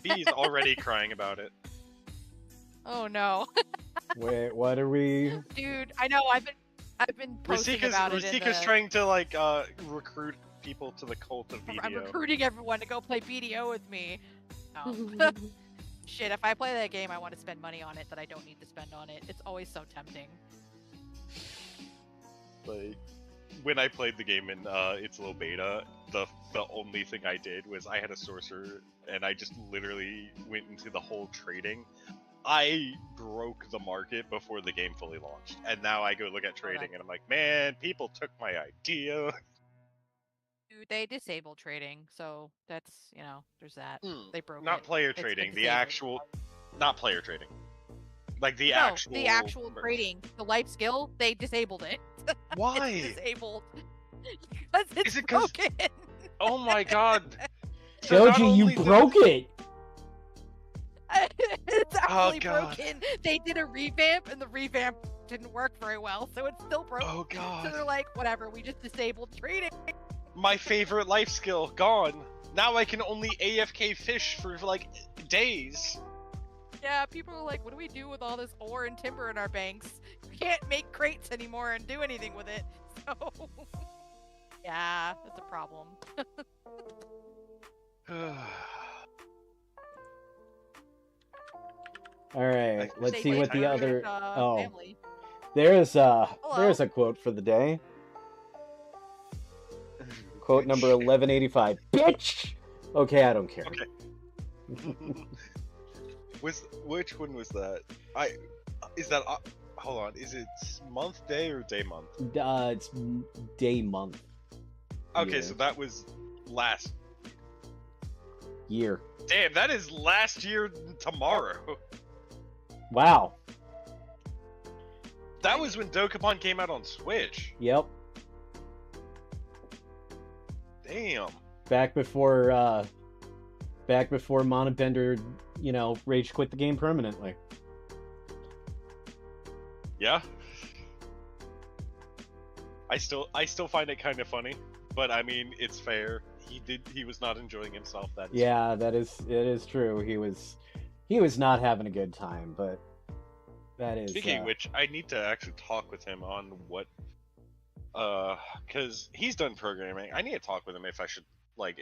B's already crying about it. Oh no. Wait, what are we? Dude, I know, I've been posting about it in Rasika's the... trying to like recruit people to the cult of BDO. I'm recruiting everyone to go play BDO with me. No. Shit, if I play that game, I want to spend money on it that I don't need to spend on it. It's always so tempting. Like, when I played the game in its low beta, the only thing I did was I had a sorcerer, and I just literally went into the whole trading. I broke the market before the game fully launched, and now I go look at trading, and I'm like, man, people took my idea. Dude, they disabled trading, so that's, you know, there's that. They broke Not it. player It's been trading, the disabled. actual, not player trading. Like the No, actual... the actual trading. The life skill, they disabled it. Why? It's disabled. Because it's Is it 'cause- broken. Oh my god. Joji, you broke it! It's actually God. broken. They did a revamp, and the revamp didn't work very well, so it's still broken. Oh god. So they're like, whatever, we just disabled trading. My favorite life skill, gone. Now I can only AFK fish for like days. Yeah, people are like, what do we do with all this ore and timber in our banks? We can't make crates anymore and do anything with it. So, yeah, that's a problem. Alright, let's see what the other... Oh, family. there's a quote for the day. Quote number 1185. Bitch! Okay, I don't care. Okay. Which one was that? Is that hold on, is it month day or day month? It's day month. Okay, year. so that was last Year. Damn, that is last year tomorrow. Wow. That was when Dokapon came out on Switch. Yep. Damn. Back before Monobender, you know, rage quit the game permanently. Yeah. I still find it kind of funny, but I mean, it's fair. He was not enjoying himself. That is Yeah, it is true. He was not having a good time, but that is. Speaking of which, I need to actually talk with him on what, because he's done programming. I need to talk with him if I should learn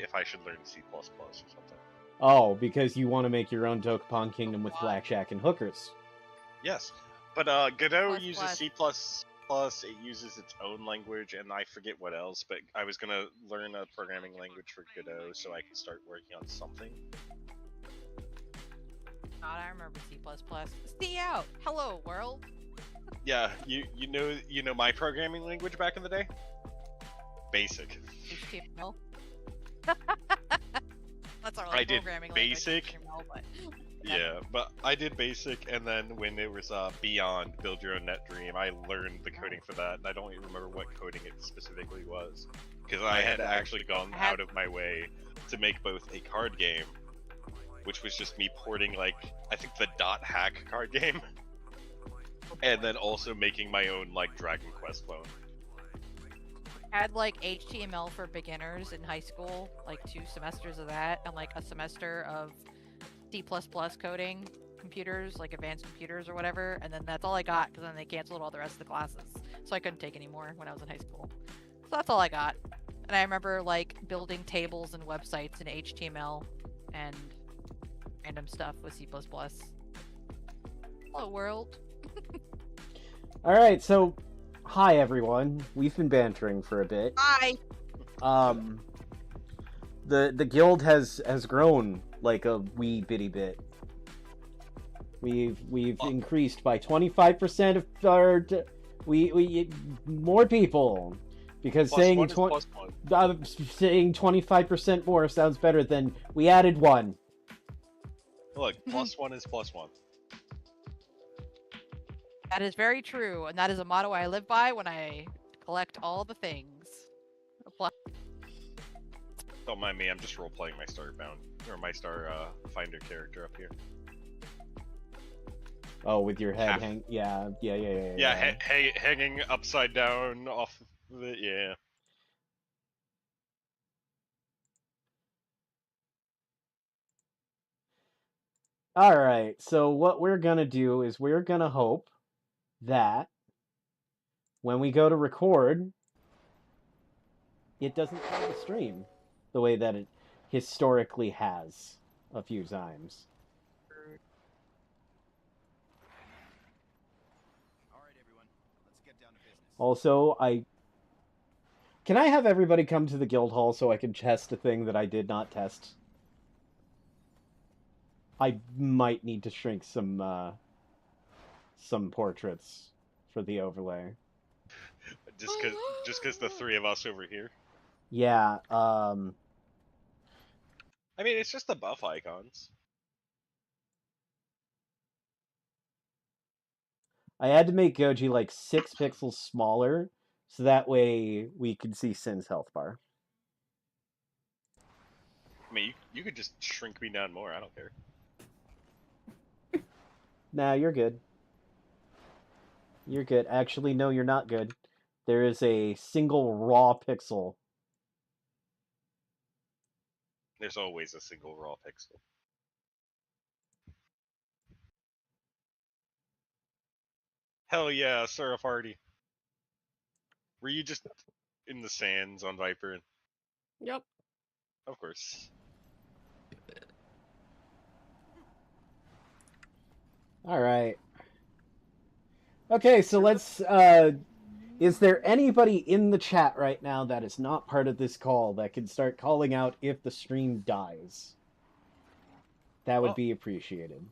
C++ or something. Oh, because you want to make your own Dokapon Kingdom with blackjack and hookers. Yes, but Godot Plus, uses plus. C++. It uses its own language, and I forget what else. But I was gonna learn a programming language for Godot so I can start working on something. God, I remember C++. See out. Hello, world. Yeah, you know my programming language back in the day? Basic. HTML. That's our I did programming basic. language, HTML, but... Yeah, but I did basic, and then when it was Beyond, Build Your Own Net Dream, I learned the coding for that, and I don't even remember what coding it specifically was. Because I had actually gone out of my way to make both a card game, which was just me porting, like, I think the Dot Hack card game, and then also making my own, like, Dragon Quest phone. I had, like, HTML for beginners in high school, like 2 semesters of that, and, like, a semester of C++ coding computers, like advanced computers or whatever, and then that's all I got because then they canceled all the rest of the classes, so I couldn't take any more when I was in high school. So that's all I got. And I remember like building tables and websites in HTML and random stuff with C++. Hello, world. Alright, so, hi everyone. We've been bantering for a bit. Hi. The guild has grown like a wee bitty bit. We've increased by 25% of our we more people because saying saying 25% more sounds better than we added 1. Look, +1 is +1. That is very true, and that is a motto I live by when I collect all the things. Don't mind me, I'm just role-playing my Starbound, or my Star Finder character up here. Oh, with your head yeah, hanging upside down off of it, yeah. All right. So what we're gonna do is we're gonna hope that when we go to record, it doesn't kill the stream the way that it historically has a few times. All right, everyone. Let's get down to business. Also, can I have everybody come to the guild hall so I can test a thing that I did not test? I might need to shrink some portraits for the overlay. Just because the three of us over here. Yeah. I mean, it's just the buff icons. I had to make Goji like 6 pixels smaller, so that way we could see Sin's health bar. I mean, you could just shrink me down more. I don't care. Nah, you're good. You're good. Actually, no, you're not good. There is a single raw pixel. There's always a single raw pixel. Hell yeah, Surf Hardy. Were you just in the sands on Viper? Yep. Of course. All right. Okay, so let's. Is there anybody in the chat right now that is not part of this call that can start calling out if the stream dies? That would be appreciated.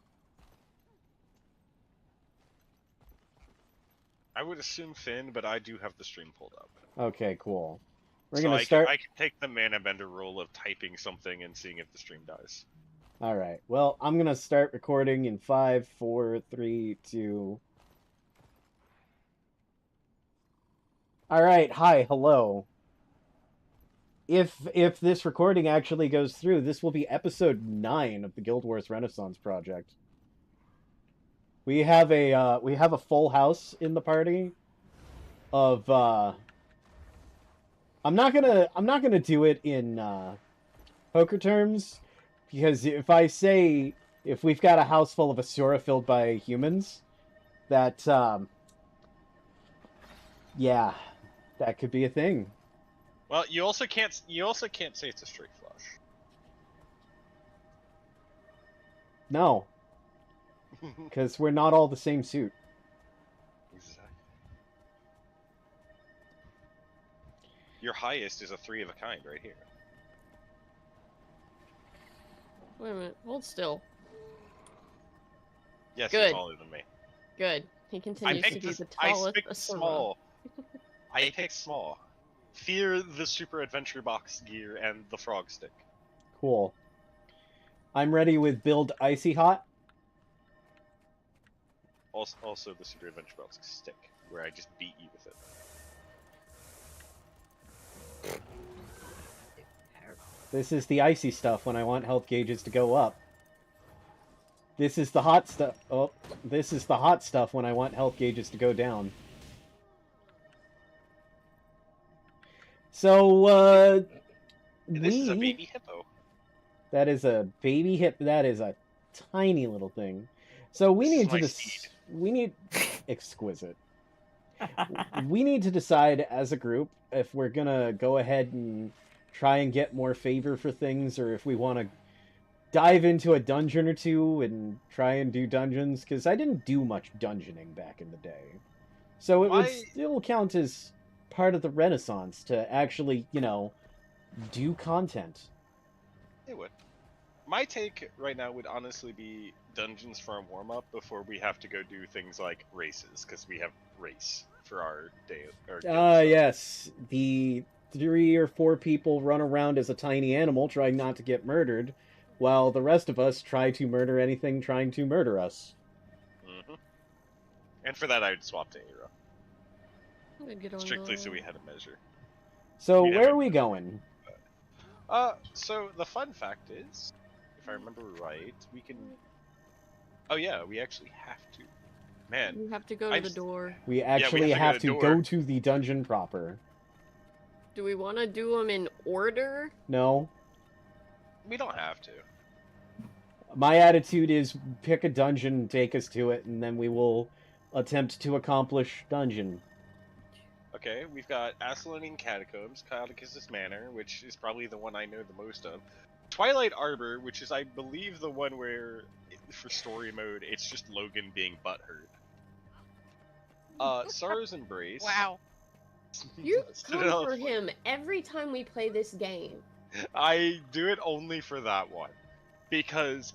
I would assume Finn, but I do have the stream pulled up. Okay, cool. We're So gonna start. I can take the mana bender role of typing something and seeing if the stream dies. All right. Well, I'm gonna start recording in 5, 4, 3, 2. All right. Hi. Hello. If this recording actually goes through, this will be episode 9 of the Guild Wars Renaissance project. We have a full house in the party of I'm not gonna do it in poker terms, because if I say if we've got a house full of Asura filled by humans, that yeah, that could be a thing. Well, you also can't say it's a straight flush. No, because we're not all the same suit. Exactly. Your highest is a 3 of a kind right here. Wait a minute. Hold still. Yes, Good. you're taller than me. Good. He continues to be the tallest I picked Asura. small. I picked small. Fear the Super Adventure Box gear and the frog stick. Cool. I'm ready with build Icy Hot. Also the Super Adventure Box stick, where I just beat you with it. This is the icy stuff when I want health gauges to go up. This is the hot stuff. Oh, this is the hot stuff when I want health gauges to go down. So, This is a baby hippo. That is a baby hip. That is a tiny little thing. So we need to we need exquisite. We need to decide as a group if we're gonna go ahead and try and get more favor for things, or if we want to dive into a dungeon or two and try and do dungeons, because I didn't do much dungeoning back in the day. So it would still count as part of the Renaissance to actually, you know, do content. It would. My take right now would honestly be dungeons for a warm-up before we have to go do things like races, because we have race for our day. Yes. The 3 or 4 people run around as a tiny animal trying not to get murdered, while the rest of us try to murder anything trying to murder us. Mm-hmm. And for that, I would swap to Aero. Strictly on so we had a measure. So where are we going? So the fun fact is, if I remember right, we can... Oh yeah, we actually have to. Man. You have to go to the door. We actually have to go to the dungeon proper. Do we want to do them in order? No. We don't have to. My attitude is pick a dungeon, take us to it, and then we will attempt to accomplish dungeon. Okay, we've got Asolanian Catacombs, Catechus Manor, which is probably the one I know the most of. Twilight Arbor, which is, I believe, the one where, for story mode, it's just Logan being butthurt. Sorrow's Embrace. Wow. You come Citadel for of Flame. him every time we play this game. I do it only for that one. Because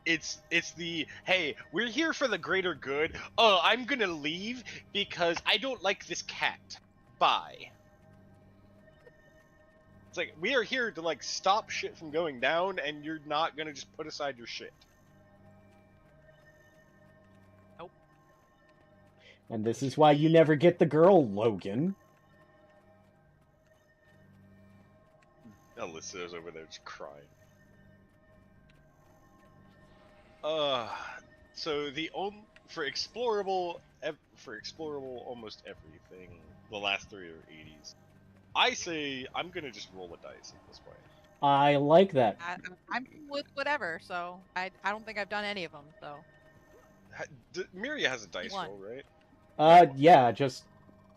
it's the, hey, we're here for the greater good. Oh, I'm gonna leave because I don't like this cat. Bye. It's like, we are here to, like, stop shit from going down, and you're not gonna just put aside your shit. Nope. And this is why you never get the girl, Logan. Alyssa's over there just crying. So the for explorable almost everything, the last 3 are 80s. I say I'm gonna just roll a dice at this point. I like that. I'm with whatever, so I don't think I've done any of them, so. Miria has a dice One. roll, right? Yeah, just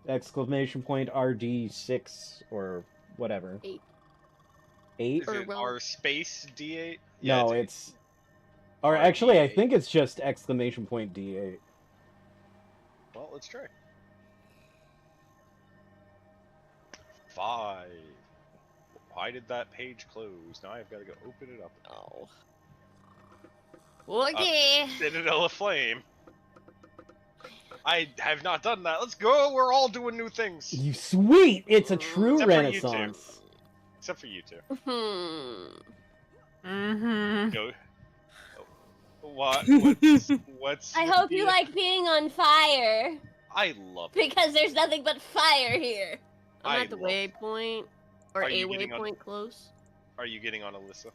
exclamation point RD6 or whatever. 8. 8? Is Or it well- our space D8? No, eight. it's... Or actually, I RD8. think it's just exclamation point D8. Well, let's try. 5. Why did that page close? Now I've got to go open it up. Oh. Okay. Citadel of Flame. I have not done that. Let's go. We're all doing new things. You sweet! It's a true Except for you two. renaissance. Except for you two. Mm-hmm. Go. What? What's I with hope the- you like being on fire, I love it. because there's nothing but fire here. I'm I at the love- waypoint. Or Are a you getting on- waypoint close. Are you getting on Alyssa?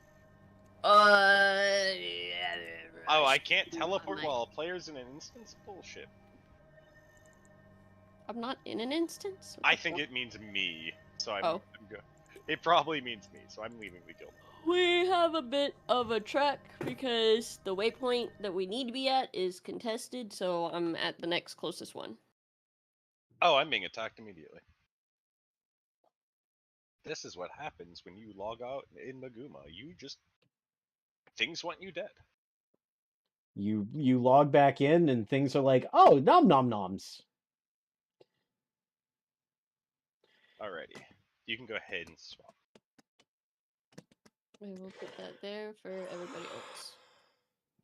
Yeah. Oh, I can't teleport might. while a player's in an instance? Bullshit. I'm not in an instance? What I the think fuck? it means me, so I'm good. It probably means me, so I'm leaving the guild. We have a bit of a trek because the waypoint that we need to be at is contested, so I'm at the next closest one. Oh, I'm being attacked immediately. This is what happens when you log out in Maguma. Things want you dead. You log back in and things are like, oh, nom nom noms. Alrighty. You can go ahead and swap. I will put that there for everybody else.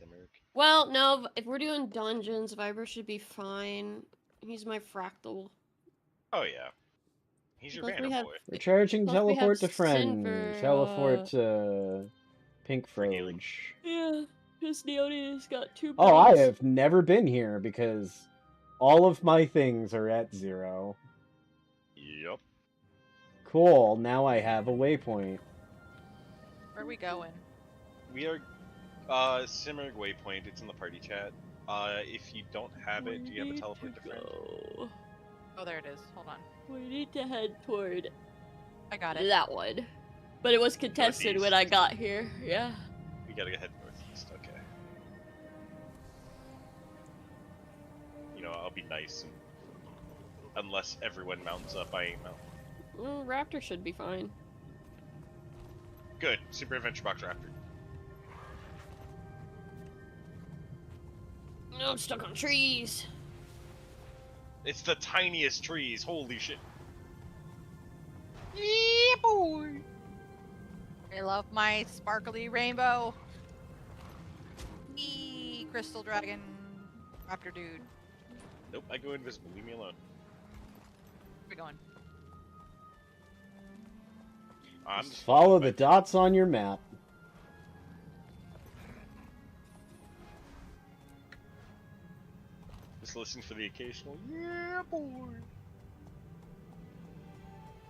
Dimmerk. Well, no, if we're doing dungeons, Viber should be fine. He's my fractal. Oh yeah. He's your Plus we banner have- boy. Recharging Plus we teleport to have friend. Sinver, Teleport to Pink For healing. Froge. Yeah, because Neonia's got 2 Oh, I buttons. have never been here because all of my things are at 0. Yup. Cool, now I have a waypoint. Where are we going? We are Simmerg Waypoint, it's in the party chat. If you don't have it, do you have a teleport to friend? Go. Oh, there it is. Hold on. We need to head toward I got it. that one. But it was contested when I Northeast. got here, yeah. We gotta head northeast, okay. You know, I'll be nice and unless everyone mounts up, I ain't mounting. Well, Raptor should be fine. Good. Super Adventure Box Raptor. No, I'm stuck on trees. It's the tiniest trees, holy shit. Yeah, boy! I love my sparkly rainbow. Eee, crystal dragon, raptor dude. Nope, I go invisible, leave me alone. Where we going? I'm Just just follow following the my- dots on your map. Just listen for the occasional, yeah, boy!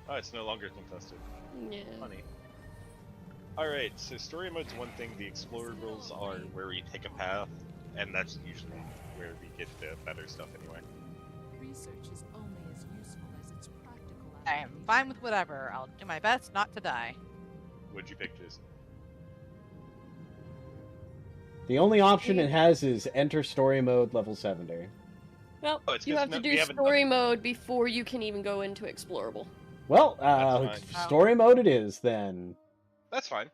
Oh, it's no longer contested. Yeah. Funny. Alright, so story mode's one thing, the explorer rules are where we take a path, and that's usually where we get the better stuff anyway. Research is only as useful as its practical I am fine with whatever. I'll do my best not to die. What'd you pick, Jason? The only option it has is enter story mode level 70. Well, Oh, it's you 'cause have to we do haven't story done- mode before you can even go into explorable. Well, That's fine. story mode it is then. That's fine.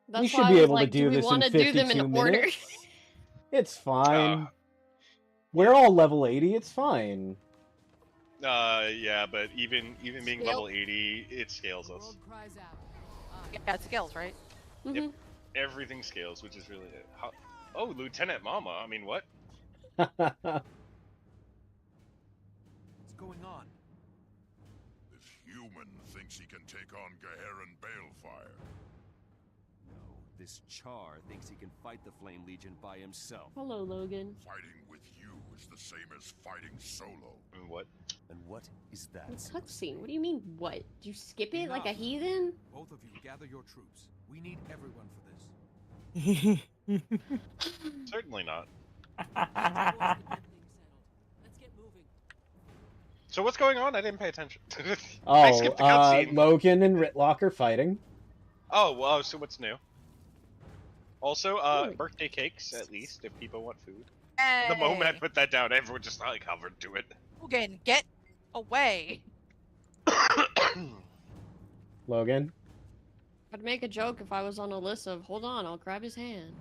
That's should why be I was able to like, do we this in want to do them 52 in order? minutes. It's fine. Uh, We're all level 80. It's fine. Yeah, but even being Scale? level 80, it scales The us. world cries out. Yeah, it scales, right? Mhm. Everything scales, which is really oh, Lieutenant Mama. I mean, what? What's going on? This human thinks he can take on Gaheran Balefire. No, this Char thinks he can fight the Flame Legion by himself. Hello, Logan. Fighting with you is the same as fighting solo. I mean, what? And what is that? Cutscene. What do you mean, what? Do you skip it like a Enough. heathen? Both of you gather your troops. We need everyone for this. Certainly not. Let's get moving. So what's going on? I didn't pay attention. Oh, I skipped the cutscene. Logan and Ritlock are fighting. Oh, well, so what's new? Also, Good. birthday cakes, at least, if people want food. Hey! The moment I put that down, everyone just like hovered to it. Logan, get away! Logan. I'd make a joke if I was on Alyssa of, hold on, I'll grab his hand.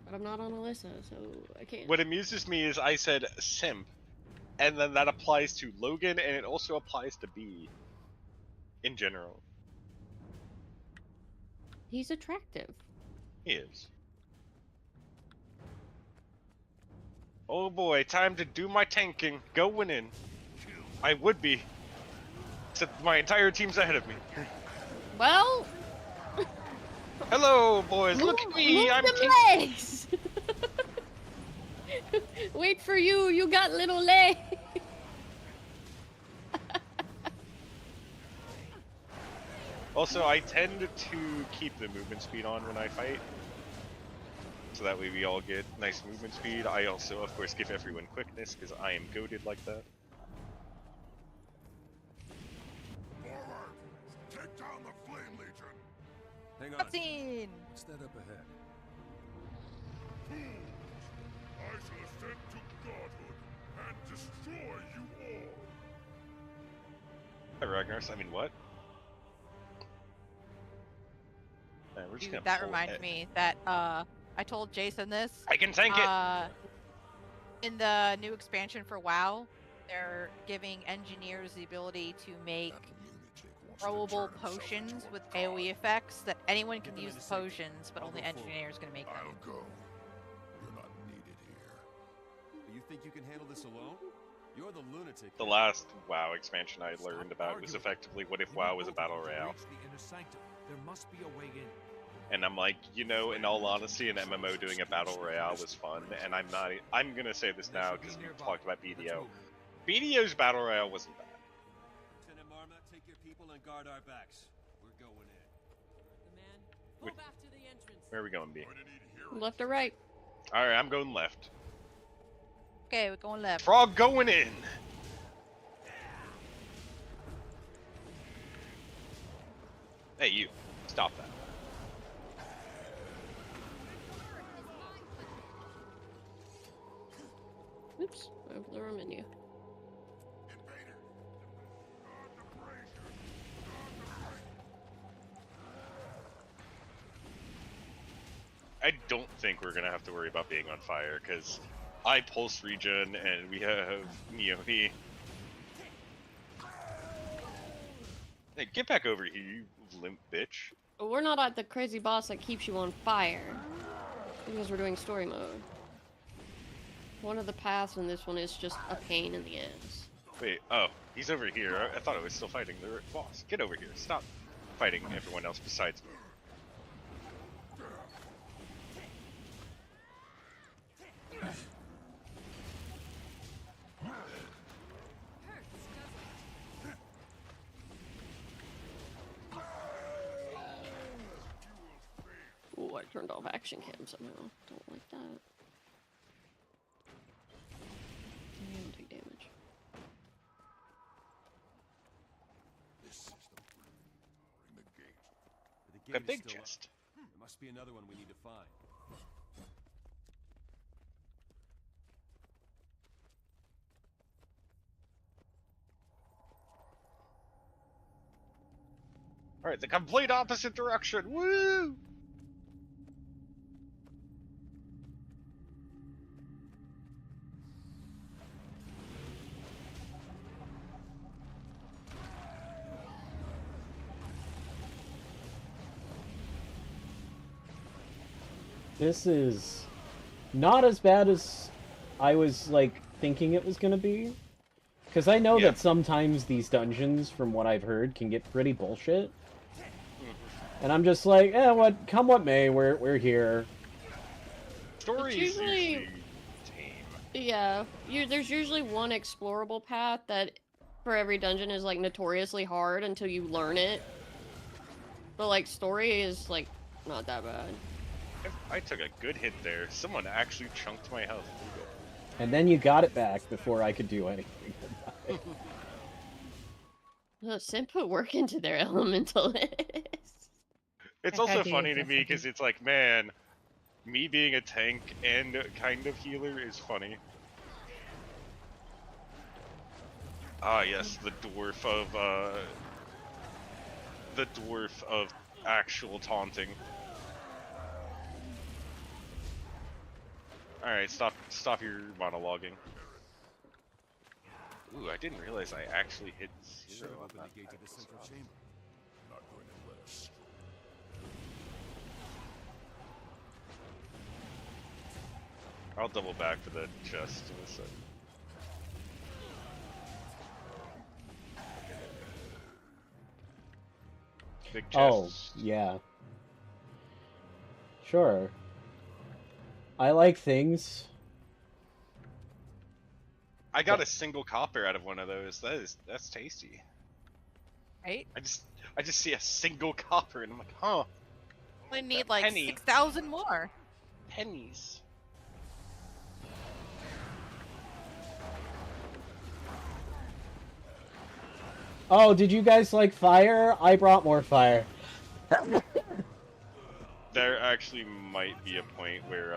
But I'm not on Alyssa, so I can't. What amuses me is I said simp, and then that applies to Logan, and it also applies to B. In general. He's attractive. He is. Oh boy, time to do my tanking. Going in. I would be. Except my entire team's ahead of me. Well, Hello, boys. Look at me. move I'm them king. legs! Wait for you, you got little legs! Also, I tend to keep the movement speed on when I fight. So that way we all get nice movement speed. I also, of course, give everyone quickness because I am goated like that. Forward! Take down the Flame Legion! Hang on. Cutscene! What's that up ahead? Fools! I shall ascend to godhood and destroy you all! Hi, Ragnar's. I mean, what? Man, we're just Dude, gonna that pull reminds ahead. me that, I told Jason this. I can tank it! In the new expansion for WoW, they're giving engineers the ability to make That lunatic wants to throwable turn himself potions into a with god. AoE effects that anyone can Give them use a the second. potions, but I'll only go forward. engineers can make them. I'll go. You're not needed here. You think you can handle this alone? You're the lunatic. The last WoW expansion I learned about was effectively what if WoW was a battle royale. There must be a way in. And I'm like, you know, in all honesty, an MMO doing a battle royale was fun, and I'm gonna say this now because we talked about BDO. BDO's battle royale wasn't bad. Lieutenant Marma, take your people and guard our backs. We're going in. The man, Wait. move after the entrance. Where are we going, B? Going to need heroes. Left or right? Alright, I'm going left. Okay, we're going left. Frog going in! Hey, you. Stop that. Oops, over the wrong menu. Invader! Guard the brazier! I don't think we're gonna have to worry about being on fire, because I pulse regen and we have Neohi. Hey, get back over here, you limp bitch. But we're not at the crazy boss that keeps you on fire. Because we're doing story mode. One of the paths in this one is just a pain in the ass. Wait, oh, he's over here. I thought I was still fighting the boss. Get over here. Stop fighting everyone else besides me. Ooh, I turned off action cam somehow. Don't like that. I don't take damage. This is the bring the gate. The A gate is big still up. chest. There must be another one we need to find. Alright, the complete opposite direction! Woo! This is not as bad as I was, like, thinking it was gonna be. Because I know that sometimes these dungeons, from what I've heard, can get pretty bullshit. And I'm just like, what? Come what may, we're here. Story is usually tame. Yeah, there's usually one explorable path that, for every dungeon, is like notoriously hard until you learn it. But like story is like not that bad. I took a good hit there. Someone actually chunked my health. And then you got it back before I could do anything about it. Sim put work into their elemental. It's also funny to me because it's like, man, me being a tank and kind of healer is funny. Ah, yes, the dwarf of actual taunting. All right, stop your monologuing. Ooh, I didn't realize I actually hit 0 on that. the gate to the central chamber. Not going to let us. I'll double back for the chest in a sec. Big chest. Oh, yeah. Sure. I like things. I got a single copper out of one of those. That's tasty. Right? I just see a single copper and I'm like, huh. We need like penny. 6,000 more. Pennies. Oh, did you guys like fire? I brought more fire. There actually might be a point where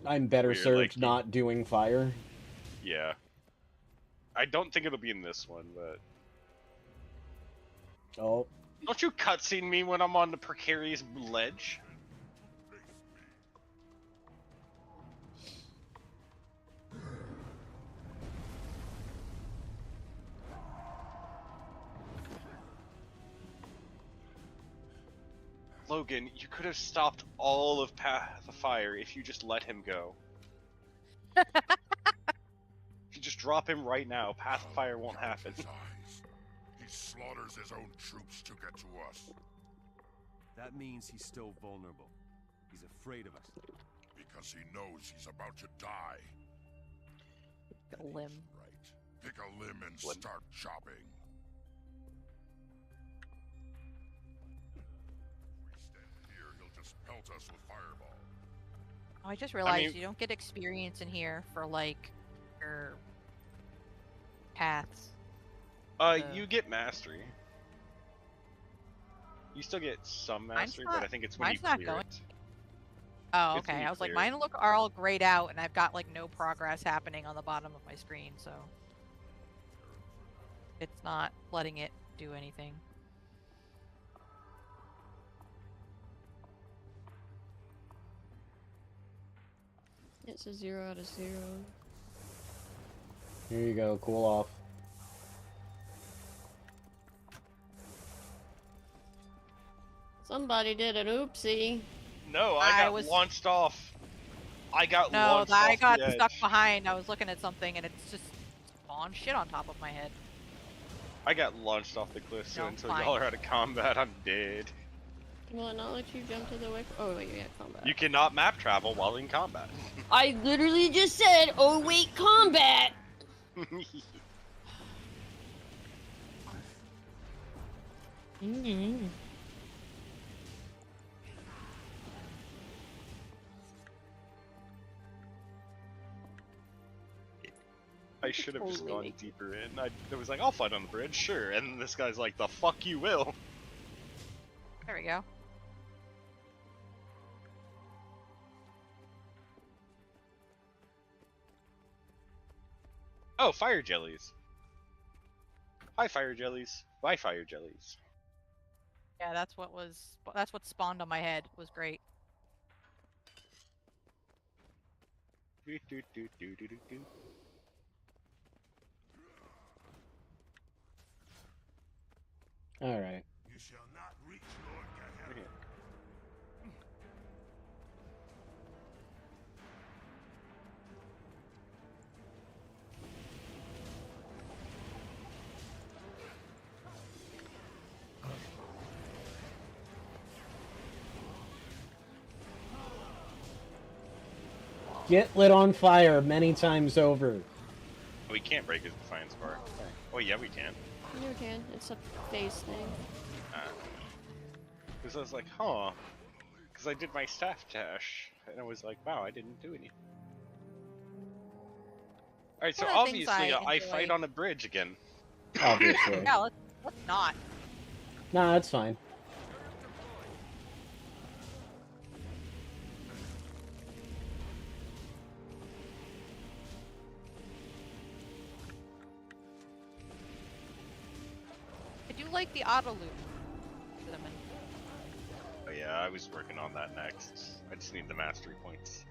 I'm better Weird, served like, not doing fire. yeah. I don't think it'll be in this one, but Oh. don't you cutscene me when I'm on the precarious ledge? Logan, you could have stopped all of Path of Fire if you just let him go. If you just drop him right now, Path of Fire won't happen. His eyes. He slaughters his own troops to get to us. That means he's still vulnerable. He's afraid of us. Because he knows he's about to die. Pick a limb. Right. Pick a limb and Limb. start chopping. If we stand here, he'll just pelt us with fireball. Oh, I just realized mean- you don't get experience in here for like your paths. You get mastery. You still get some mastery, but I think it's when you mine's not clear going. it. Oh, It's when okay. you I was like, clear it. mine are all grayed out, and I've got like no progress happening on the bottom of my screen, so it's not letting it do anything. It's a 0 out of 0. Here you go, cool off. Somebody did an oopsie. No, I I got was- launched off. I got No, launched I off got the stuck edge. behind. I was looking at something, and it's just spawned shit on top of my head. I got launched off the cliff, so No, until fine. y'all are out of combat, I'm dead. Will it not let you jump to the way? Oh wait, you got combat. You cannot map travel while in combat. I literally just said, "Oh wait, combat." I should have just Totally gone make- deeper in. I was like, I'll fight on the bridge, sure. And this guy's like, the fuck you will. There we go. Oh, fire jellies. Hi, fire jellies. Bye, fire jellies. Yeah, that's what spawned on my head. Was great. Do, do, do, do, do, do, do. All right. You shall not reach Lord Gehenna. Okay. Get lit on fire many times over. We can't break his defiance bar. Oh yeah, we can. You can. It's a phase thing. Because I was like, huh. Because I did my staff dash, and I was like, wow, I didn't do anything. Alright, so One of the things obviously I I fight enjoy- on a bridge again. Obviously. Yeah, let's not. Nah, that's fine. I do like the auto loop. Cinnamon. Oh yeah, I was working on that next. I just need the mastery points.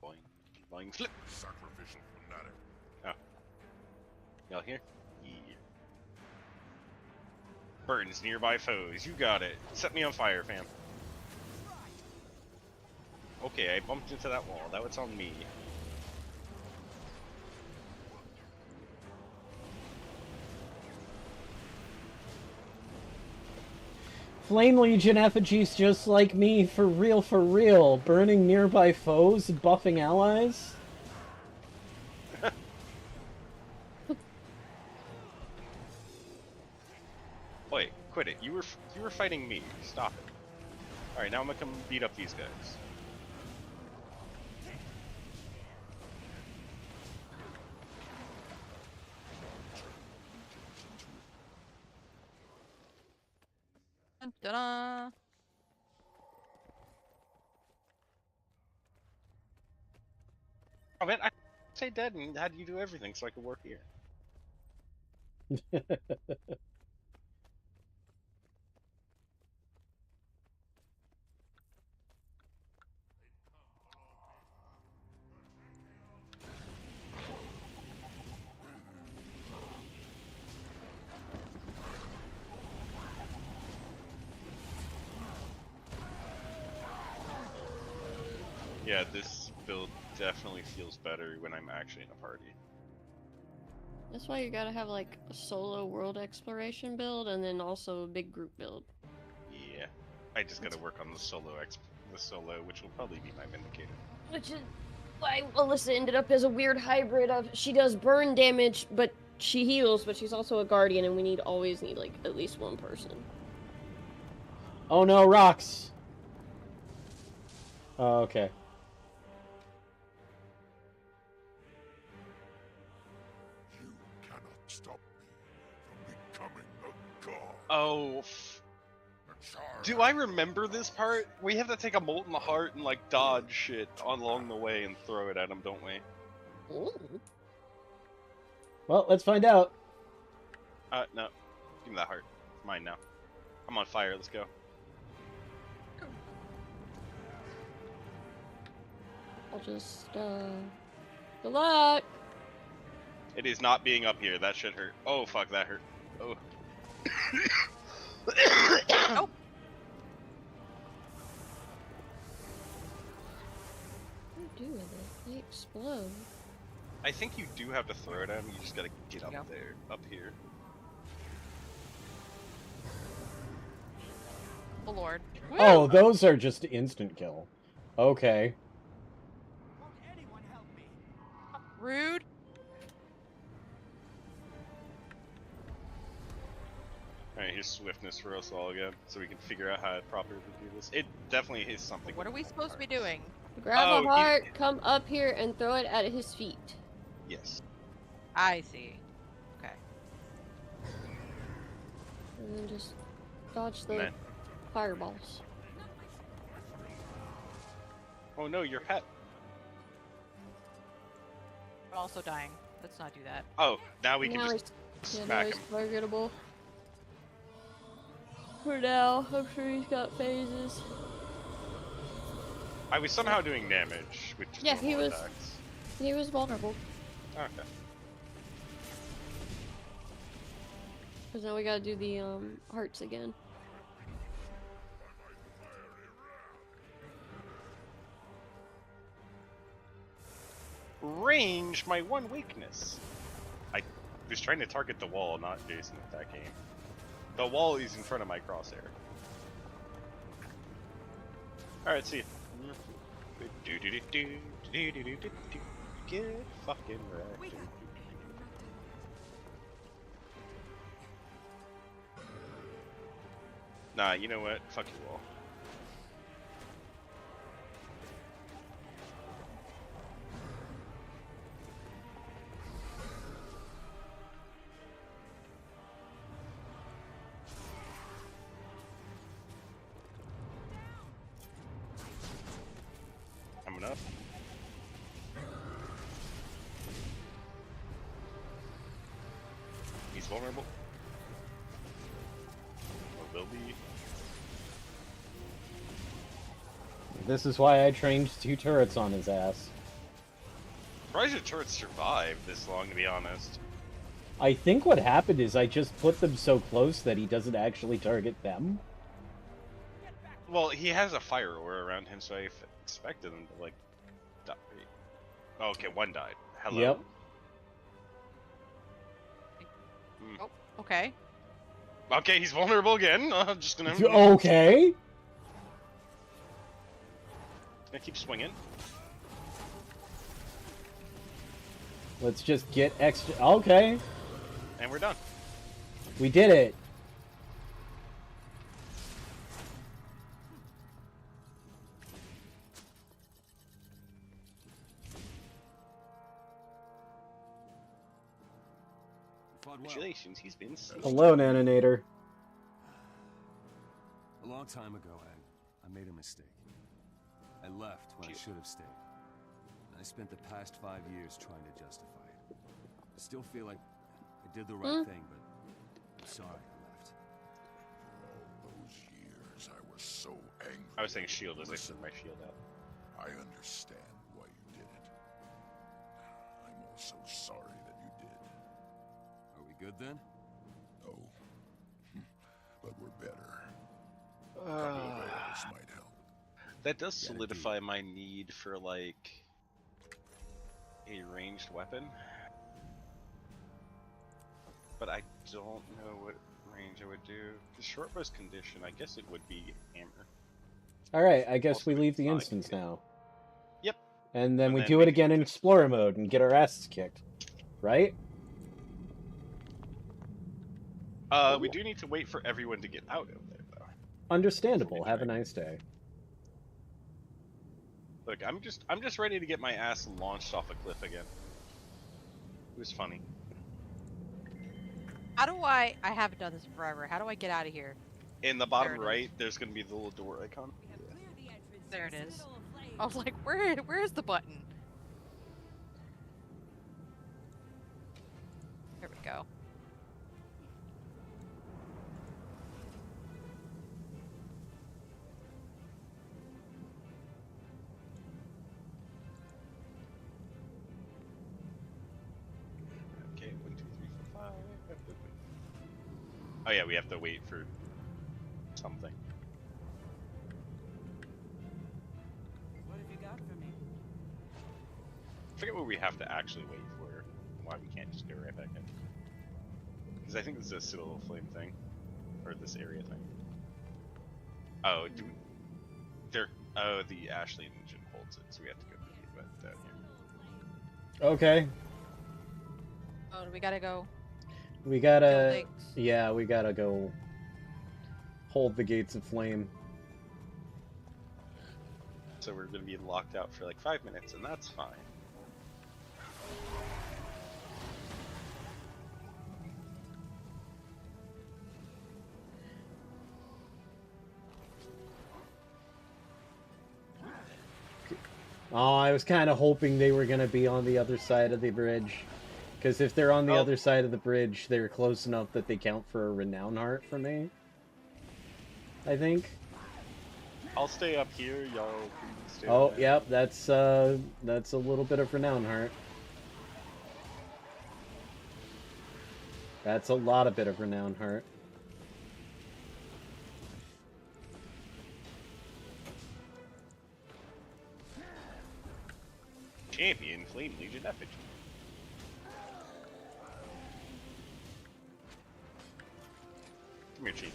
Boing, boing, flip. Sacrificial fanatic. Y'all here? Yeah. Burns nearby foes. You got it. Set me on fire, fam. Okay, I bumped into that wall. Now it's on me. Flame Legion effigies just like me, for real, burning nearby foes and buffing allies. Wait, quit it. You were fighting me. Stop it. All right, now I'm gonna come beat up these guys. Ta-da! Oh man, I stay dead and had you do everything so I could work here. Yeah, this build definitely feels better when I'm actually in a party. That's why you gotta have like a solo world exploration build and then also a big group build. Yeah, I just gotta work on the solo, which will probably be my Vindicator. Which is why Alyssa ended up as a weird hybrid of she does burn damage, but she heals, but she's also a guardian, and we always need like at least one person. Oh no, rocks! Oh, okay. You cannot stop me from becoming a god. Oh, A charm. do I remember this part? We have to take a molten heart and like dodge shit along the way and throw it at him, don't we? Ooh. Well, let's find out. No. Give me that heart. It's mine now. I'm on fire, let's go. I'll just good luck. It is not being up here, that shit hurt. Oh fuck, that hurt. Oh. Nope. What do you do with it? They explode. I think you do have to throw it at him, you just gotta get up Yeah. there, up here. Oh lord. Oh, those are just instant kill. Okay. Rude. Alright, here's swiftness for us all again, so we can figure out how to properly do this. It definitely is something. What are we supposed to be doing? Grab Oh, a heart, come up here, and throw it at his feet. Yes. I see. Okay. And then just dodge the And then- fireballs. Oh no, your pet. I'm also dying. Let's not do that. Oh, now we can Now just he's, now smack he's him. targetable. For now, I'm sure he's got phases. I was somehow doing damage with just Yeah, he normal was- attacks. He was vulnerable. Okay. Because now we gotta do the hearts again. Range, my one weakness. I was trying to target the wall, not Jason with that game. The wall is in front of my crosshair. Alright, see ya. Get fucking wrecked. Nah, you know what? Fuck you all. Coming up. He's vulnerable. Or will be. This is why I trained 2 turrets on his ass. Surprised your turrets survived this long, to be honest. I think what happened is I just put them so close that he doesn't actually target them. Well, he has a fire aura around him, so I expected him to, like, die. Oh, okay, one died. Hello? Yep. Oh, okay. Okay, he's vulnerable again. I'm just gonna... Okay. Gonna keep swinging. Let's just get extra. Okay. And we're done. We did it. Congratulations, he's been saved. Hello, Naninator. A long time ago, I made a mistake. I left when I should have stayed. I spent the past 5 years trying to justify it. I still feel like I did the right thing, but I'm sorry I left. All those years I was so angry. I was saying shield as I put my shield out. I understand why you did it. I'm also sorry that you did. Are we good then? No. But we're better. A couple of arrows might help. That does solidify my need for, like, a ranged weapon. But I don't know what range I would do. The short burst condition, I guess it would be hammer. Alright, I guess we Also, leave the I instance can- now. Yep. And then And we then do we it again can in just- Explorer mode and get our asses kicked. Right? We do need to wait for everyone to get out of there, though. Understandable. Have a nice day. Look, I'm just ready to get my ass launched off a cliff again. It was funny. How do I haven't done this in forever. How do I get out of here? In the bottom There it is. right, there's gonna be the little door icon. There it is. I was like, where's the button? There we go. Okay, 1, 2, 3, 4, 5. Oh yeah, we have to wait for something. What have you got for me? I forget what we have to actually wait for, and why we can't just go right back in. Because I think this is a Citadel Flame thing, or this area thing. Oh, do we, there? Oh, the Ashley engine holds it, so we have to go down here. Okay. Oh, we gotta go. We gotta... Buildings. Yeah, we gotta go hold the gates of flame. So we're gonna be locked out for like 5 minutes, and that's fine. Oh, I was kind of hoping they were going to be on the other side of the bridge. Because if they're on the other side of the bridge, they're close enough that they count for a renown heart for me. I think. I'll stay up here, y'all can stay Oh, there. yep, that's a little bit of renown heart. That's a lot of bit of renown heart. Champion Flame Legion effigy. Come here, Chief.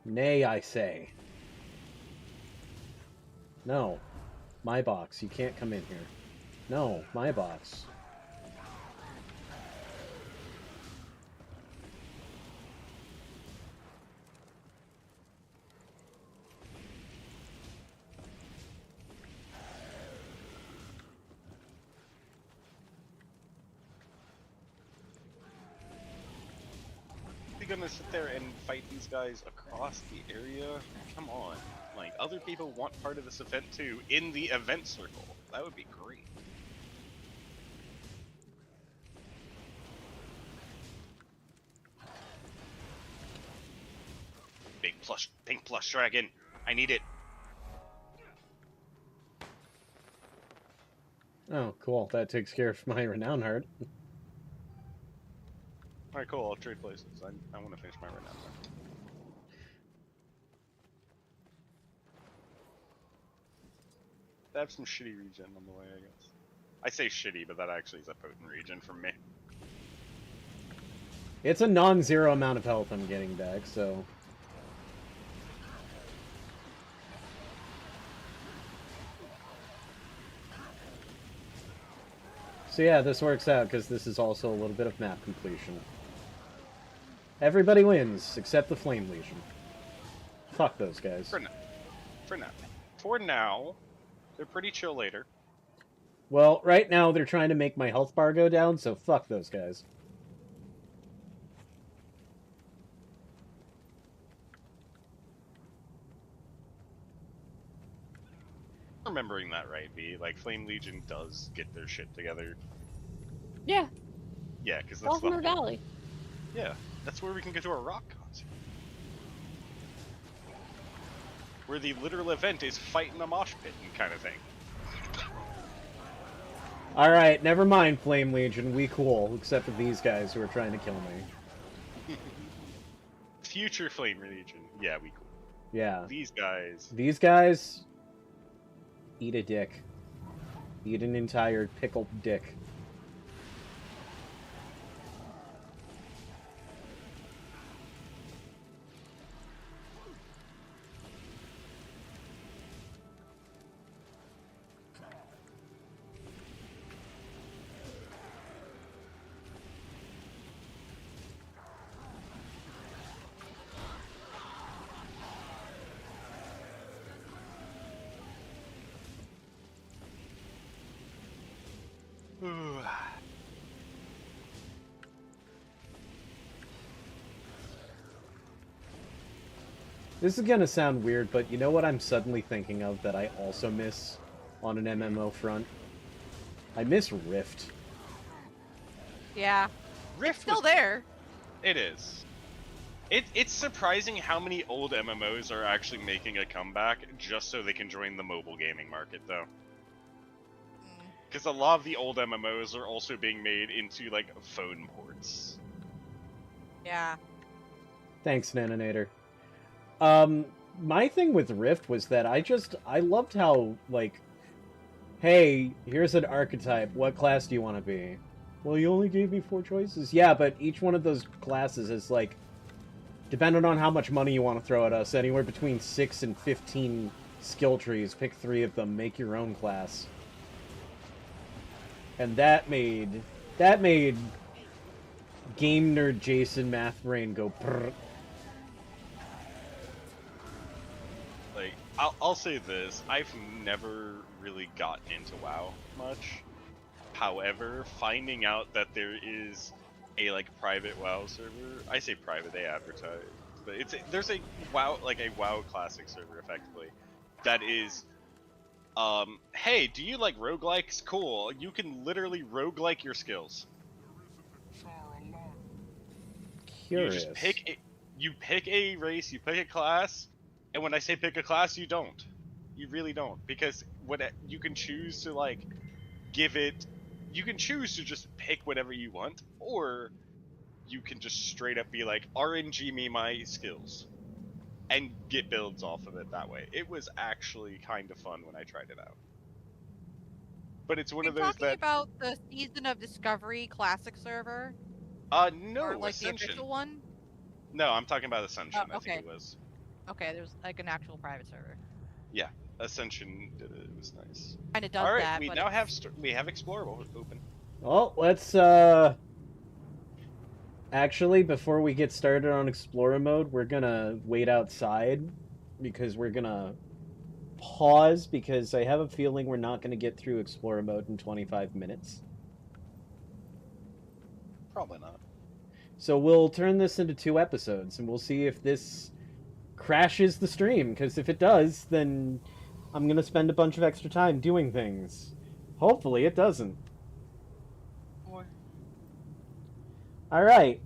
Nay, I say. No. My box. You can't come in here. No, my box. We're gonna sit there and fight these guys across the area? Come on. Like, other people want part of this event too, in the event circle. That would be great. Pink plush dragon. I need it. Oh, cool. That takes care of my renown heart. Alright, cool. I'll trade places. I want to finish my renown heart. They have some shitty regen on the way, I guess. I say shitty, but that actually is a potent regen from me. It's a non-zero amount of health I'm getting back, so... So yeah, this works out, because this is also a little bit of map completion. Everybody wins, except the Flame Legion. Fuck those guys. For now, they're pretty chill later. Well, right now they're trying to make my health bar go down, so fuck those guys. Remembering that right, V. Like, Flame Legion does get their shit together. Yeah. Yeah, because that's Falconer Valley. Yeah, that's where we can go to a rock concert. Where the literal event is fighting a mosh pit and kind of thing. Alright, never mind, Flame Legion. We cool, except for these guys who are trying to kill me. Future Flame Legion. Yeah, we cool. Yeah. These guys. These guys... Eat a dick. Eat an entire pickled dick. This is gonna sound weird, but you know what I'm suddenly thinking of that I also miss on an MMO front? I miss Rift. Yeah. Rift it's still there. It is. It's surprising how many old MMOs are actually making a comeback just so they can join the mobile gaming market, though. Because a lot of the old MMOs are also being made into, like, phone ports. Yeah. Thanks, Naninator. My thing with Rift was that I loved how, like, hey, here's an archetype, what class do you want to be? Well, you only gave me 4 choices. Yeah, but each one of those classes is, like, Depending on how much money you want to throw at us, anywhere between 6 and 15 skill trees. Pick 3 of them. Make your own class. And that made game nerd Jason Math Brain go prrr. Like, I'll say this: I've never really gotten into WoW much. However, finding out that there is a like private WoW server, I say private, they advertise, but there's a WoW, like a WoW classic server effectively, that is, hey, do you like roguelikes? Cool, you can literally roguelike your skills. Curious. You just pick a race, you pick a class, and when I say pick a class, you don't. You really don't, because you can choose to like you can choose to just pick whatever you want, or you can just straight up be like, RNG me my skills, and get builds off of it that way. It was actually kind of fun when I tried it out. But it's one of those talking about the Season of Discovery classic server? No, or like Ascension. The official one? No, I'm talking about Ascension, Oh, okay. I think it was. Okay, there's like an actual private server. Yeah, Ascension did it. It was nice. Kinda does Alright, that, we now have Explorable open. Well, let's, actually, before we get started on Explorer mode, we're gonna wait outside, because we're gonna pause, because I have a feeling we're not gonna get through Explorer mode in 25 minutes. Probably not. So we'll turn this into 2 episodes, and we'll see if this crashes the stream, because if it does, then I'm gonna spend a bunch of extra time doing things. Hopefully it doesn't. Alright.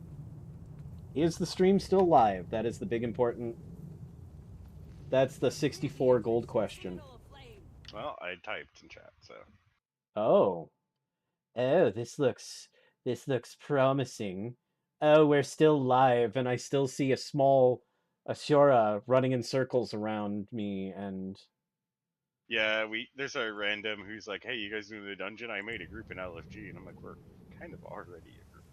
Is the stream still live? That is the big important... That's the 64 gold question. Well, I typed in chat, so... Oh. Oh, this looks promising. Oh, we're still live, and I still see a small Ashura running in circles around me, and... Yeah, there's a random who's like, hey, you guys doing the dungeon? I made a group in LFG, and I'm like, we're kind of already a group.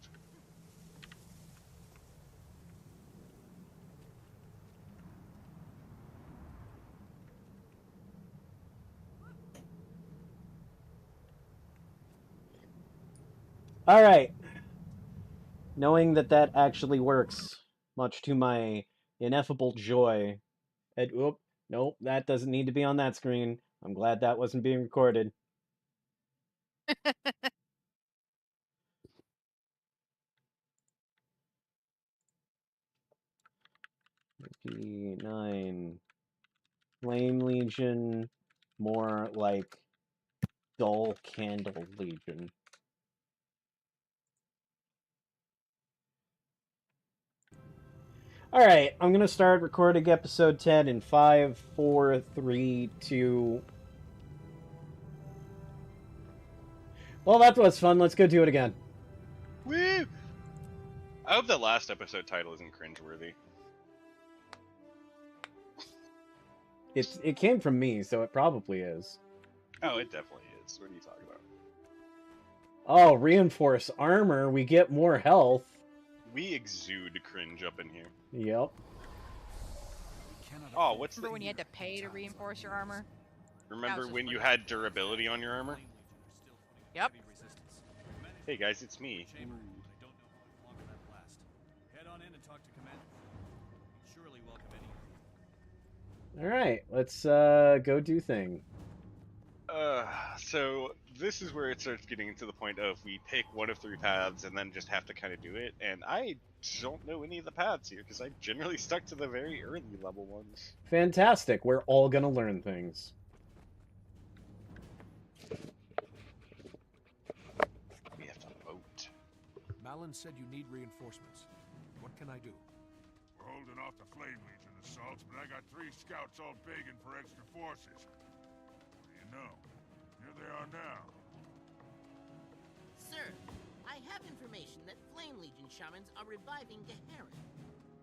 Alright. Knowing that actually works, much to my ineffable joy. Oop, nope, that doesn't need to be on that screen. I'm glad that wasn't being recorded. 9. Flame Legion, more like Dull Candle Legion. Alright, I'm gonna start recording episode 10 in 5, 4, 3, 2... Well, that was fun. Let's go do it again. Woo! I hope the last episode title isn't cringeworthy. It came from me, so it probably is. Oh, it definitely is. What are you talking about? Oh, reinforce armor. We get more health. We exude cringe up in here. Yep. Oh, what's Remember when you had to pay to reinforce your armor? Remember when you had durability on your armor? Yep. Hey guys, it's me. Head on in and talk to Commander. Surely welcome any. Alright, let's go do thing. So this is where it starts getting to the point of we pick one of 3 paths and then just have to kind of do it, and I don't know any of the paths here because I generally stuck to the very early level ones. Fantastic, we're all gonna learn things. We have to vote. Malin said you need reinforcements. What can I do? We're holding off the Flame Legion assaults, but I got 3 scouts all begging for extra forces. What do you know? Here they are now. Sir, I have information that Flame Legion shamans are reviving Geherin.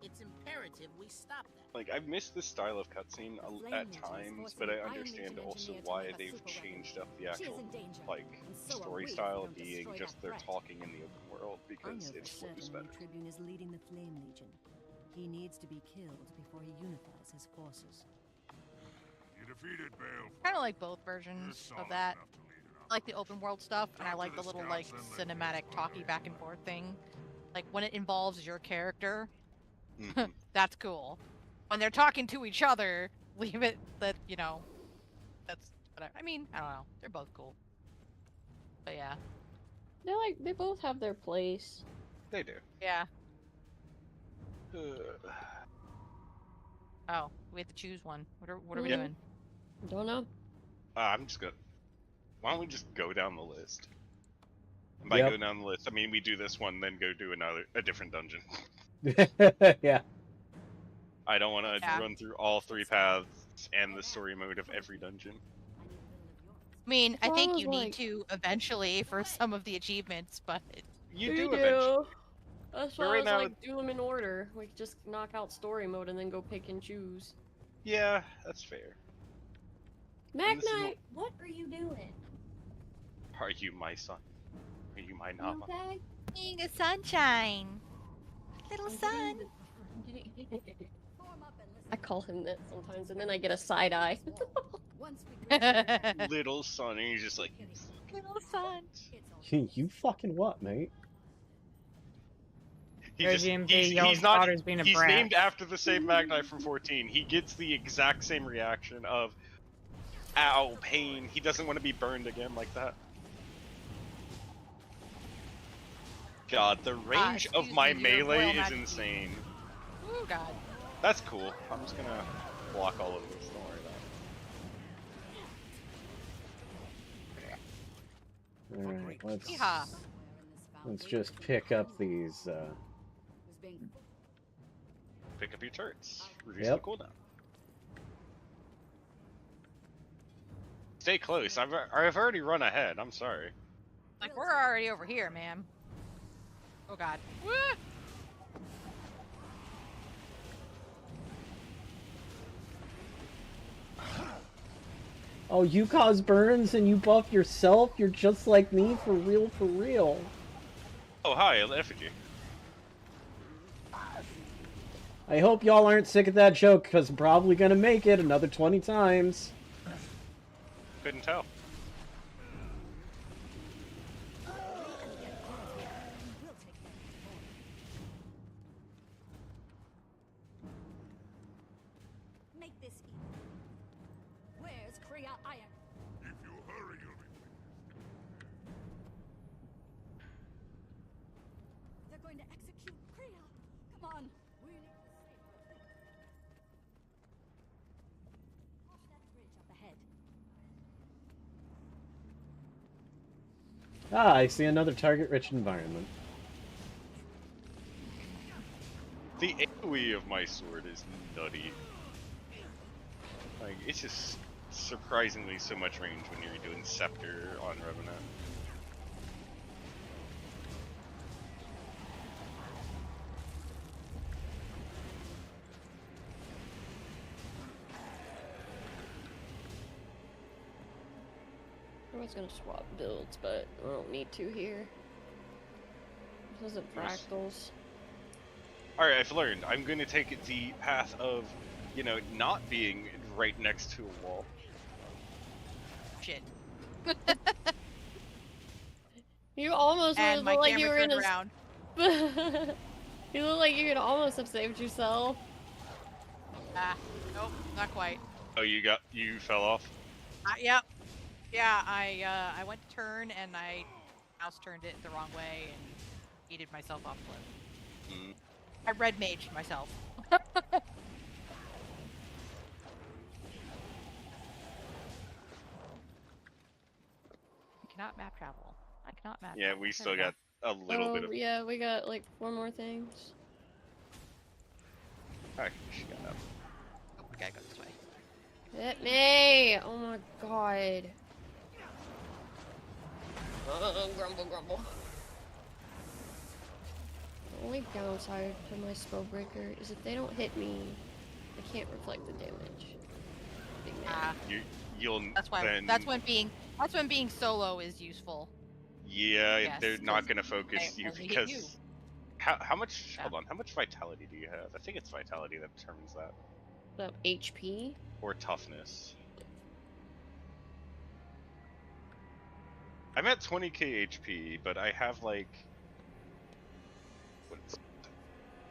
It's imperative we stop that. Like, I've missed this style of cutscene at times, but I understand also why they've changed up the actual, like, story style being just they're talking in the open world, because it flows better. Tribune is leading the Flame Legion. He needs to be killed before he unifies his forces. You defeated Bale. Kind of like both versions of that. I like the open world stuff, and I like the little like cinematic talky back and forth thing. Like when it involves your character, that's cool. When they're talking to each other, leave it that, you know, that's whatever. I mean, I don't know. They're both cool. But yeah. They both have their place. They do. Yeah. Oh, we have to choose one. What are we doing? Don't know. I'm just gonna. Why don't we just go down the list? And by go down the list, I mean we do this one, then go do a different dungeon. Yeah. I don't want to run through all 3 paths and the story mode of every dungeon. I mean, I think you need to eventually for some of the achievements, but you do eventually. That's why I was like, do them in order. We could just knock out story mode and then go pick and choose. Yeah, that's fair. Magnite, what are you doing? Are you my son? Are you my Nama? Okay. Being a sunshine. Little sun. I call him that sometimes, and then I get a side eye. Little son, and he's just like, little son. You fucking what, mate? He's named after the same Magnite from 14. He gets the exact same reaction of, ow, pain. He doesn't want to be burned again like that. God, the range of my melee is insane. Oh god. That's cool. I'm just gonna block all of this, don't worry about it. Alright, let's just pick up these, Pick up your turrets. Reduce the cooldown. Stay close. I've already run ahead. I'm sorry. Like, we're already over here, man. Oh god. Woo! Oh, you cause burns and you buff yourself? You're just like me, for real, for real. Oh, hi, Effigy. I hope y'all aren't sick of that joke, because I'm probably gonna make it another 20 times. Couldn't tell. Make this easy. Where's Kriya Iron? If you hurry, you'll be. They're going to execute Kriya. Come on. We need to save her. Watch that bridge up ahead. Ah, I see another target-rich environment. The AoE of my sword is nutty. Like, it's just surprisingly so much range when you're doing Scepter on Revenant. I was gonna swap builds, but I don't need to here. This isn't fractals. Alright, I've learned. I'm going to take the path of, you know, not being right next to a wall. Shit. You almost and look my like you were in a... around. You look like you could almost have saved yourself. Ah, nope, not quite. Oh, you fell off? Yep. Yeah, I went to turn and I mouse turned it the wrong way and yeeted myself off cliff. Mm. I red maged myself. I cannot map travel. I cannot map Yeah, travel. we still got a little bit of... Yeah, we got like 4 more things. Alright, she got up. Oh, we gotta go this way. Hit me! Oh my god. Grumble, grumble. The only downside to my Spellbreaker is if they don't hit me, I can't reflect the damage. Big man. You'll That's why. then... That's when being solo is useful. Yeah, Yes, they're not gonna focus you only hit because you. How much? Hold on. How much vitality do you have? I think it's vitality that determines that. The HP? Or toughness. I'm at 20k HP, but I have like what's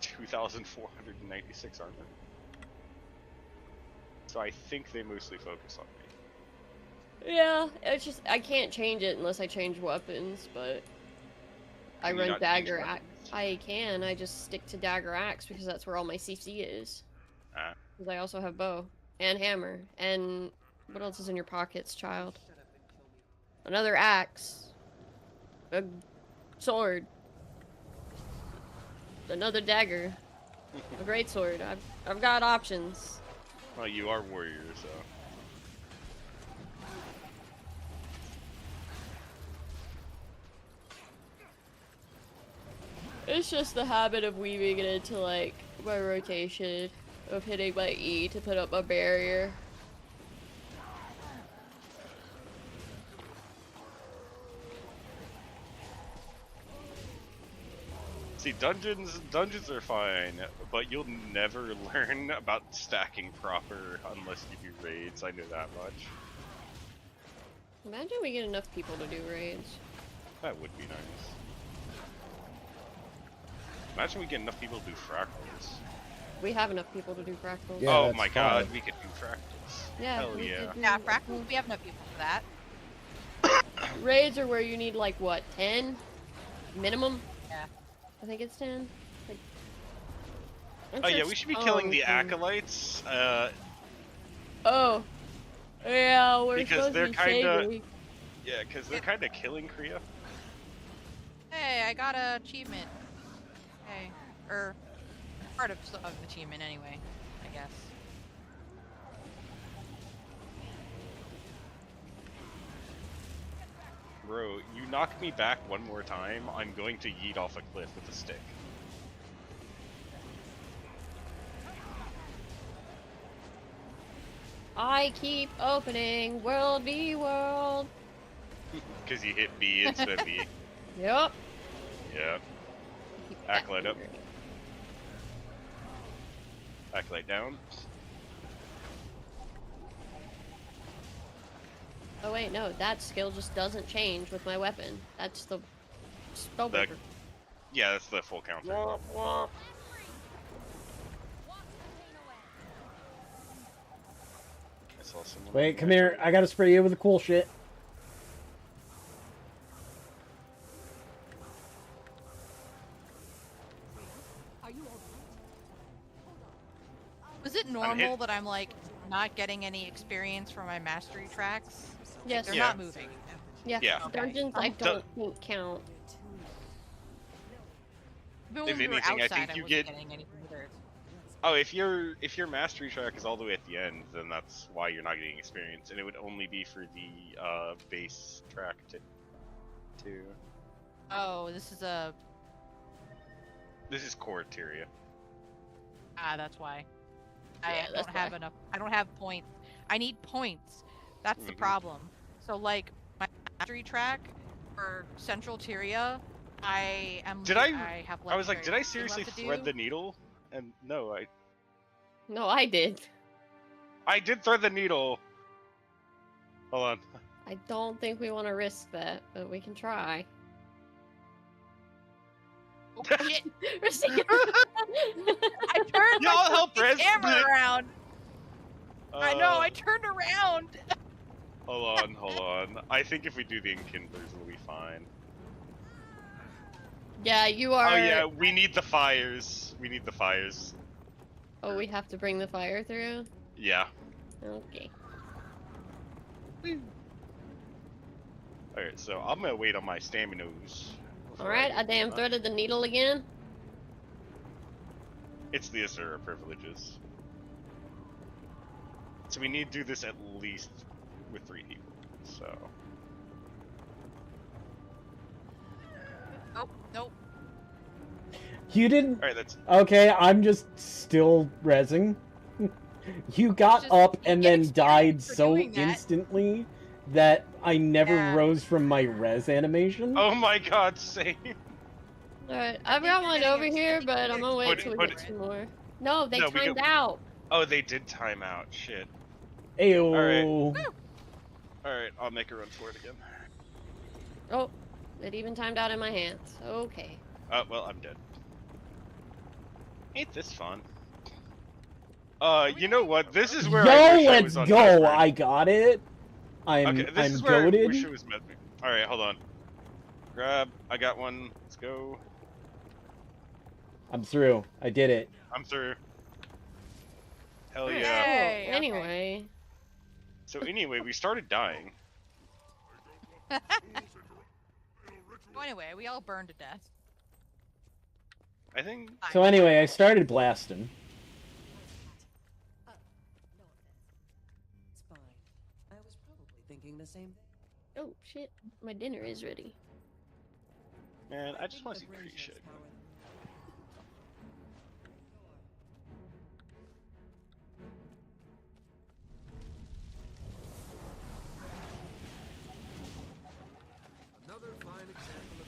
2,496 armor. So I think they mostly focus on me. Yeah, it's just I can't change it unless I change weapons, but I Can you run not change dagger axe. weapons? I can. I just stick to dagger axe because that's where all my CC is. Ah. Because I also have bow and hammer and what else is in your pockets, child? Another axe, a sword, another dagger, a great sword. I've got options. Well, you are warrior, so. It's just the habit of weaving it into like my rotation of hitting my E to put up a barrier. See, dungeons are fine, but you'll never learn about stacking proper unless you do raids. I know that much. Imagine we get enough people to do raids. That would be nice. Imagine we get enough people to do fractals. We have enough people to do fractals. Yeah, oh that's my god, fine. we could do fractals. Yeah, Hell we yeah. could do- Yeah, fractals, we have enough people for that. Raids are where you need like what, 10 minimum? Yeah. I think it's 10. Like, Oh yeah, we should be killing the acolytes. Oh. Yeah, we're Because supposed they're to be kinda- saving. Yeah, because they're kind of killing Kriya. Hey, I got an achievement. Hey, or part of an achievement anyway, I guess. Bro, you knock me back one more time, I'm going to yeet off a cliff with a stick. I keep opening World v World. Because you hit B instead of B. Yep. Yeah. Keep Acolyte up. fingering. Acolyte down. Oh wait, no, that skill just doesn't change with my weapon. That's the spellbreaker. Yeah, that's the full counter. Womp, womp. I saw someone. Wait, come here. I gotta spray you with the cool shit. Are you alright? Was it hit- normal that I'm like not getting any experience for my mastery tracks? Yes. They're Yeah. not moving. Yeah. Yeah. Okay. Dungeons I don't think count. Even If when we were anything, I outside, think you wasn't get- getting anything either. Oh, if your mastery track is all the way at the end, then that's why you're not getting experience, and it would only be for the base track too. Oh, this is a This is core Tyria. that's why. Yeah, I that's don't have why. enough. I don't have points. I need points. That's the Mhm. problem. So like my mastery track for Central Tyria, I am. Did I have. I was like, did I legendary seriously left to thread do. the needle? And no, No, I did. I did thread the needle. Hold on. I don't think we want to risk that, but we can try. Oh, shit! Risking- I turned Yeah, I'll my help, fucking Riz. camera around. I know. I Uh, turned around. Hold on. I think if we do the enkindlers, we'll be fine. Yeah, you are. Oh yeah, we need the fires. We need the fires. Oh, we have to bring the fire through? Yeah. Okay. Alright, so I'm gonna wait on my staminas. Alright, I damn threaded the needle again. It's the Asura privileges. So we need to do this at least with 3 people. So. Oh, nope. You didn't. Alright, that's. Okay, I'm just still rezzing. You got Just- up you and get then experience died for so doing that. instantly that I never Yeah. rose from my res animation. Oh my god, same! Alright, I've got one over here, but I'm gonna wait till we get some more. No, they timed out. Oh, they did time out. Shit. Ayo. Alright, I'll make a run for it again. Oh, it even timed out in my hands. Okay. Oh, well, I'm dead. Ain't this fun? You know what? This is where I wish I was on let's go! Mesmer. I got it. I'm where I wish goated. it was Mesmer. Alright, hold on. Grab. I got one. Let's go. I'm through. I did it. I'm through. Hell Hey, yeah. okay. Anyway. So anyway, we started dying. So anyway, we all burned to death. I think. So anyway, I started blasting. It's fine. I was probably thinking the same thing. Oh shit, my dinner is ready. Man, I just want to see Cree shit. Another fine example of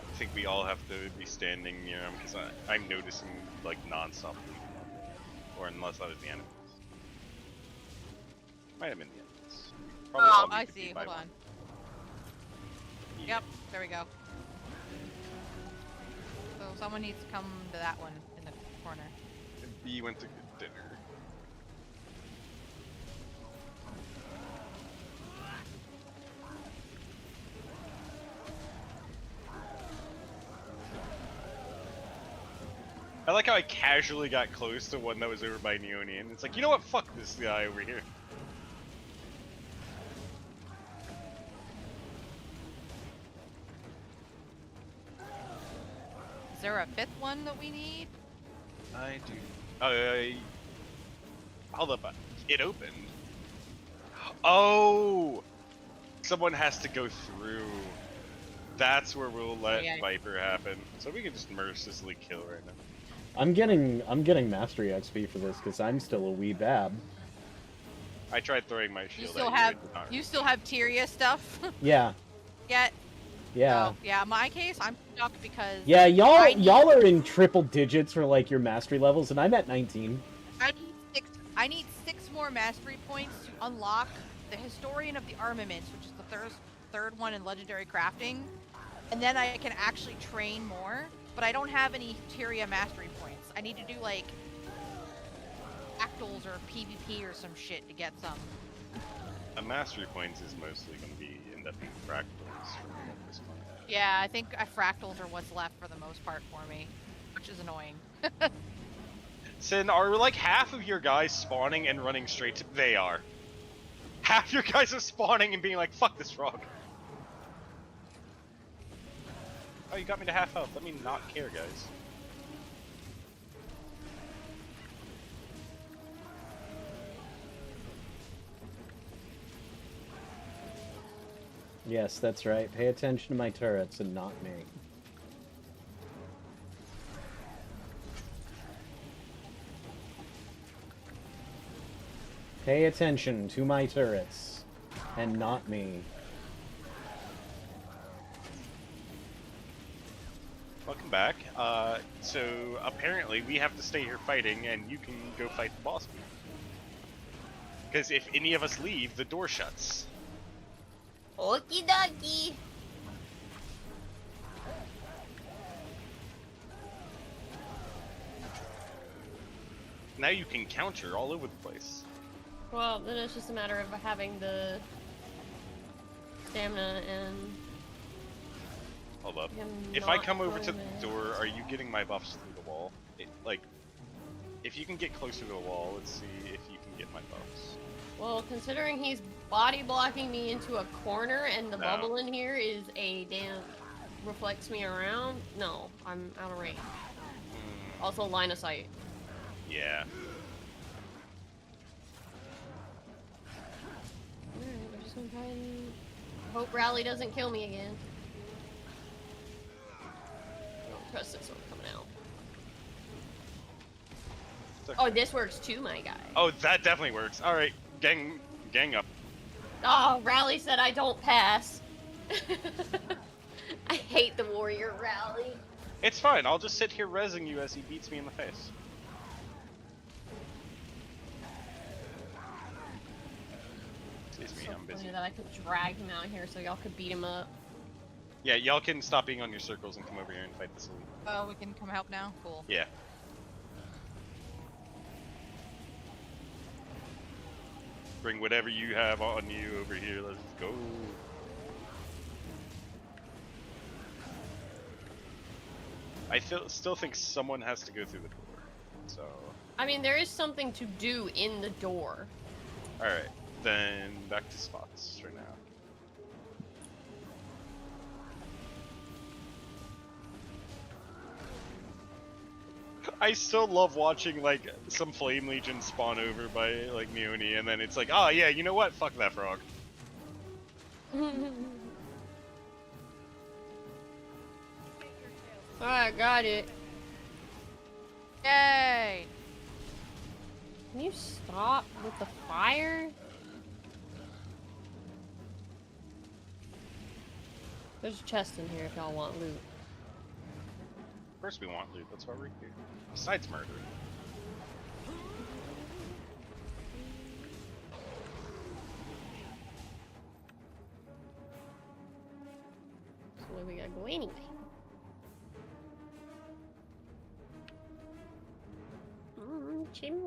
I think we all have to be standing near him because I'm noticing like non-stop bleeding. Or unless that was the enemies. Might have been the enemies. Probably all need I to see. be by Hold on. one. Yep, there we go. So someone needs to come to that one in the corner. And B went to get dinner. I like how I casually got close to one that was over by Neonian. It's like, you know what? Fuck this guy over here. Is there a fifth one that we need? I do. Hold up. It opened. Oh! Someone has to go through. That's where we'll let Viper happen. So we can just mercilessly kill right now. I'm getting mastery XP for this because I'm still a wee bab. I tried throwing my shield. You still have Tyria stuff? Yeah. Yet? Yeah. Oh, yeah, in my case, I'm stuck because Yeah, y'all are in triple digits for like your mastery levels, and I'm at 19. I need 6 more mastery points to unlock the Historian of the Armaments, which is the third one in Legendary Crafting, and then I can actually train more. But I don't have any Tyria mastery points. I need to do like fractals or PvP or some shit to get some. A mastery points is mostly going to end up being fractals for this one. Yeah, I think fractals are what's left for the most part for me, which is annoying. Sin, are like half of your guys spawning and running straight to... They are. Half your guys are spawning and being like, fuck this frog. Oh, you got me to half health. Let me not care, guys. Yes, that's right. Pay attention to my turrets and not me. Pay attention to my turrets and not me. Welcome back. So apparently we have to stay here fighting, and you can go fight the boss. Because if any of us leave, the door shuts. Okie dokie. Now you can counter all over the place. Well, then it's just a matter of having the stamina and... Hold up. If I come over to the door, are you getting my buffs through the wall? Like, if you can get closer to the wall, let's see if you can get my buffs. Well, considering he's body blocking me into a corner and the bubble in here is a damn... reflects me around, no, I'm out of range. Also, line of sight. Yeah. Alright, we're just gonna try and hope Rally doesn't kill me again. I don't trust this one coming out. Oh, this works too, my guy. Oh, that definitely works. All right, gang up. Oh, Rally said I don't pass. I hate the warrior Rally. It's fine. I'll just sit here rezzing you as he beats me in the face. Excuse me, I'm busy. That I could drag him out here so y'all could beat him up. Yeah, y'all can stop being on your circles and come over here and fight this elite. Oh, we can come help now? Cool. Yeah. Bring whatever you have on you over here. Let's go. I still think someone has to go through the door. So. I mean, there is something to do in the door. All right, then back to spots for now. I still love watching like some Flame Legion spawn over by like Meoni, and then it's like, oh yeah, you know what? Fuck that frog. Alright, got it. Yay! Can you stop with the fire? There's a chest in here if y'all want loot. Of course we want loot. That's why we're here. Besides murder. So where we gotta go anyway.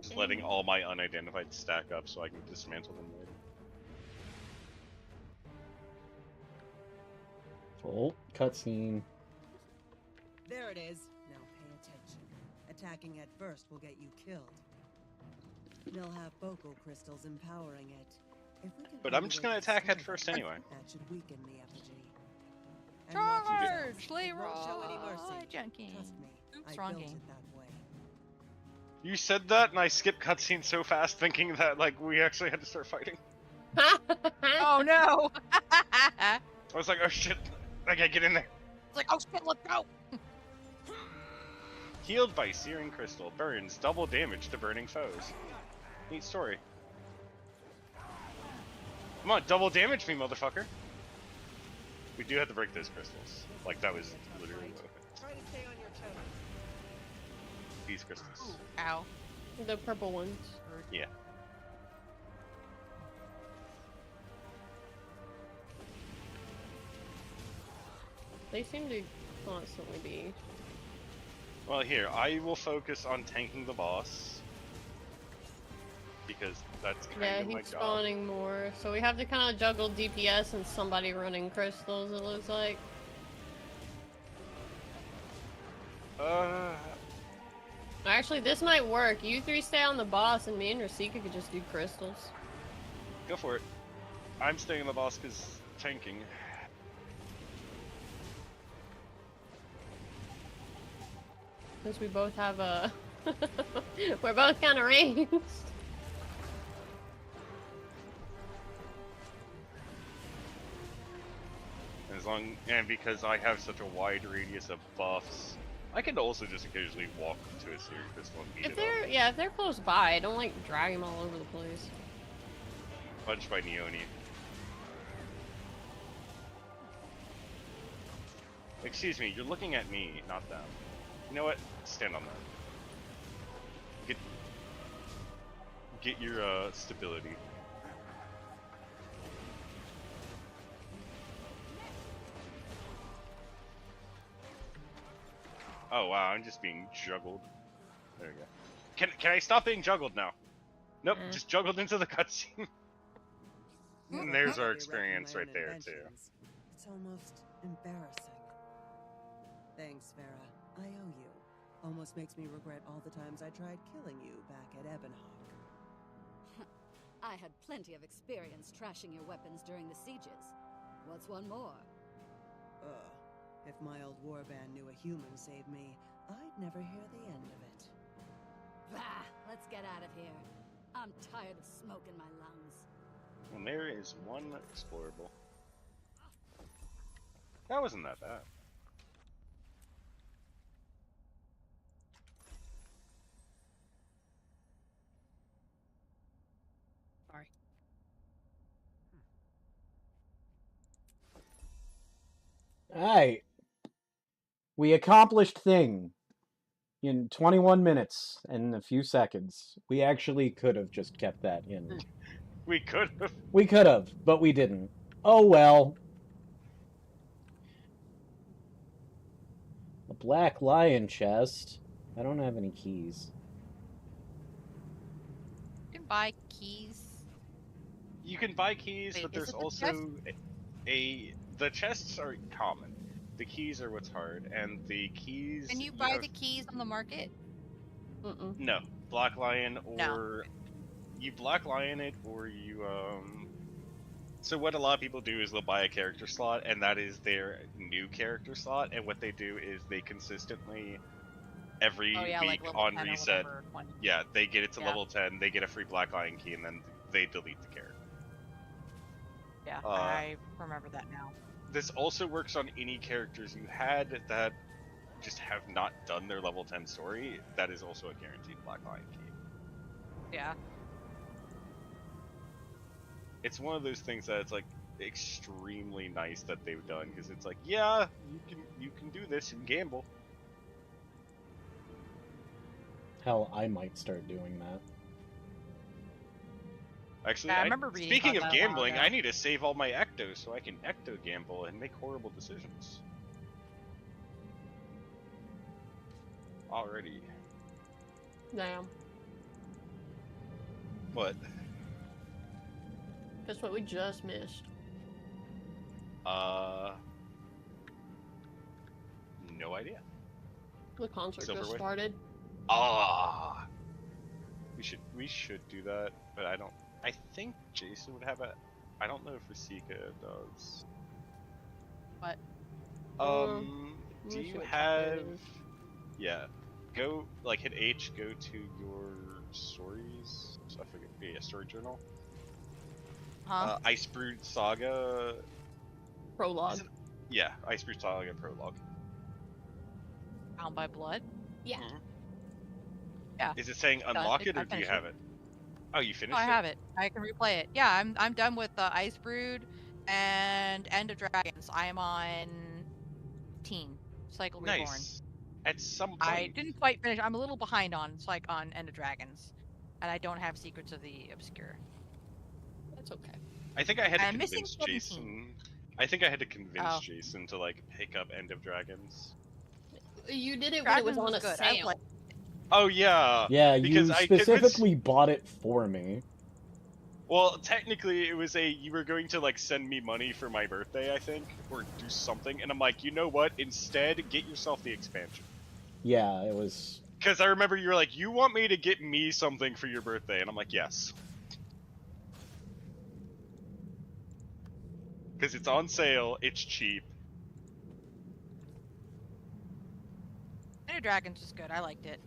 Just letting all my unidentified stack up so I can dismantle them later. Oh, cutscene. There it is. Now pay attention. Attacking it first will get you killed. They'll have vocal crystals empowering it. If we can But I'm just gonna attack head first anyway. That should weaken the effigy. And watch Charge! yourself. It won't show any Leroy mercy. Jenkins. Trust me. Oops, I wrong built game. it that way. You said that, and I skipped cutscene so fast, thinking that like we actually had to start fighting. Oh no! I was like, oh shit, I gotta get in there. It's like, oh shit, let's go! Healed by Searing Crystal, burns double damage to burning foes. Neat story. Come on, double damage me, motherfucker. We do have to break those crystals. Like that was literally Try to stay on your toes. these crystals. Ow. The purple ones. Yeah. They seem to constantly be. Well, here, I will focus on tanking the boss. Because that's kind Yeah, of my he's job. spawning more. So we have to kind of juggle DPS and somebody running crystals, it looks like. Actually, this might work. You three stay on the boss, and me and Rasika could just do crystals. Go for it. I'm staying on the boss because tanking. Since we both have a... We're both kind of ranged. And because I have such a wide radius of buffs, I can also just occasionally walk to a Searing Crystal and beat If it they're, up. yeah, if they're close by, don't like drag them all over the place. Punched by Neoni. Excuse me, you're looking at me, not them. You know what? Stand on that. Get your stability. Oh wow, I'm just being juggled. There we go. Can I stop being juggled now? Nope, just juggled into the cutscene. And there's our experience right there too. It's almost embarrassing. Thanks, Vera. I owe you. Almost makes me regret all the times I tried killing you back at Ebonhawk. I had plenty of experience trashing your weapons during the sieges. What's one more? If my old warband knew a human saved me, I'd never hear the end of it. Bah! Let's get out of here. I'm tired of smoke in my lungs. And there is one explorable. That wasn't that bad. Alright. We accomplished thing in 21 minutes and a few seconds. We actually could have just kept that in. We could have. We could have, but we didn't. Oh well. A black lion chest. I don't have any keys. You can buy keys. You can buy keys, Wait, but is there's it the also the chests are common. The keys are what's hard, and the keys. Can you buy have- the keys on the market? No, Black Lion or No. you Black Lion it or you So what a lot of people do is they'll buy a character slot, and that is their new character slot. And what they do is they consistently every like week level on 10 or reset, whatever, 20. yeah, they get it to Yeah. level 10, they get a free Black Lion key, and then they delete the character. Yeah, I remember that now. This also works on any characters you had that just have not done their level 10 story. That is also a guaranteed Black Lion key. Yeah. It's one of those things that it's like extremely nice that they've done, because it's like, yeah, you can do this and gamble. Hell, I might start doing that. Actually, Yeah, I remember reading speaking about of that a while gambling, ago. I need to save all my ectos so I can ecto gamble and make horrible decisions. Already. Damn. What? That's what we just missed. No idea. The concert just Silverwood? started. Ah. We should do that, but I think Jason would have a. I don't know if Rasika does. What? Do we you should have? check in. Yeah. Go hit H. Go to your stories. I forget. Yeah, story journal. Huh? Icebrood Saga. Prologue. Yeah, Icebrood Saga prologue. Bound by Blood? Yeah. Yeah. Is it saying Done. unlock it I or do you finished have it? Oh, you finished Oh, I it? have it. I can replay it. Yeah, I'm done with Ice Brood and End of Dragons. I am on Teen Cycle Reborn. Nice. At some point. I didn't quite finish. I'm a little behind on End of Dragons, and I don't have Secrets of the Obscure. That's okay. I think I had to I'm missing convince 17. Jason. I think I had to convince Oh. Jason to pick up End of Dragons. You did it when it was on a Dragons is good. I sale. like- Oh yeah. Yeah, because you I specifically bought it for me. Well, technically, it was you were going to send me money for my birthday, I think, or do something, and I'm like, you know what? Instead, get yourself the expansion. Yeah, it was. Because I remember you were like, you want me to get me something for your birthday, and I'm like, yes. Because it's on sale, it's cheap. End of Dragons is good. I liked it.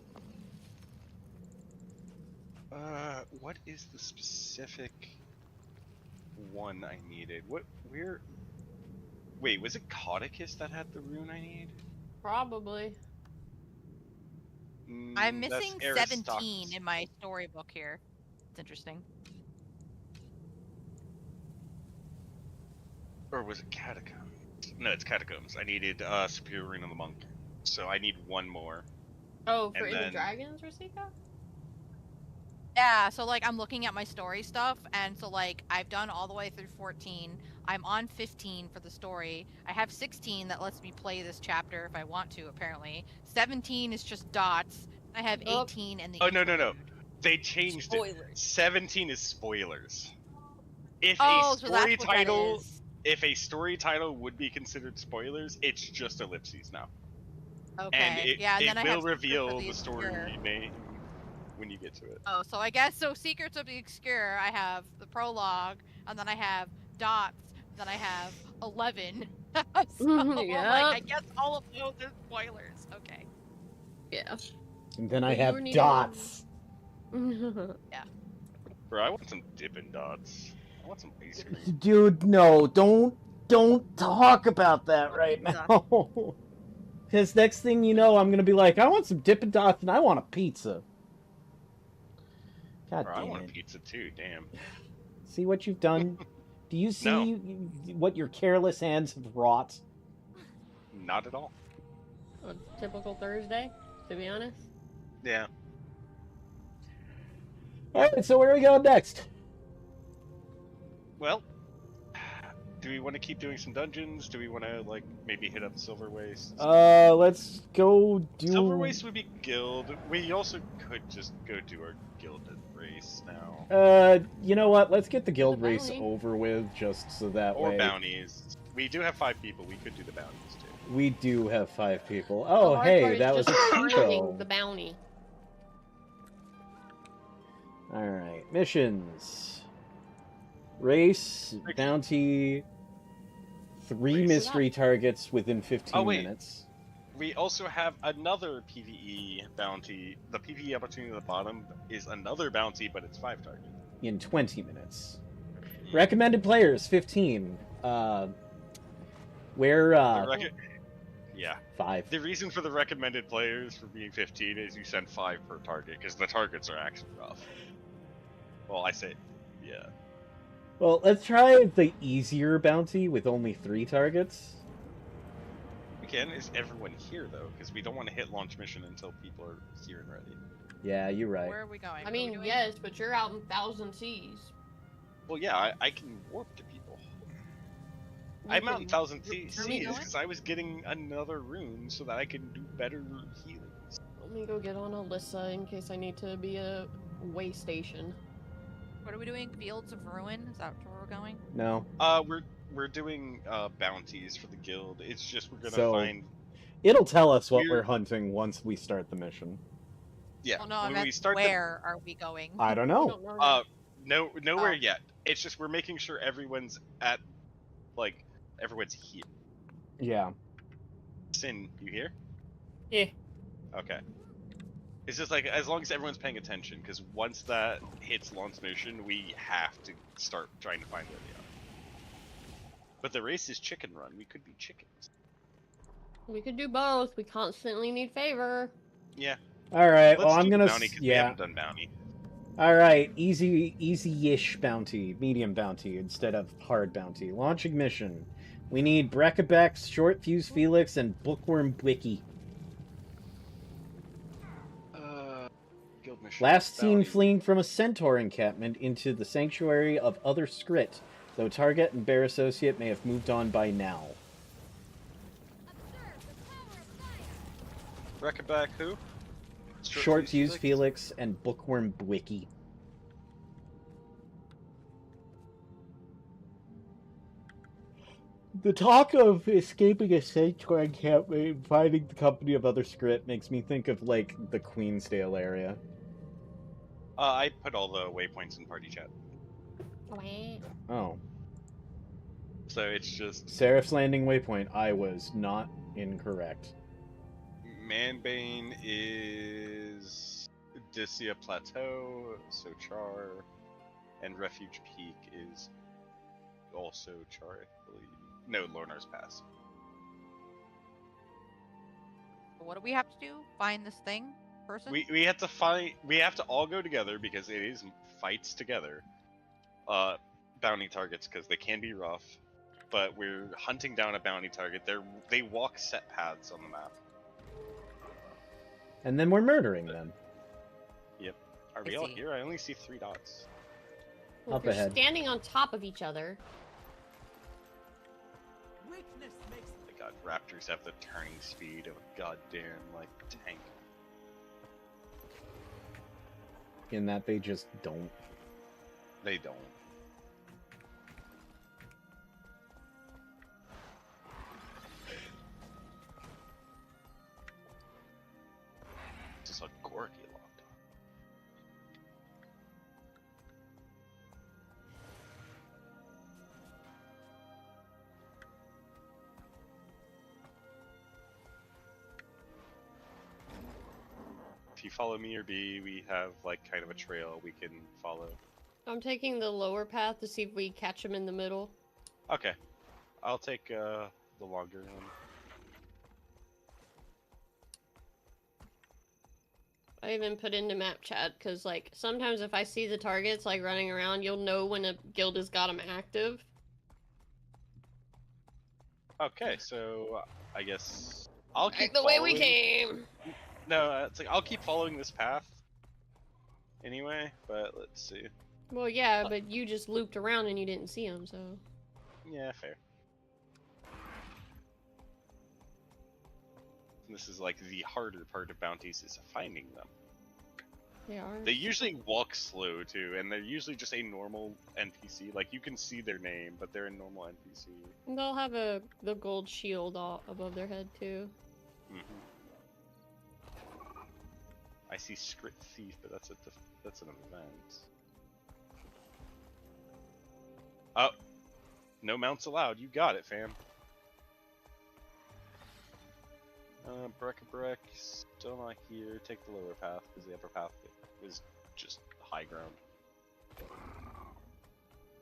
What is the specific one I needed? Wait, was it Caudicus that had the rune I need? Probably. I'm That's missing Aristocratus. 17 in my storybook here. It's interesting. Or was it Catacombs? No, it's Catacombs. I needed Superior Rune of the Monk. So I need one more. Oh, for And End of then- Dragons, Rasika? Yeah, so I'm looking at my story stuff, and so I've done all the way through 14. I'm on 15 for the story. I have 16 that lets me play this chapter if I want to, apparently. 17 is just dots. I have 18 in the Oh, no. They changed Spoilers. it. 17 is spoilers. If Oh, a so story that's what that title is. if a story title would be considered spoilers, it's just ellipses now. Okay. And it, yeah, and it then I will have Secrets of reveal the the story Obscure. name when you get to it. Oh, so I guess Secrets of the Obscure. I have the prologue, and then I have dots. Then I have 11. So Yeah. I guess all of those are spoilers. Okay. Yeah. And then I But you have were needing- dots. Yeah. Bro, I want some Dippin' Dots. I want some ice cream. Dude, no, don't talk about that right now. Because next thing you know, I'm gonna be like, I want some Dippin' Dots and I want a pizza. God Bro, I damn want a it! pizza too. Damn. See what you've done? Do you see No. what your careless hands have wrought? Not at all. A typical Thursday, to be honest. Yeah. Alright, so where are we going next? Well, do we want to keep doing some dungeons? Do we want to, like, maybe hit up Silver Waste? Let's go do... Silver Waste would be guild. We also could just go do our gilded race now. You know what? Let's get the guild The race bounty. over with, just so that Or way... bounties. We do have 5 people. We could do the bounties, too. We do have 5 people. The Oh, hard hey, part is that was just a earning typo. the bounty. Alright, missions. Race, bounty, 3 Race. mystery targets within 15 Oh, wait. minutes. We also have another PvE bounty. The PvE opportunity at the bottom is another bounty, but it's 5 targets. In 20 minutes. Recommended players, 15. Yeah. 5. The reason for the recommended players for being 15 is you send 5 per target, because the targets are actually rough. Well, I say, yeah. Well, let's try the easier bounty with only 3 targets. We can. Is everyone here, though? Because we don't want to hit launch mission until people are here and ready. Yeah, you're right. Where are we going? I mean, yes, but you're out in Thousand Seas. Well, yeah, I can warp to people. I'm out in Thousand Seas because I was getting another rune so that I can do better healings. Let me go get on Alyssa in case I need to be a way station. What are we doing? Fields of Ruin? Is that where we're going? No. We're doing bounties for the guild. It's just we're gonna So, find. It'll tell us what we're hunting once we start the mission. Yeah. Well, no, I when meant we start where are we going? I don't know. Nowhere yet. It's just we're making sure everyone's at, like, everyone's here. Yeah. Sin, you here? Yeah. Okay. It's just like, as long as everyone's paying attention, because once that hits launch mission, we have to start trying to find where they are. But the race is chicken run. We could be chickens. We could do both. We constantly need favor. Yeah. Alright, Let's well, I'm do gonna... bounty, 'cause we yeah. haven't done bounty. Alright, easy-ish bounty. Medium bounty instead of hard bounty. Launching mission. We need Breckebex, Short Fuse Felix, and Bookworm Wiki. Guild mission. Last seen bounty. fleeing from a centaur encampment into the sanctuary of Other Skrit, though target and bear associate may have moved on by now. Reckenback who? Short Fuse Felix and Bookworm Wiki. The talk of escaping a centaur encampment and finding the company of Other Skrit makes me think of, like, the Queensdale area. I put all the waypoints in party chat. Oh. So it's just Seraph's Landing waypoint. I was not incorrect. Manbane is Odyssia Plateau, Sochar, and Refuge Peak is also Char, I believe. No, Lornar's Pass. What do we have to do? Find this thing? Person? We have to find. We have to all go together because it is fights together. Bounty targets because they can be rough, but we're hunting down a bounty target. They walk set paths on the map. And then we're murdering them. Yep. Are we all here? I only see 3 dots. Well, Up if you're ahead. standing on top of each other. My god, raptors have the turning speed of a goddamn, like, tank. In that they just don't. They don't. Just a Gorky locked on. If you follow me or B, we have like kind of a trail we can follow. I'm taking the lower path to see if we catch him in the middle. Okay. I'll take the longer one. I even put into map chat because, like, sometimes if I see the targets like running around, you'll know when a guild has got them active. Okay, so I guess I'll keep Right the way we following- came. No, it's like I'll keep following this path. Anyway, but let's see. Well, yeah, but you just looped around and you didn't see him, so. Yeah, fair. This is like the harder part of bounties is finding them. They are. They usually walk slow too, and they're usually just a normal NPC. Like you can see their name, but they're a normal NPC. They'll have the gold shield all above their head too. I see Script Thief, but that's an event. Oh, no mounts allowed. You got it, fam. Breck, still not here. Take the lower path, because the upper path is just high ground.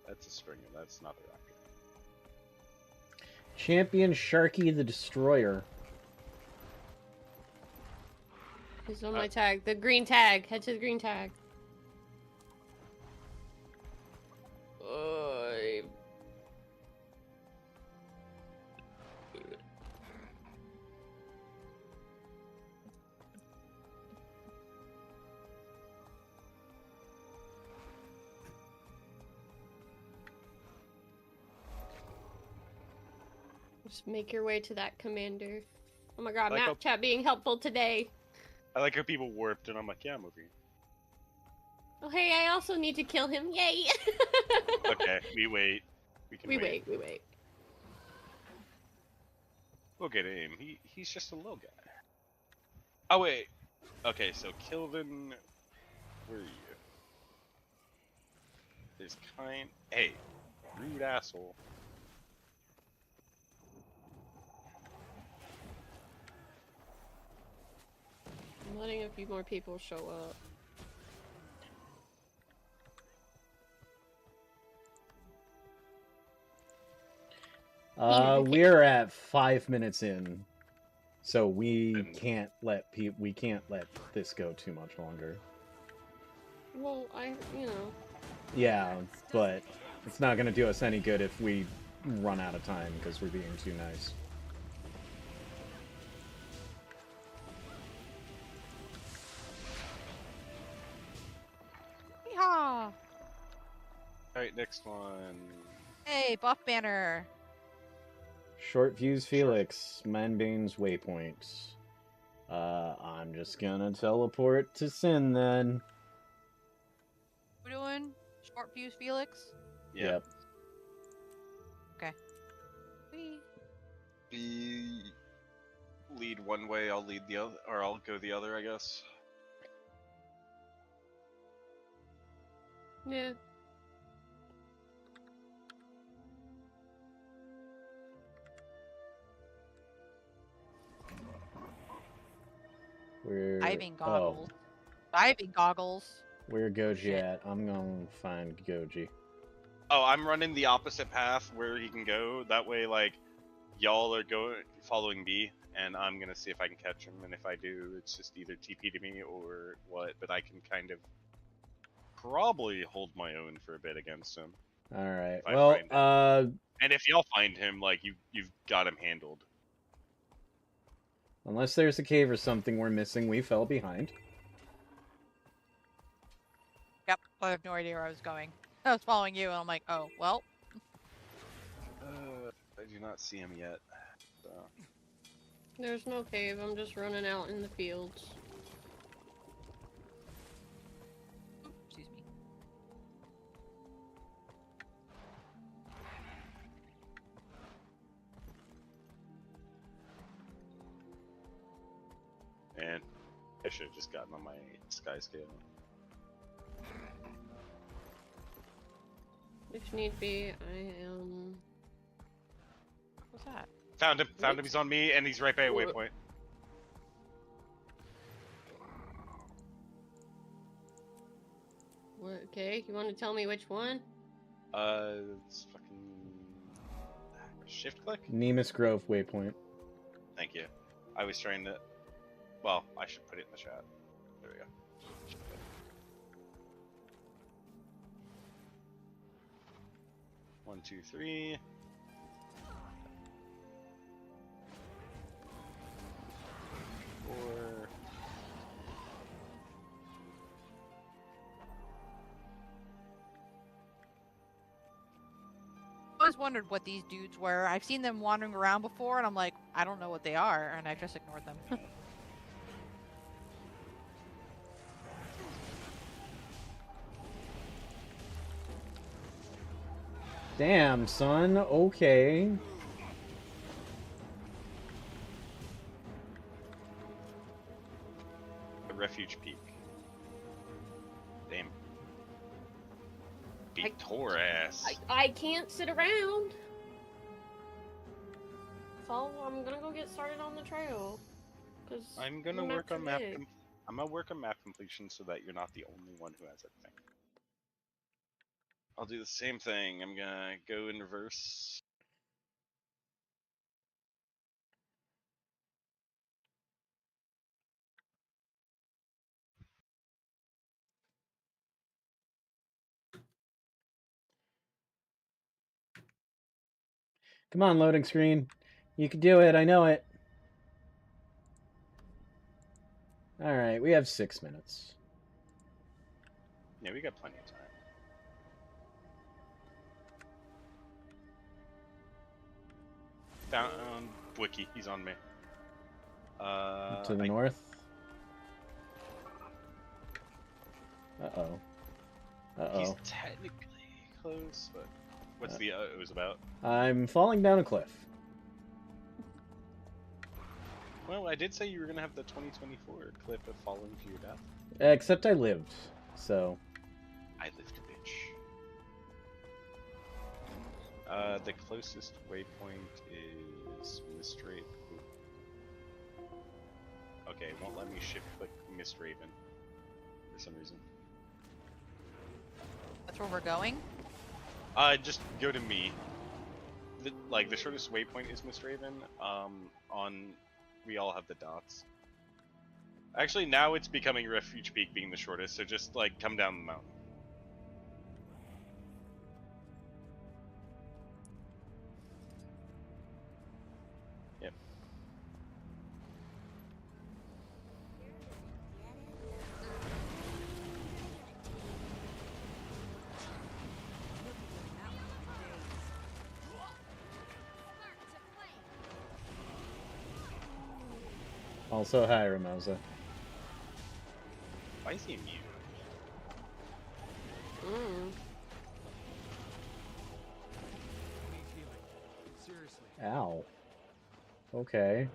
That's a stringer, that's not a raptor. Champion Sharky the Destroyer. He's on my tag. The green tag. Head to the green tag. Just make your way to that commander. Oh my god, Like map chat being helpful today. I like how people warped, and I'm like, yeah, I'm over here. Oh hey, I also need to kill him. Yay! Okay, we wait. We wait. We'll get him. He's just a little guy. Oh wait. Okay, so Kilvin, where are you? There's kind. Hey, rude asshole. I'm letting a few more people show up. We're at 5 minutes in, so we can't let this go too much longer. Well, you know. Yeah, but it's not gonna do us any good if we run out of time because we're being too nice. Yeehaw! Alright, next one. Hey, buff banner. Short Fuse Felix, Manbane's Waypoint. I'm just gonna teleport to Sin then. We're doing short fuse Felix. Yep. Okay. Be lead one way, I'll lead the other, or I'll go the other, I guess. Yeah. We're Diving goggles. Diving goggles. Where Goji at? I'm gonna find Goji. Oh, I'm running the opposite path where he can go. That way, like, y'all are following me, and I'm gonna see if I can catch him. And if I do, it's just either TP to me or what. But I can kind of probably hold my own for a bit against him. All right. If I Well, find him. And if y'all find him, like, you've got him handled. Unless there's a cave or something we're missing, we fell behind. Yep, I have no idea where I was going. I was following you, and I'm like, oh, well. I do not see him yet. So. There's no cave. I'm just running out in the fields. Excuse me. Man, I should have just gotten on my sky scale. If need be, I am. What's that? Found him. Found him. He's on me, and he's right by a waypoint. What? Okay, you want to tell me which one? It's fucking shift click. Nemus Grove waypoint. Thank you. I was trying to. Well, I should put it in the chat. There we go. 1, 2, 3. always wondered what these dudes were. I've seen them wandering around before, and I'm like, I don't know what they are, and I just ignored them. Damn, son. Okay. The refuge peak. Damn. Beat Tor ass. I can't sit around. So I'm gonna go get started on the trail. Cause I'm gonna work on map. I'm gonna work on map completion so that you're not the only one who has everything. I'll do the same thing. I'm gonna go in reverse. Come on, loading screen. You can do it. I know it. All right, we have 6 minutes. Yeah, we got plenty of time. Found Wiki. He's on me. To the north. Uh-oh. He's Uh-oh. technically close, but what's the uh-ohs about? I'm falling down a cliff. Well, I did say you were gonna have the 2024 clip of falling to your death. Except I lived, so... I lived, bitch. The closest waypoint is Mistraven. Okay, it won't let me shift click Mistraven for some reason. That's where we're going? Just go to me. The shortest waypoint is Mistraven. We all have the dots. Actually, now it's becoming Refuge Peak being the shortest, so just, come down the mountain. Yep. Also, hi, Ramosa. Why is he immune? Seriously. Ow. Okay.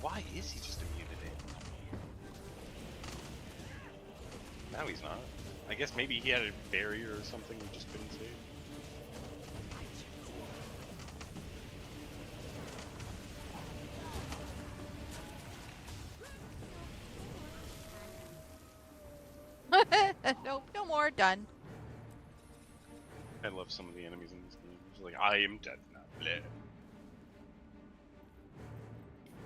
Why is he just immune to it? Now he's not. I guess maybe he had a barrier or something we just couldn't see. Nope, no more. Done. I love some of the enemies in this game. It's like, I am dead now. Bleh.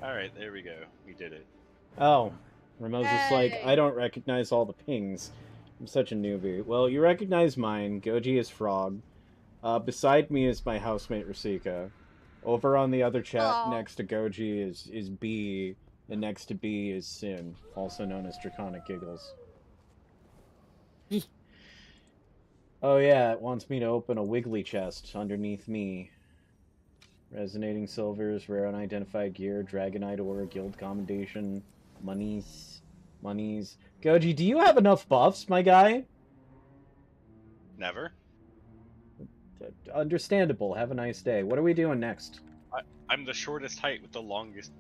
Alright, there we go. We did it. Oh. Ramosa's like, I don't recognize all the pings. I'm such a newbie. Well, you recognize mine. Goji is Frog. Beside me is my housemate, Rasika. Over on the other chat next to Goji is B. And next to B is Sin, also known as Draconic Giggles. Oh yeah, it wants me to open a wiggly chest underneath me. Resonating silvers, rare unidentified gear, dragonite ore, guild commendation, monies. Goji, do you have enough buffs, my guy? Never. Understandable. Have a nice day. What are we doing next? I'm the shortest height with the longest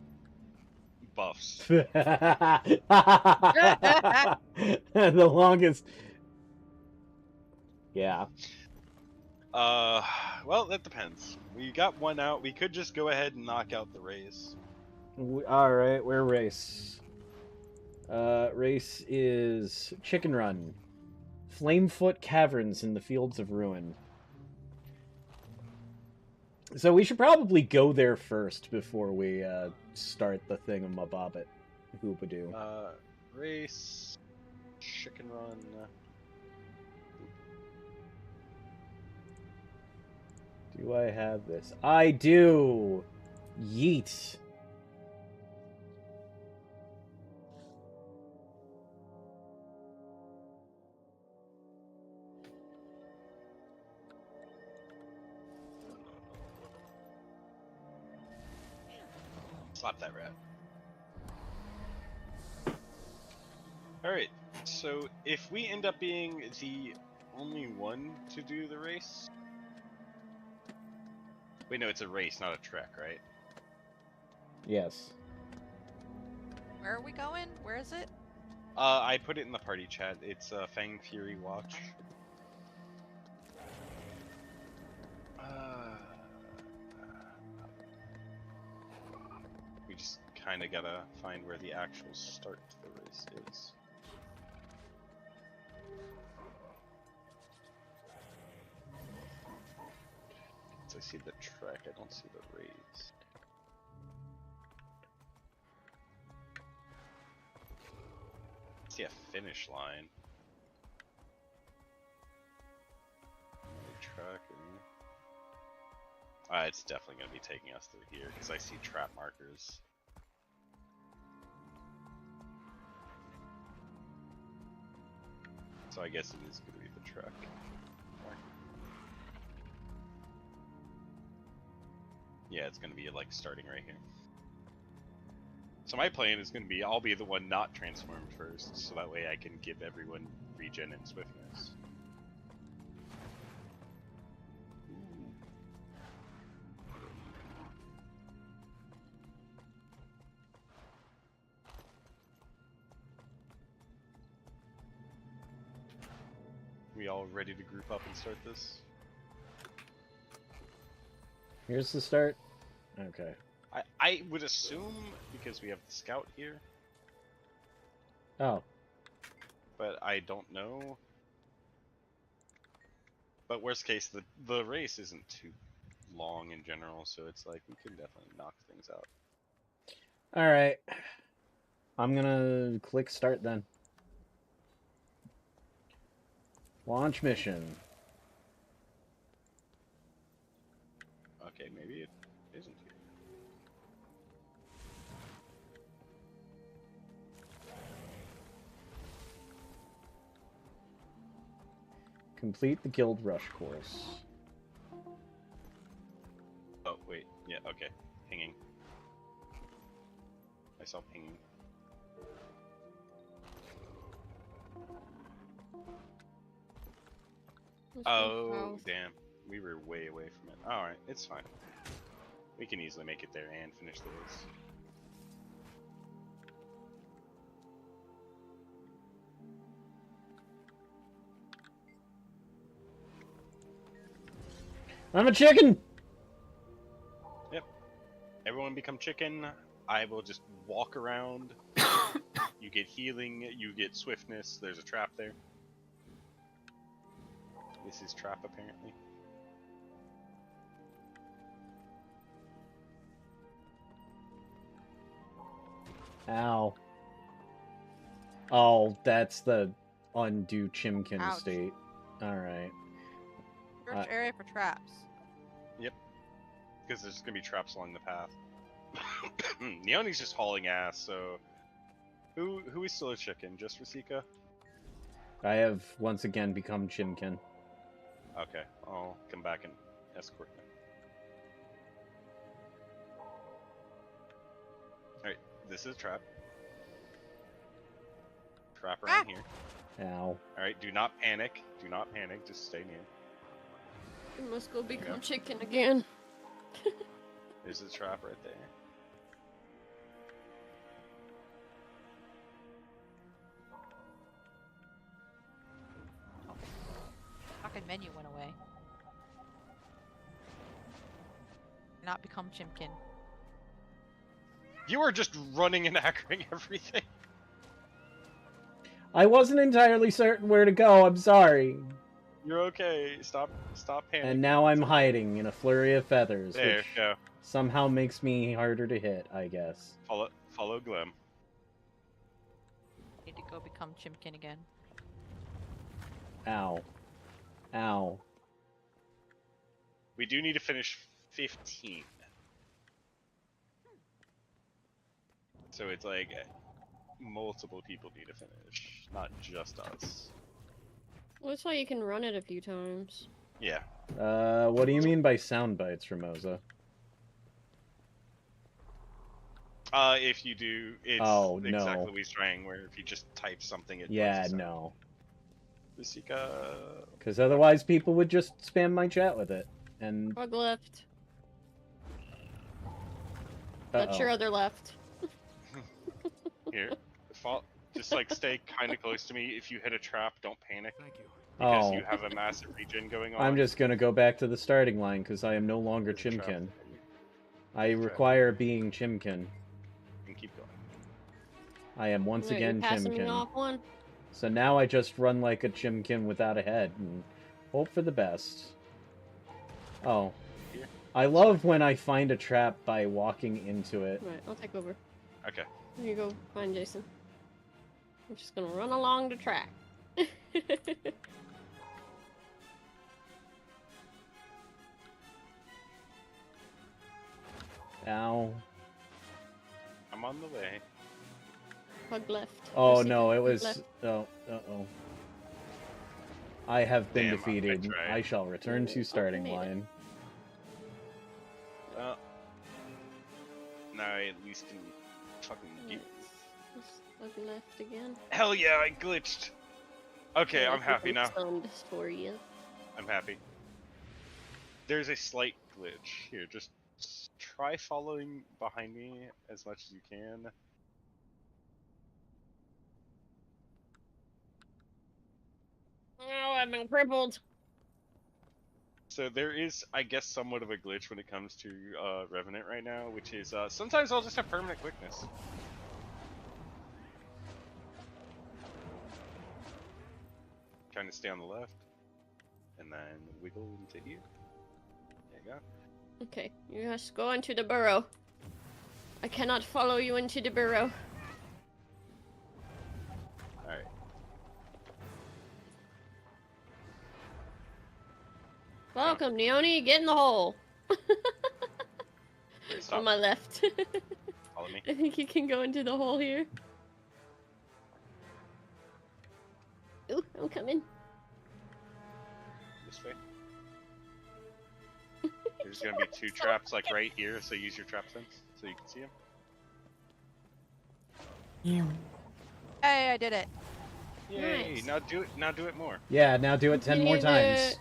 buffs. The longest. Yeah. Well, that depends. We got one out. We could just go ahead and knock out the race. Alright, we're race. Race is Chicken Run. Flamefoot Caverns in the Fields of Ruin. So we should probably go there first before we start the thingamabobbit. Hoopadoo. Race. Chicken Run. Do I have this? I do! Yeet. Slap that rat. Alright, so if we end up being the only one to do the race... Wait, no, it's a race, not a trek, right? Yes. Where are we going? Where is it? I put it in the party chat. It's Fang Fury Watch. We just kind of gotta find where the actual start to the race is. So I see the track, I don't see the race. I see a finish line. Track and... it's definitely going to be taking us through here because I see trap markers. So I guess it is going to be the track marker. Yeah, it's going to be like starting right here. So my plan is going to be I'll be the one not transformed first, so that way I can give everyone regen and swiftness. We all ready to group up and start this? Here's the start. Okay. I would assume because we have the scout here. Oh. But I don't know. But worst case, the race isn't too long in general, so it's like we can definitely knock things out. Alright. I'm gonna click start then. Launch mission. Okay, maybe it isn't here. Complete the Guild Rush course. Oh, wait. Yeah, okay. Pinging. I saw pinging. Oh, damn. We were way away from it. Alright, it's fine. We can easily make it there and finish the race. I'm a chicken! Yep. Everyone become chicken. I will just walk around. You get healing, you get swiftness. There's a trap there. This is trap, apparently. Ow. Oh, that's the undo Chimkin Ouch. state. Alright. Search area for traps. Yep. Because there's gonna be traps along the path. Neoni's just hauling ass, so... Who is still a chicken? Just Rasika? I have once again become Chimkin. Okay, I'll come back and escort them. Alright, this is a trap. Trap around here. Ow. Alright, do not panic. Do not panic, just stay near. We must go become chicken again. There's a trap right there. Fucking menu went away. Not become Chimkin. You are just running and hackering everything. I wasn't entirely certain where to go, I'm sorry. You're okay. Stop panicking. And now I'm hiding in a flurry of feathers, There, which go. somehow makes me harder to hit, I guess. Follow Glem. Need to go become Chimkin again. Ow. Ow. We do need to finish 15. So it's like multiple people need to finish, not just us. Well, that's why you can run it a few times. Yeah. What do you mean by sound bites, Ramosa? If you do, it's Oh, exactly no. what he's trying, where if you just type something, it Yeah, plays a sound. no. Lusika. Because otherwise people would just spam my chat with it. And... Bug left. Uh-oh. That's your other left. Here, just like stay kind of close to me. If you hit a trap, don't panic. Thank you. Because you have a massive regen going on. I'm just gonna go back to the starting line because I am no longer Chimkin. I require being Chimkin. And keep going. I am once Wait, again you're passing me Chimkin. off one? So now I just run like a Chimkin without a head and hope for the best. Oh. I love when I find a trap by walking into it. Right, I'll take over. Okay. Here you go, find Jason. I'm just gonna run along the track. Ow. I'm on the way. Bug left. Oh no, it Bug was... left. Oh, uh-oh. I have been Damn, defeated. I shall return to starting made it. line. Well, now I at least can fucking get... Bug left again. Hell yeah, I glitched! Okay, Yeah, I'm happy now. Stunned for you. I'm happy. There's a slight glitch. Here, just try following behind me as much as you can. Oh, I've been crippled. So there is, I guess, somewhat of a glitch when it comes to Revenant right now, which is sometimes I'll just have permanent quickness. Kind of stay on the left, and then wiggle into here. There you go. Okay, you just go into the burrow. I cannot follow you into the burrow. Alright. Welcome, Neone. Get in the hole. Wait, stop. On my left. Follow me. I think you can go into the hole here. Ooh, I'm coming. This way. There's gonna be two traps like right here, so use your trap sense so you can see them. Hey, I did it. Yay! Nice. Now do it more. Yeah, now do it 10 more You times.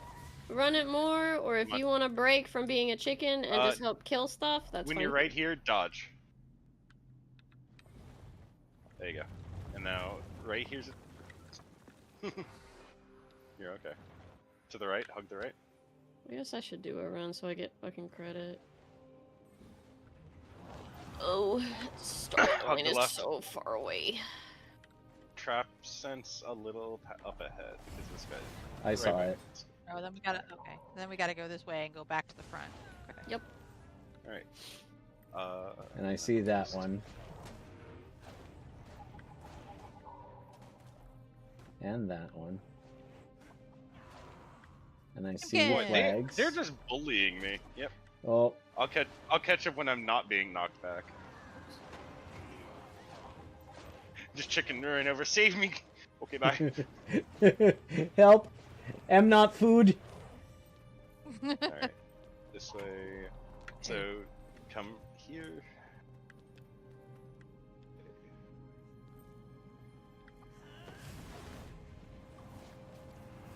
run it more, or if you want to break from being a chicken and just help kill stuff, that's When fine. you're right here, dodge. There you go. And now right here's it. You're okay. To the right, hug the right. I guess I should do a run so I get fucking credit. Oh, start Hug line the is left. so far away. Trap sense a little up ahead because this guy. I saw way. it. Oh, then we gotta. Okay, then we gotta go this way and go back to the front. Okay. Yep. All right. And I see that one. And that one. And I see Okay. Boy, flags. they're just bullying me. Yep. Oh, I'll catch up when I'm not being knocked back. Just chicken running over. Save me. Okay, bye. help! I'm not food. Alright. This way. So, come here.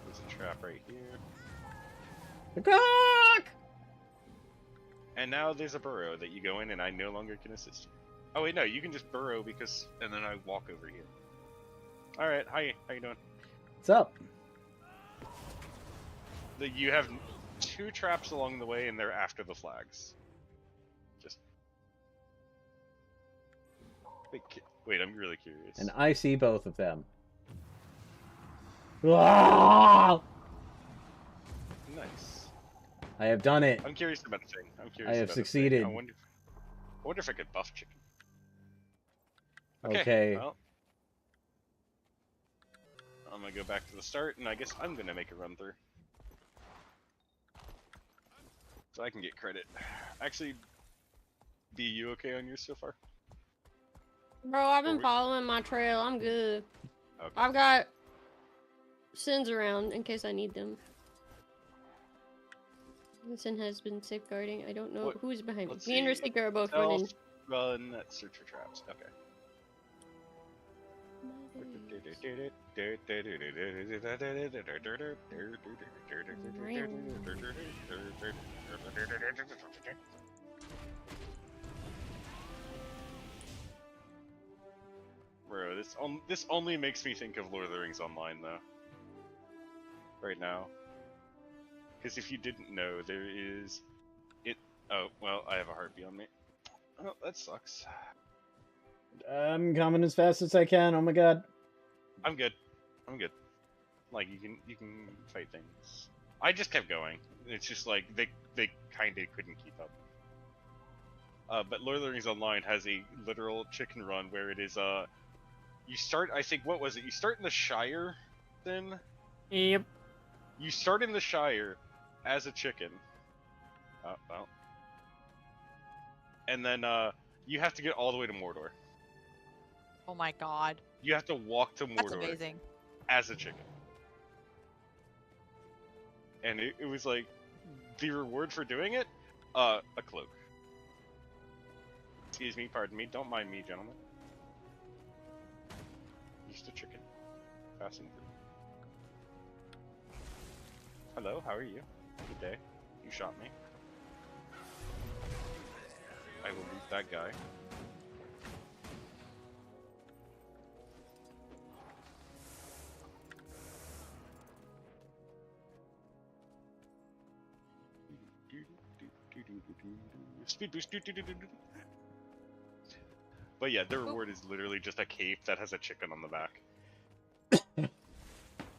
There's a trap right here. And now there's a burrow that you go in and I no longer can assist you. Oh wait, no, you can just burrow because... and then I walk over here. Alright, hi, how you doing? What's up? You have two traps along the way and they're after the flags. Just... Wait, I'm really curious. And I see both of them. Ah! Nice. I have done it. I'm curious about a thing. I have about a thing. succeeded. I wonder if I could buff chicken. Okay. Well, I'm gonna go back to the start, and I guess I'm gonna make a run through. So I can get credit. Actually, B, you okay on yours so far? Bro, I've been following my trail. I'm good. Okay. I've got sins around in case I need them. The sin has been safeguarding. I don't know who's behind me. Me and Ristika are both running. Run, search for traps. Okay. Bro, this only makes me think of Lord of the Rings Online though. Right now. Because if you didn't know, there is it. Oh well, I have a heartbeat on me. Oh, that sucks. I'm coming as fast as I can. Oh my god. I'm good. I'm good. Like you can fight things. I just kept going. It's just like they kind of couldn't keep up. But Lord of the Rings Online has a literal chicken run where it is you start. I think what was it? You start in the Shire, then. Yep. You start in the Shire as a chicken. Well. And then you have to get all the way to Mordor. Oh my god. You have to walk to Mordor. That's amazing. As a chicken. And it was like, the reward for doing it? A cloak. Excuse me, pardon me, don't mind me, gentlemen. Just a chicken. Passing through. Hello, how are you? Good day. You shot me. I will loot that guy. Speed boost. But yeah, the reward is literally just a cape that has a chicken on the back.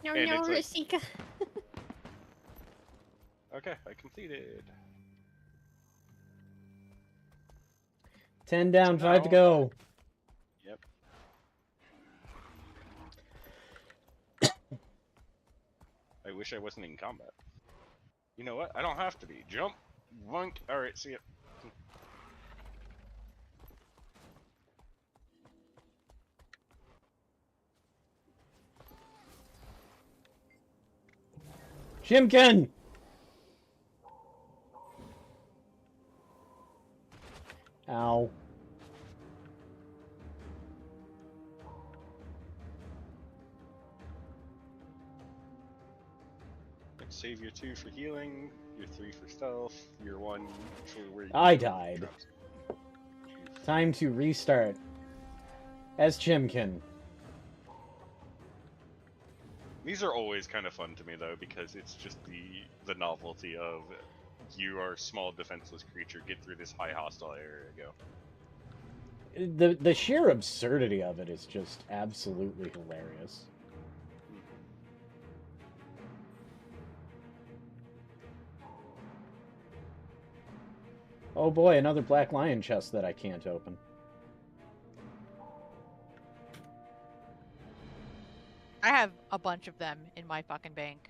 No, And no, it's Risika. Okay, I completed. 10 down, So 5 to now- go. Yep. I wish I wasn't in combat. You know what? I don't have to be. Jump. Wunk. Alright, see ya. Chimkin! Ow. Save your 2 for healing, your 3 for stealth, your 1 for where you I died. Time to restart. As Chimkin. These are always kind of fun to me though, because it's just the novelty of you are a small defenseless creature, get through this high hostile area, go. The sheer absurdity of it is just absolutely hilarious. Oh boy, another Black Lion chest that I can't open. I have a bunch of them in my fucking bank.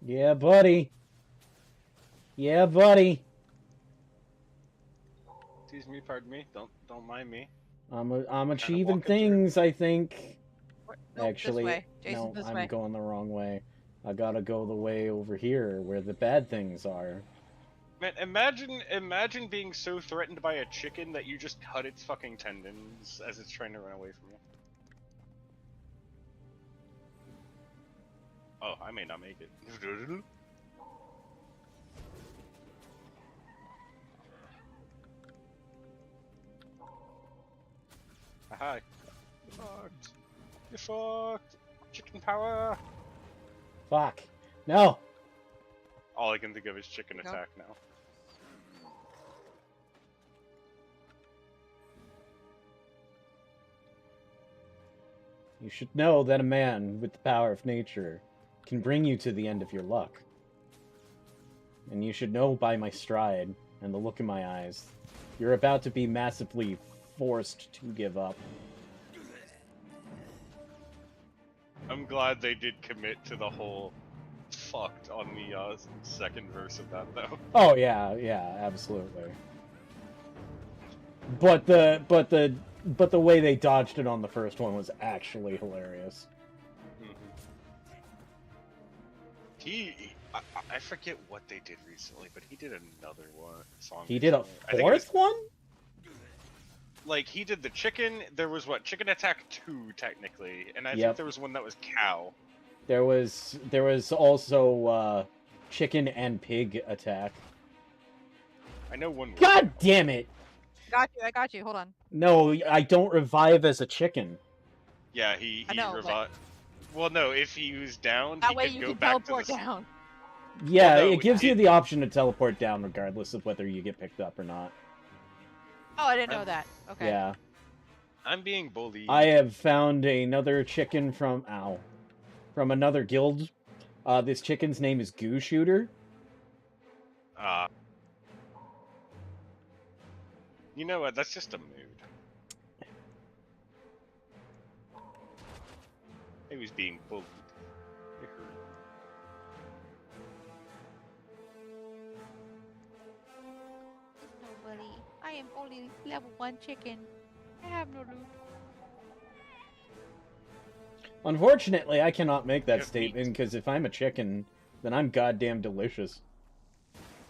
Yeah, buddy. Yeah, buddy. Excuse me, pardon me. Don't mind me. I'm achieving things, I think. Nope, Actually, this way. Jason, no, this I'm way. going the wrong way. I gotta go the way over here, where the bad things are. Man, imagine being so threatened by a chicken that you just cut its fucking tendons as it's trying to run away from you. Oh, I may not make it. Hi. You're fucked. You're fucked. Chicken power. Fuck. No. All I can think of is chicken No. attack now. You should know that a man with the power of nature can bring you to the end of your luck. and you should know by my stride and the look in my eyes, you're about to be massively forced to give up. I'm glad they did commit to the whole fucked on the second verse of that, though. Oh yeah, absolutely. But the way they dodged it on the first one was actually hilarious. I forget what they did recently, but he did another song. He did a recently. fourth one? Like, he did the chicken, there was Chicken Attack 2, technically, and I think Yep. there was one that was Cow. There was also Chicken and Pig Attack. I know one more. God damn it! I got you, hold on. No, I don't revive as a chicken. Yeah, he I know, revived. Well, no, if he was down, That he way could you go can back teleport to the... down. Yeah, Well, no, it gives you the option to teleport down regardless of whether you get picked up or not. Oh, I didn't know that. Okay. Yeah. I'm being bullied. I have found another chicken from another guild. This chicken's name is Goo Shooter. You know what? That's just a mood. He was being bullied. It hurt. Nobody. I am only level 1 chicken. I have no loot. Unfortunately, I cannot make that have statement because if I'm a chicken, then I'm goddamn delicious.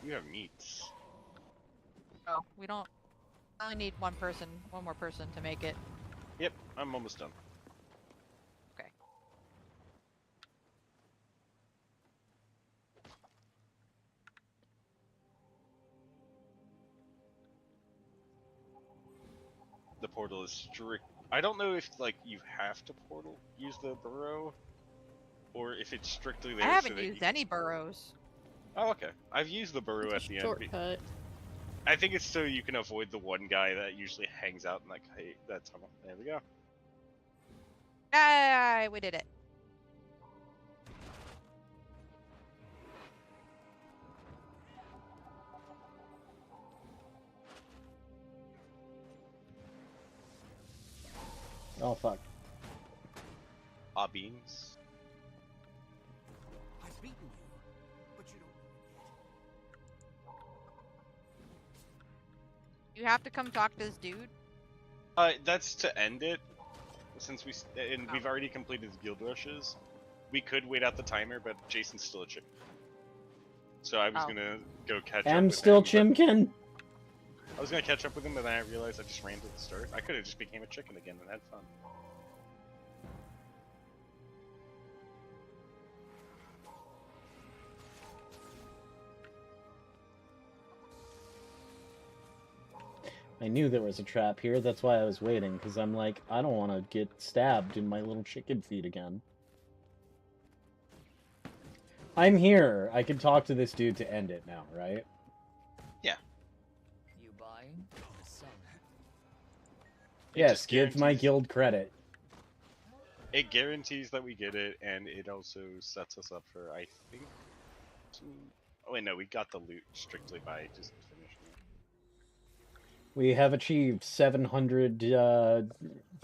You have meats. Oh, we don't. I only need one more person to make it. Yep, I'm almost done. Okay. The portal is strict. I don't know if you have to use the burrow, or if it's strictly there. I haven't so used any burrows. Oh, okay. I've used the burrow at the end. Shortcut. I think it's so you can avoid the one guy that usually hangs out in that tunnel. There we go. Yay! We did it. Oh fuck. Beans. I've beaten you, but you don't. You have to come talk to this dude. That's to end it. Since we've already completed the guild rushes, we could wait out the timer, but Jason's still a chicken. So I was gonna go catch up. I'm with still him, Chimkin. I was gonna catch up with him, but then I realized I just ran to the start. I could have just became a chicken again and had fun. I knew there was a trap here, that's why I was waiting, because I'm like, I don't want to get stabbed in my little chicken feet again. I'm here. I can talk to this dude to end it now, right? Yeah. You buying? Selling? Yes, give my guild credit. It guarantees that we get it, and it also sets us up for, I think... Oh wait, no, we got the loot strictly by just finishing it. We have achieved 700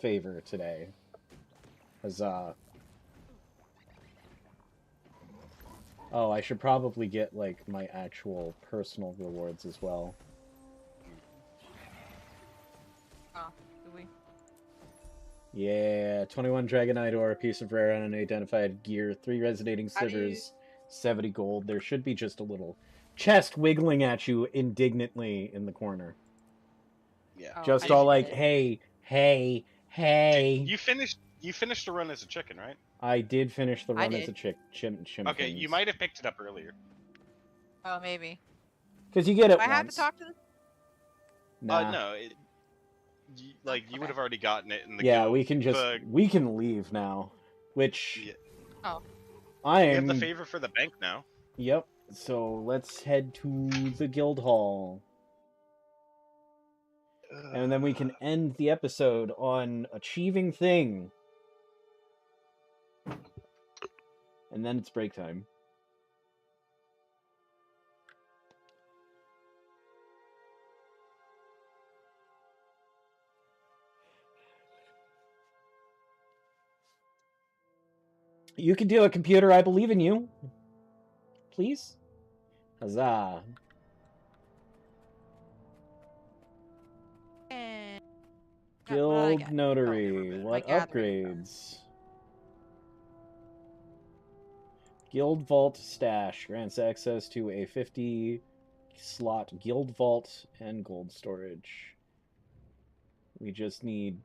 favor today. Huzzah. Oh, I should probably get, like, my actual personal rewards as well. Oh, do we? Yeah, 21 Dragonite ore, a piece of rare unidentified gear, 3 resonating slivers, 70 gold. There should be just a little chest wiggling at you indignantly in the corner. Yeah. Just all like, hey. You finished the run as a chicken, right? I did finish the run as a chicken. Okay, you might have picked it up earlier. Oh, maybe. Because you get it Do I have to once. talk to this? Nah. No. You would have already gotten it in the Yeah, guild. we can just we can leave now, which Oh. I We am. have the favor for the bank now. Yep. So let's head to the guild hall, and then we can end the episode on achieving thing, and then it's break time. You can do it, computer. I believe in you. Please? Huzzah. And Guild Oh, Notary. my What gathering. upgrades? Guild Vault Stash grants access to a 50 slot Guild Vault and gold storage. We just need...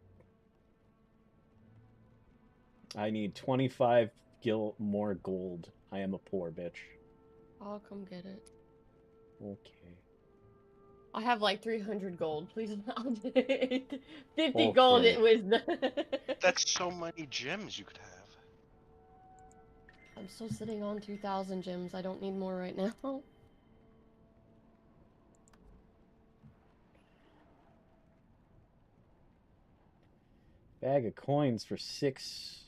I need 25 more gold. I am a poor bitch. I'll come get it. Okay. I have like 300 gold. Please amount it. 50 Okay. gold it was. That's so many gems you could have. I'm still sitting on 2,000 gems. I don't need more right now. Bag of coins for six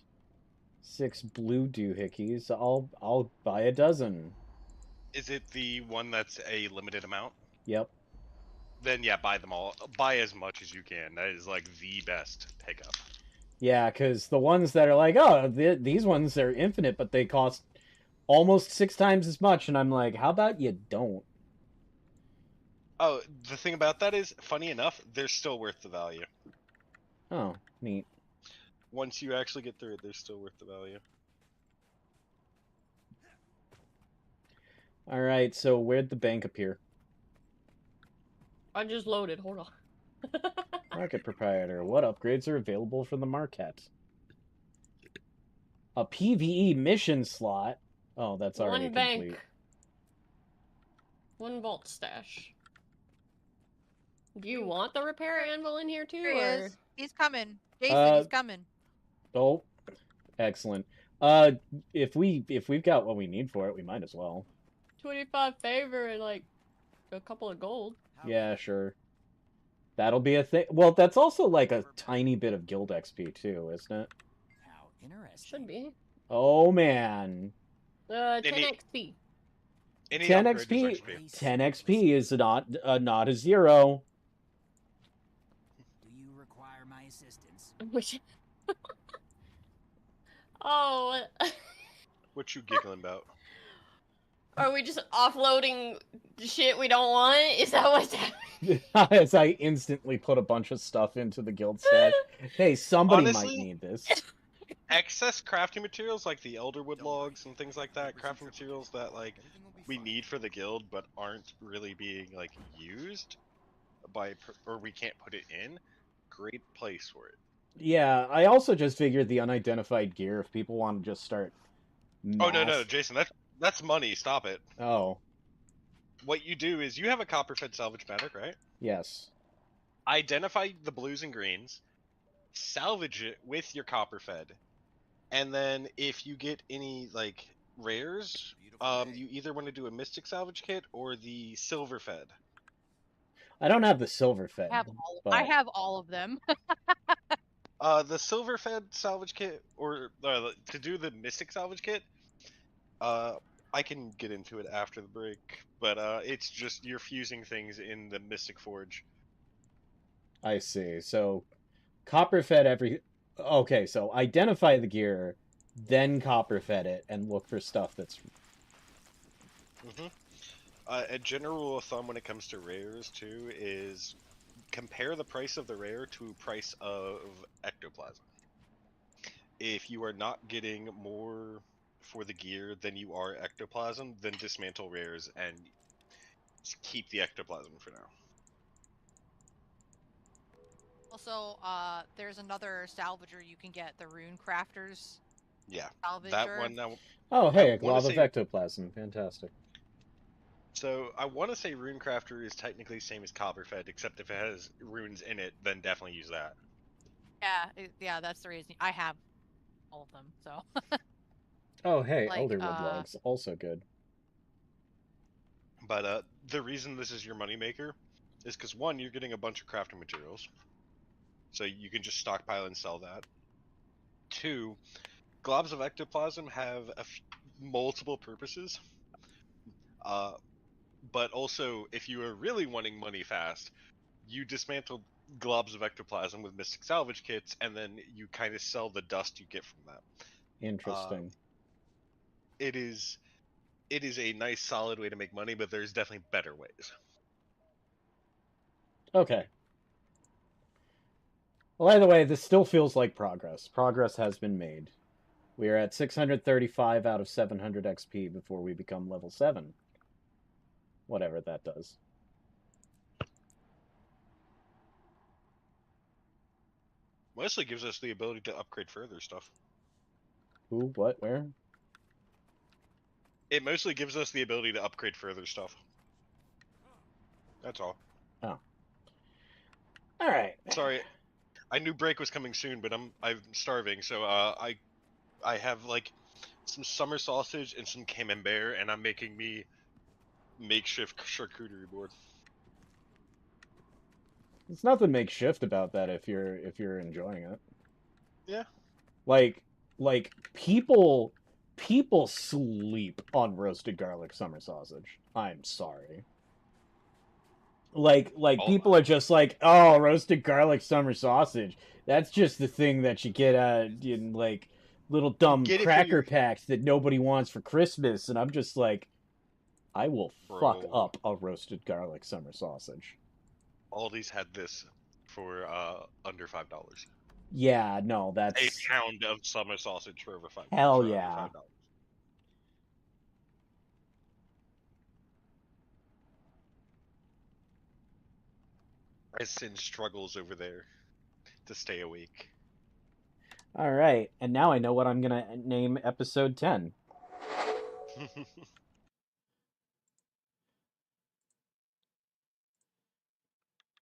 blue doohickeys. I'll buy a dozen. Is it the one that's a limited amount? Yep. Then yeah, buy them all. Buy as much as you can. That is like the best pickup. Yeah, because the ones that are like, oh, these ones are infinite, but they cost almost 6 times as much, and I'm like, how about you don't? Oh, the thing about that is, funny enough, they're still worth the value. Oh, neat. Once you actually get through it, they're still worth the value. All right, so where'd the bank appear? I just loaded. Hold on. Market proprietor. What upgrades are available for the market? A PvE mission slot. Oh, that's already One bank. complete. One vault stash. Do you want the repair anvil in here too? Here he or... is. He's coming. Jason, he's coming. Oh, excellent. If we've got what we need for it, we might as well. 25 favor and like a couple of gold. Yeah, sure. That'll be a thing. Well, that's also like a tiny bit of guild XP too, isn't it? How interesting. Should be. Oh man. 10 XP. 10 XP. 10 XP is not a 0. Do you require my assistance? Oh. What you giggling about? Are we just offloading shit we don't want? Is that what's happening? As I instantly put a bunch of stuff into the guild stash. Hey, somebody Honestly, might need this. Excess crafting materials like the elderwood logs and things like that, crafting materials that like we need for the guild but aren't really being like used by or we can't put it in. Great place for it. Yeah, I also just figured the unidentified gear, if people want to just start Oh no, Jason, that's money. Stop it. Oh. What you do is you have a copper-fed salvage matic, right? Yes. Identify the blues and greens, salvage it with your copper-fed, and then if you get any like rares, you either want to do a mystic salvage kit or the silver fed. I don't have the silver fed. I have all of them. The silver fed salvage kit, or to do the mystic salvage kit, I can get into it after the break, but it's just you're fusing things in the mystic forge. I see. So, copper fed every... Okay, so identify the gear, then copper fed it, and look for stuff that's... A general rule of thumb when it comes to rares, too, is compare the price of the rare to price of ectoplasm. If you are not getting more for the gear than you are ectoplasm, then dismantle rares and keep the ectoplasm for now. Also, there's another salvager you can get, the Rune Crafters. Yeah, salvager. that one. Now, oh, hey, a glob of ectoplasm. Fantastic. So, I want to say Runecrafter is technically the same as Copperfed, except if it has runes in it, then definitely use that. Yeah, that's the reason. I have all of them, so. Oh, hey, like, Elderwood logs. Also good. But, the reason this is your moneymaker is because, one, you're getting a bunch of crafting materials. So you can just stockpile and sell that. 2, globs of ectoplasm have multiple purposes. But also, if you are really wanting money fast, you dismantle globs of ectoplasm with mystic salvage kits, and then you kind of sell the dust you get from that. Interesting. it is a nice solid way to make money, but there's definitely better ways. Okay. Well, either way, this still feels like progress. Progress has been made. We are at 635 out of 700 XP before we become level 7. Whatever that does. Mostly gives us the ability to upgrade further stuff. Who, what, where? It mostly gives us the ability to upgrade further stuff. That's all. Oh. Alright. Sorry, I knew break was coming soon, but I'm starving, so I have like some summer sausage and some camembert, and I'm making me makeshift charcuterie board. There's nothing makeshift about that if you're enjoying it. Yeah. Like people sleep on roasted garlic summer sausage. I'm sorry. Like people are just like, oh, roasted garlic summer sausage. That's just the thing that you get in like little dumb cracker packs that nobody wants for Christmas, and I'm just like, I will fuck up a roasted garlic summer sausage. Aldi's had this for under $5. Yeah, no, that's a pound of summer sausage for over $5. Hell yeah. $5. My sin struggles over there to stay awake. All right, and now I know what I'm gonna name episode 10.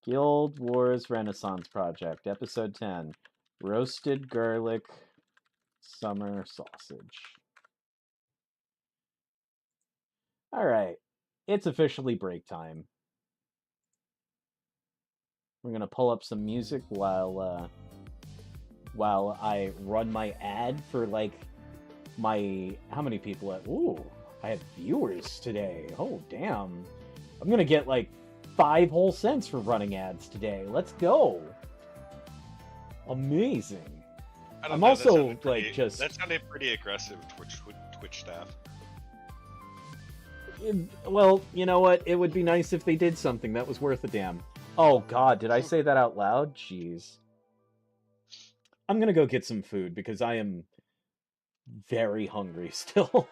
Guild Wars Renaissance Project, episode 10. Roasted garlic summer sausage. All right, it's officially break time. We're gonna pull up some music while I run my ad for like my how many people at ooh, I have viewers today. Oh damn. I'm gonna get like 5 whole cents for running ads today. Let's go. Amazing. I'm also like just that sounded pretty aggressive, Twitch staff. Well, you know what? It would be nice if they did something that was worth a damn. Oh god, did I say that out loud? Jeez. I'm gonna go get some food because I am very hungry still.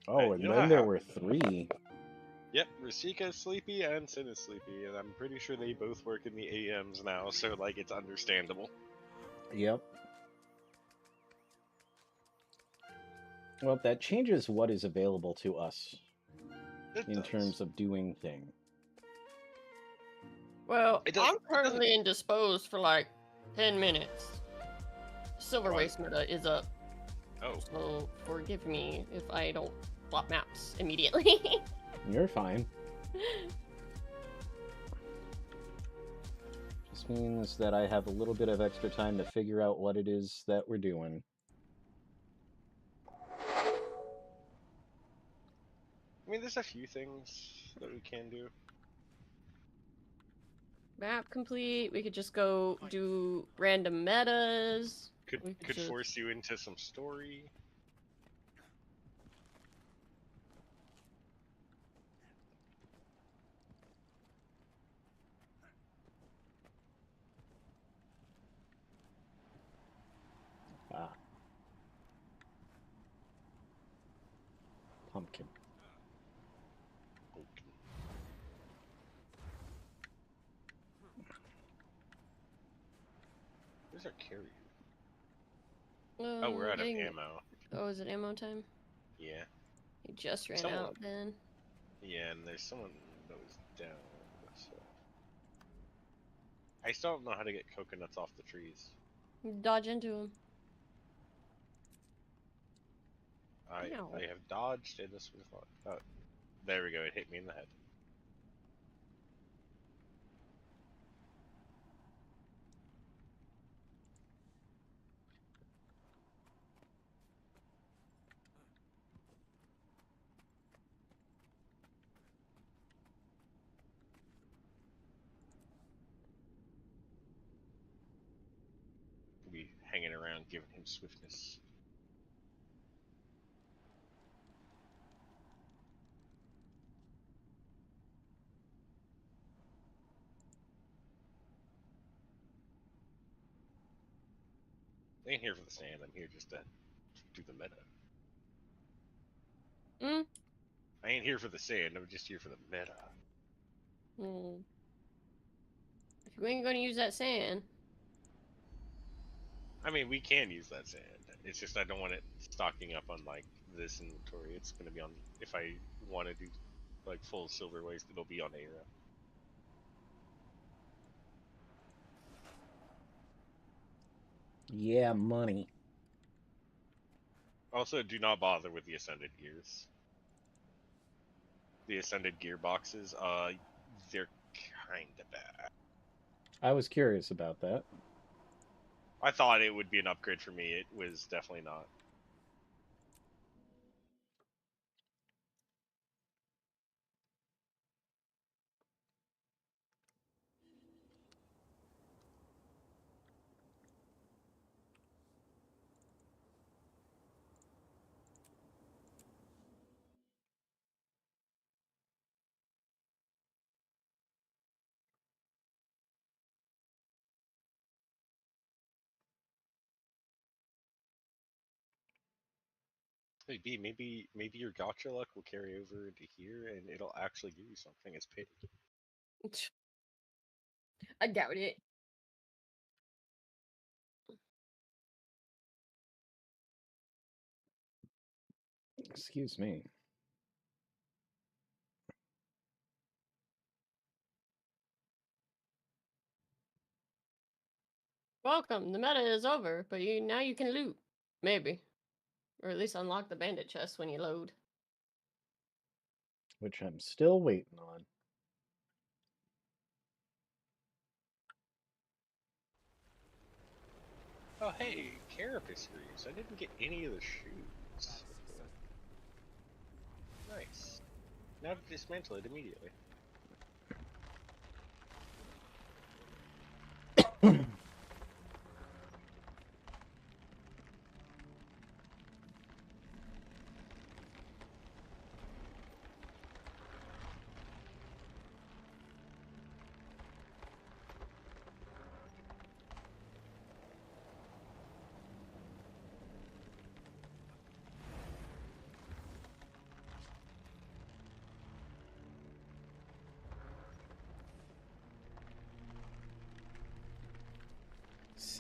Oh, and then there were 3. Yep, Rasika is sleepy and Sin is sleepy, and I'm pretty sure they both work in the AMs now, so like it's understandable. Yep. Well, that changes what is available to us in terms of doing things. Well, I'm currently indisposed for like 10 minutes. Silver Waste meta is up. Oh. So forgive me if I don't swap maps immediately. You're fine. Just means that I have a little bit of extra time to figure out what it is that we're doing. I mean, there's a few things that we can do. Map complete. We could just go do random metas. Could force you into some story. Ah. Pumpkin. Where's our carrier? Oh, we're out of ammo. Oh, is it ammo time? Yeah. He just ran out then. Yeah, and there's someone that was down. So. I still don't know how to get coconuts off the trees. Dodge into him. I have dodged, and this was not. Oh, there we go. It hit me in the head. Be hanging around, giving him swiftness. I ain't here for the sand. I'm here just to do the meta. I ain't here for the sand. I'm just here for the meta. If you ain't gonna use that sand. I mean, we can use that sand. It's just I don't want it stocking up on like this inventory. It's gonna be on if I want to do like full silver waste. It'll be on Aera. Yeah, money. Also, do not bother with the ascended gears. The ascended gearboxes, they're kinda bad. I was curious about that. I thought it would be an upgrade for me. It was definitely not. Hey B, maybe your gotcha luck will carry over into here, and it'll actually give you something as pity. I doubt it. Excuse me. Welcome. The meta is over, but now you can loot. Maybe. Or at least unlock the bandit chest when you load. Which I'm still waiting on. Oh hey, carapace greaves. I didn't get any of the shoes. Nice. Now to dismantle it immediately.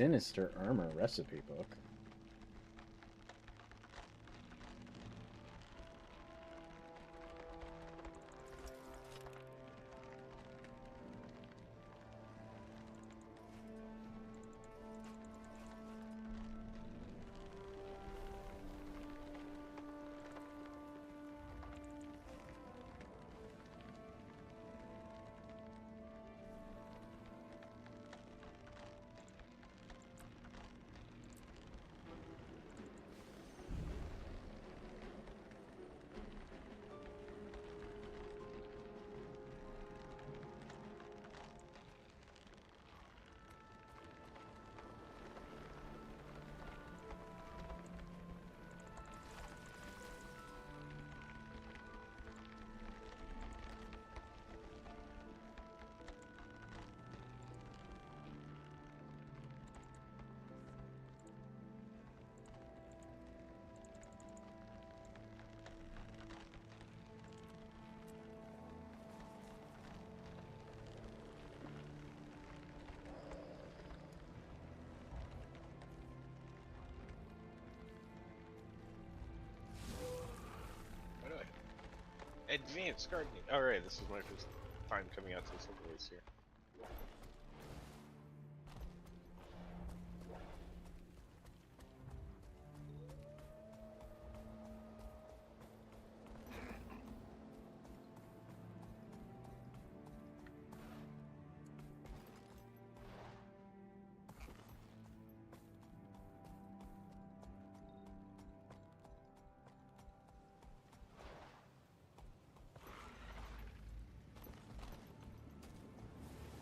Sinister Armor recipe book. Advanced gardening. Alright, this is my first time coming out to this place here.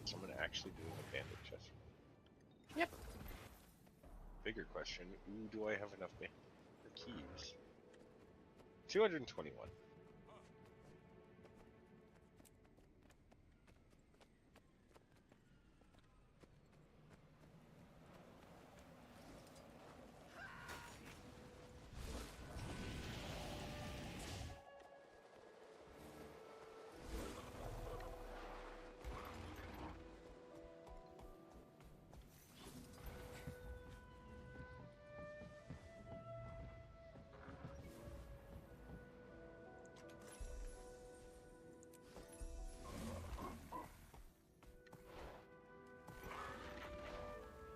Someone actually doing a bandit chest. Yep. Bigger question, ooh, do I have enough for keys? 221.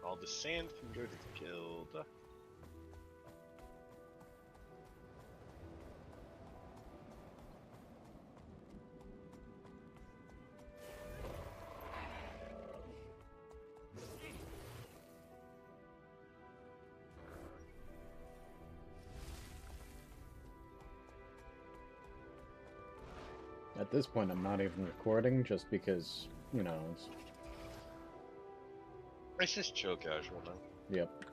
All the sand can go to the guild. At this point, I'm not even recording just because, you know, It's just chill casual now. Yep.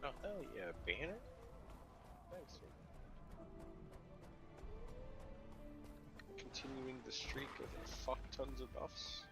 Oh hell yeah, banner? Nice. Continuing the streak of fuck tons of buffs.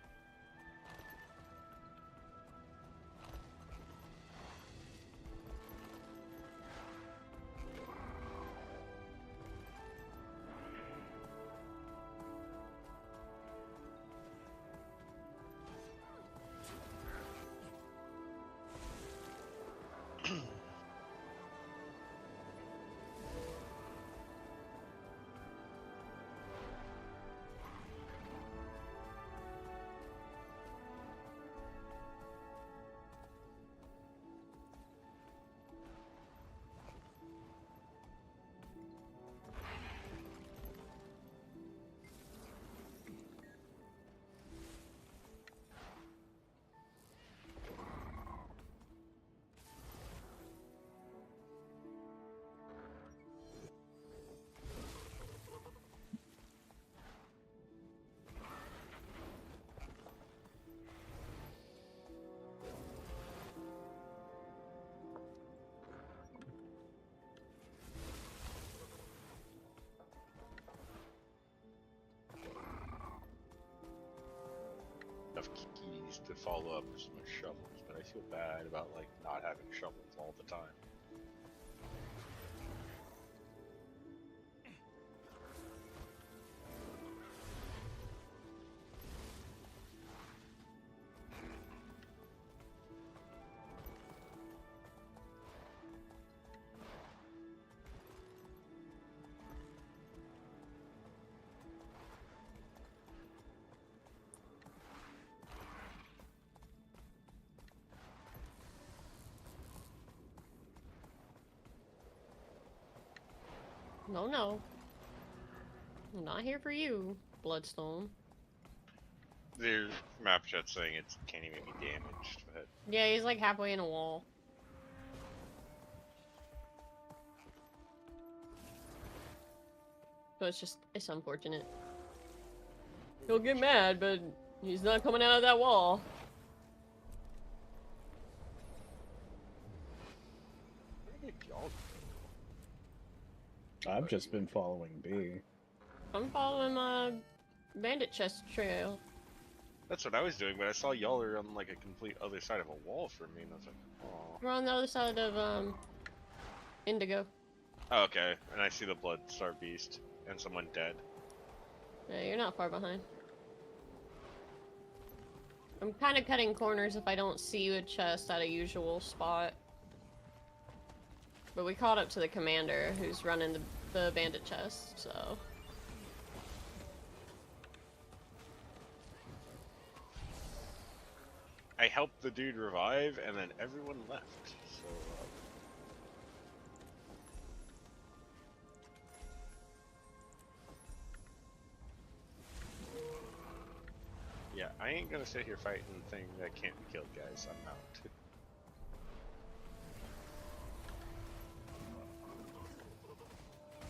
needs to follow up with some shovels, but I feel bad about like not having shovels all the time. No, no. I'm not here for you, Bloodstone. There's map chat saying it can't even be damaged, but Yeah, he's like halfway in a wall. So it's unfortunate. He'll get mad, but he's not coming out of that wall. where did y'all I've just been following B. I'm following my bandit chest trail. That's what I was doing, but I saw y'all are on like a complete other side of a wall from me, and I was like, oh. We're on the other side of Indigo. Oh, okay, and I see the Bloodstar Beast and someone dead. Yeah, you're not far behind. I'm kind of cutting corners if I don't see a chest at a usual spot. But we caught up to the commander who's running the bandit chest, so... I helped the dude revive, and then everyone left, so... Yeah, I ain't gonna sit here fighting the thing that can't be killed, guys. I'm out.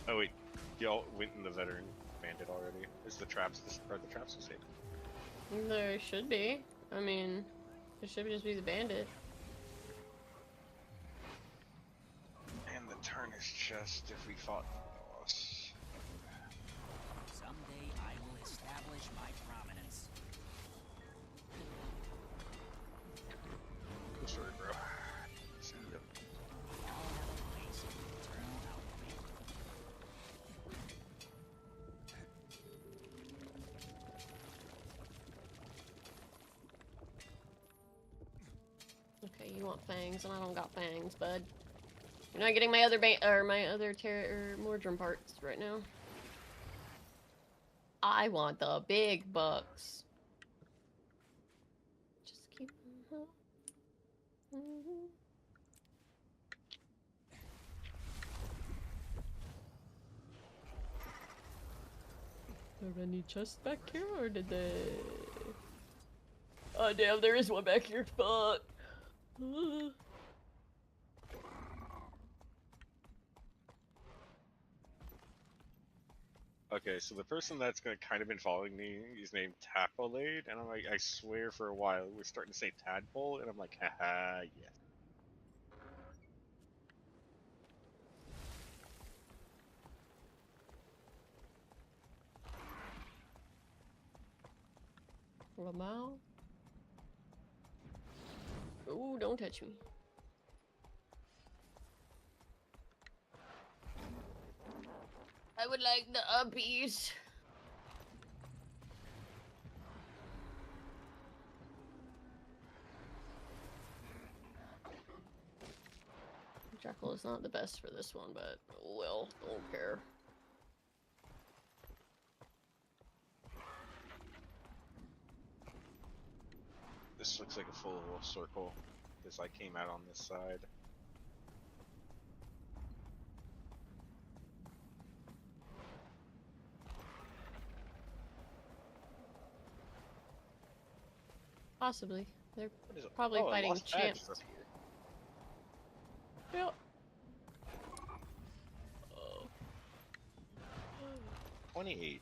Oh wait, y'all went in the veteran bandit already. Is the traps are the traps the same? There should be. I mean, it should just be the bandit. And the Tarnish chest if we fought the boss. Someday I will establish my prominence. Cool story, bro. See ya. I'll have a place in the eternal outbreak. Okay, you want fangs, and I don't got fangs, bud. You're not getting my other Mordrum parts right now. I want the big bucks. Just keep them up. Are there any chests back here, or did they... Oh damn, there is one back here, fuck! Okay, so the person that's kind of been following me is named Tapolade, and I'm like, I swear for a while we're starting to say Tadpole, and I'm like, haha, yes. Lamau? Ooh, don't touch me. I would like the uppies. Jackal is not the best for this one, but oh well, don't care. This looks like a full circle, because I came out on this side. Possibly. They're probably fighting champs. Yep. Oh. 28.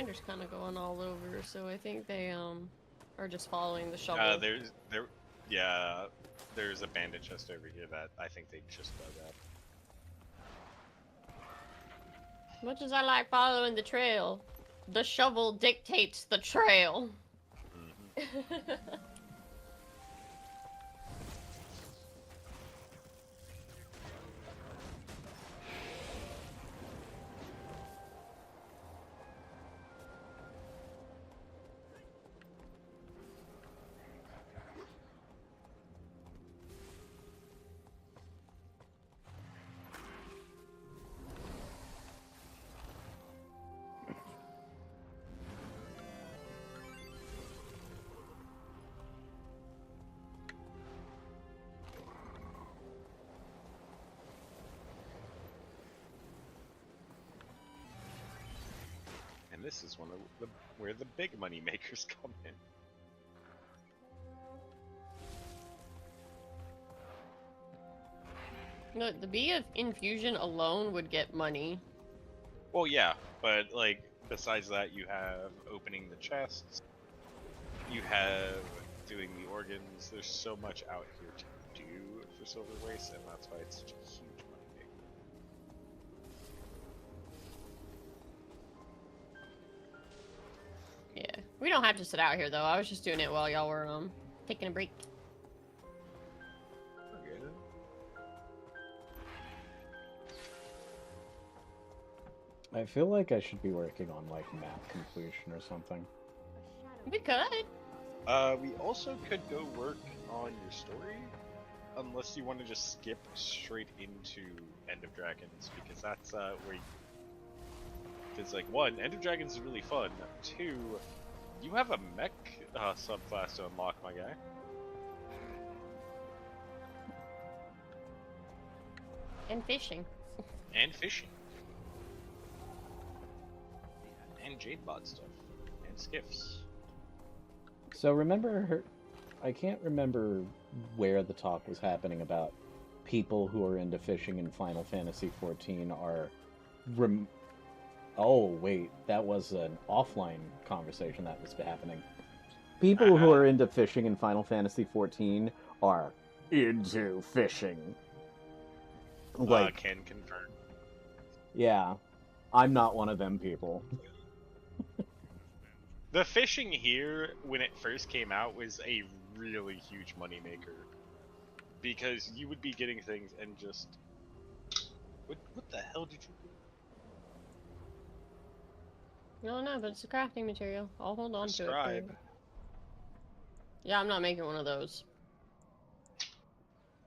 commander's kind of going all over, so I think they are just following the shovel. There's a bandit chest over here that I think they just dug up. Much as I like following the trail, the shovel dictates the trail. And this is one of where the big money makers come in. No, the bee of infusion alone would get money. Well, yeah, but like besides that, you have opening the chests, you have doing the organs. There's so much out here to do for Silver Waste, and that's why it's such a huge money maker. Yeah, we don't have to sit out here though. I was just doing it while y'all were taking a break. I feel like I should be working on like map completion or something. We could. We also could go work on your story, unless you want to just skip straight into End of Dragons, because that's where you... Because, like, one, End of Dragons is really fun. Two, you have a mech subclass to unlock, my guy. And fishing. And fishing. And Jadebot stuff. And skiffs. So remember her... I can't remember where the talk was happening about people who are into fishing in Final Fantasy XIV are... Oh, wait. That was an offline conversation that was happening. People who are into fishing in Final Fantasy XIV are into fishing. Like, can confirm. Yeah. I'm not one of them people. The fishing here, when it first came out, was a really huge moneymaker. Because you would be getting things and just... What the hell did you do? No, but it's a crafting material. I'll hold on to it. Prescribe. Yeah, I'm not making one of those.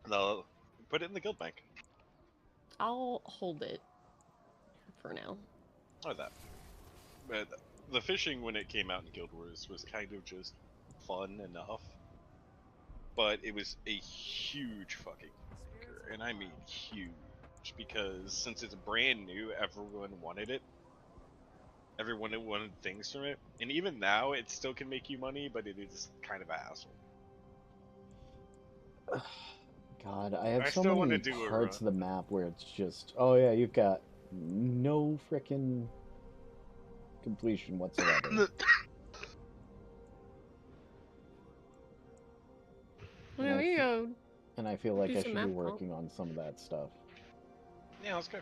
No, put it in the guild bank. I'll hold it for now. Or that. But the fishing when it came out in Guild Wars was kind of just fun enough. But it was a huge fucking maker, and I mean huge, because since it's brand new, everyone wanted it. Everyone wanted things from it, and even now it still can make you money, but it is kind of a hassle. God, I have so still wanna many do a parts of the map where it's just, oh yeah, you've got no frickin' completion whatsoever. And I feel like I should be working on some of that stuff. Yeah, let's go.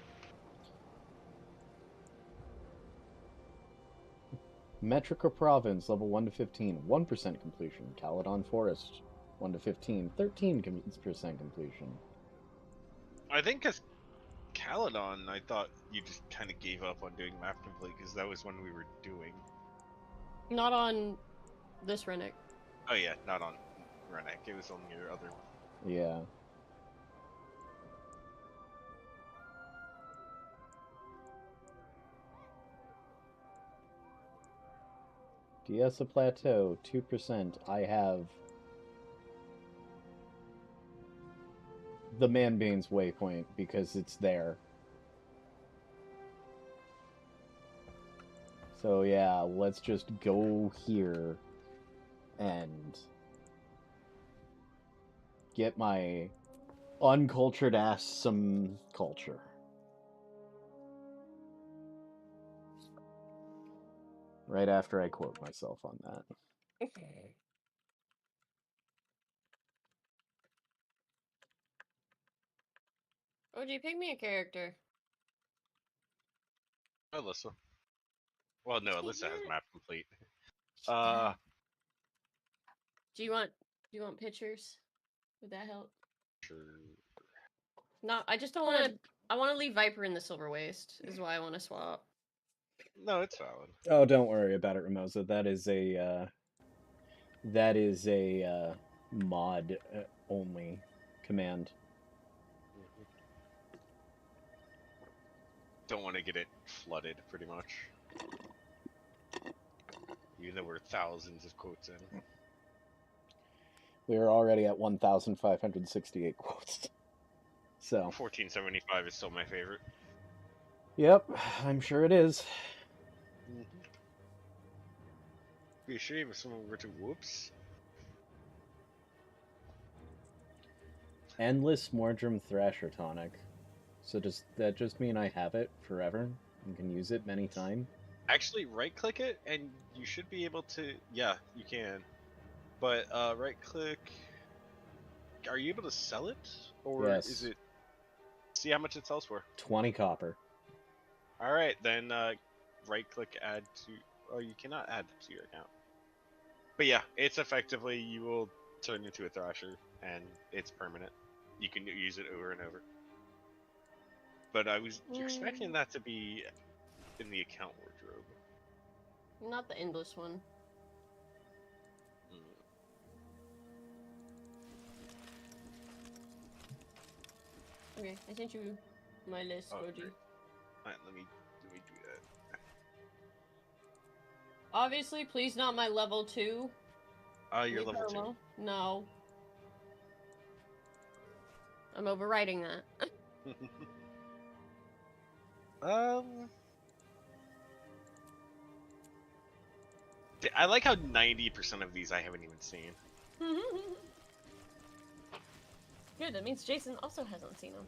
Metrica Province, level 1 to 15, 1% completion. Caledon Forest, 1 to 15, 13% completion. I think because Caledon, I thought you just kind of gave up on doing map complete, because that was when we were doing. Not on this Rennick. Oh yeah, not on Rennick, it was on your other one. Yeah. Diesa Plateau, 2%. I have the Manbane's Waypoint because it's there. So yeah, let's just go here and get my uncultured ass some culture. Right after I quote myself on that. OG, pick me a character. Alyssa. Well, no, Alyssa has map complete. Do you want pictures? Would that help? Sure. No, I just don't want to. I want to leave Viper in the Silver Waste. Is why I want to swap. No, it's valid. Oh, don't worry about it, Ramosa. That is a mod only command. Don't want to get it flooded, pretty much. Even though we're thousands of quotes in. We are already at 1,568 quotes. So 1475 is still my favorite. Yep, I'm sure it is. Be a shame if someone were to whoops. Endless Mordrum Thrasher Tonic. So does that just mean I have it forever and can use it many times? Actually, right-click it, and you should be able to... Yeah, you can. But right-click... Are you able to sell it? Or Yes. is it... See how much it sells for. 20 copper. Alright, then right-click add to... Oh, you cannot add to your account. But yeah, it's effectively... You will turn into a Thrasher, and it's permanent. You can use it over and over. But I was expecting that to be in the account wardrobe. Not the endless one. Okay, I sent you my list, OG. Alright, let me do that. Obviously, please not my level 2. You're level 2. No. I'm overriding that. I like how 90% of these I haven't even seen. Good, that means Jason also hasn't seen them.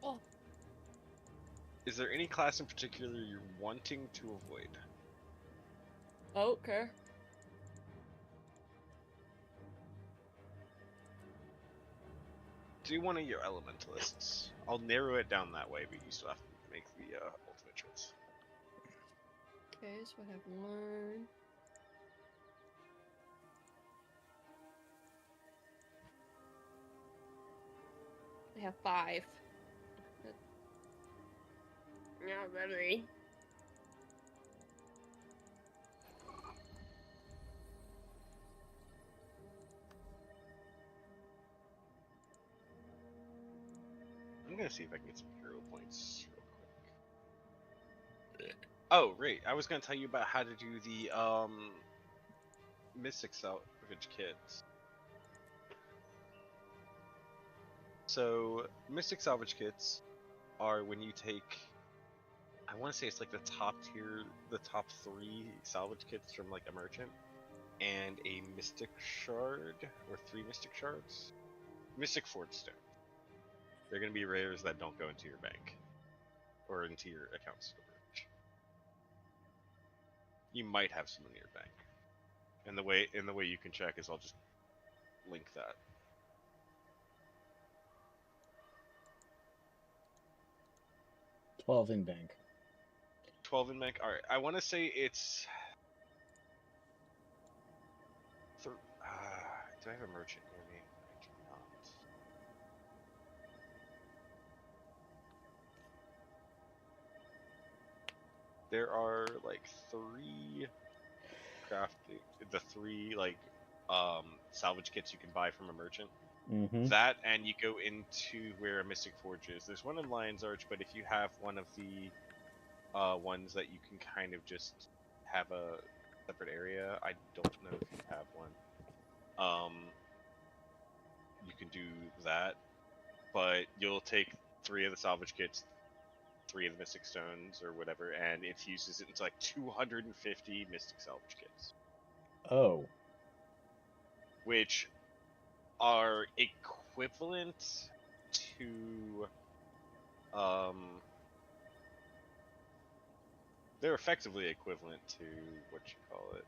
Oh. Is there any class in particular you're wanting to avoid? Okay. Do one of your elementalists. I'll narrow it down that way, but you still have to make the ultimate choice. Okay, so I have 1. I have 5. Not ready. I'm gonna see if I can get some hero points real quick. Oh, right. I was gonna tell you about how to do the Mystic Salvage kits. So, Mystic Salvage kits are when you take, I want to say it's like the top tier, the top 3 salvage kits from like a merchant, and a Mystic Shard, or 3 Mystic Shards. Mystic Forge Stone. They're going to be rares that don't go into your bank, or into your account storage. You might have some in your bank. And the way you can check is I'll just link that. $12 in bank. 12 in bank. All right. I want to say it's. Do I have a merchant near me? I do not. There are like 3 crafting. The 3 like salvage kits you can buy from a merchant. Mm-hmm. That, and you go into where a Mystic Forge is. There's one in Lion's Arch, but if you have one of the ones that you can kind of just have a separate area, I don't know if you have one. You can do that, but you'll take 3 of the salvage kits, 3 of the Mystic Stones, or whatever, and it fuses it into like 250 Mystic Salvage kits. Oh. Which are equivalent two, they're effectively equivalent to what you call it.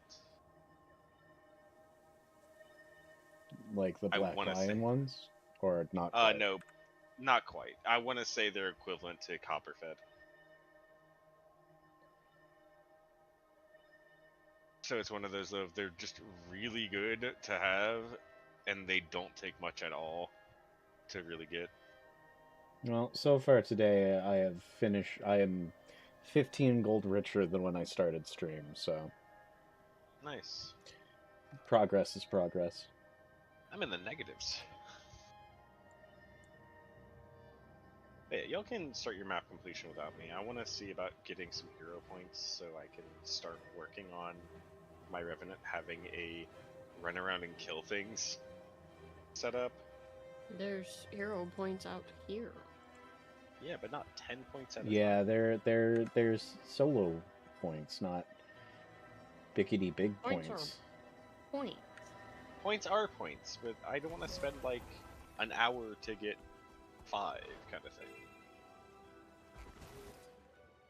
Like the I Black wanna Lion say- ones, or not? Quite? No, not quite. I want to say they're equivalent to Copperfed. So it's one of those of they're just really good to have, and they don't take much at all to really get. Well, so far today, I have finished. I am 15 gold richer than when I started stream, so Nice. progress is progress. I'm in the negatives. Hey, y'all can start your map completion without me. I want to see about getting some hero points so I can start working on my Revenant having a run around and kill things set up. There's hero points out here. Yeah, but not 10 points at a Yeah, time. there's solo points, not bickety big Points points. are points. Points are points, but I don't want to spend like an hour to get 5 kind of thing.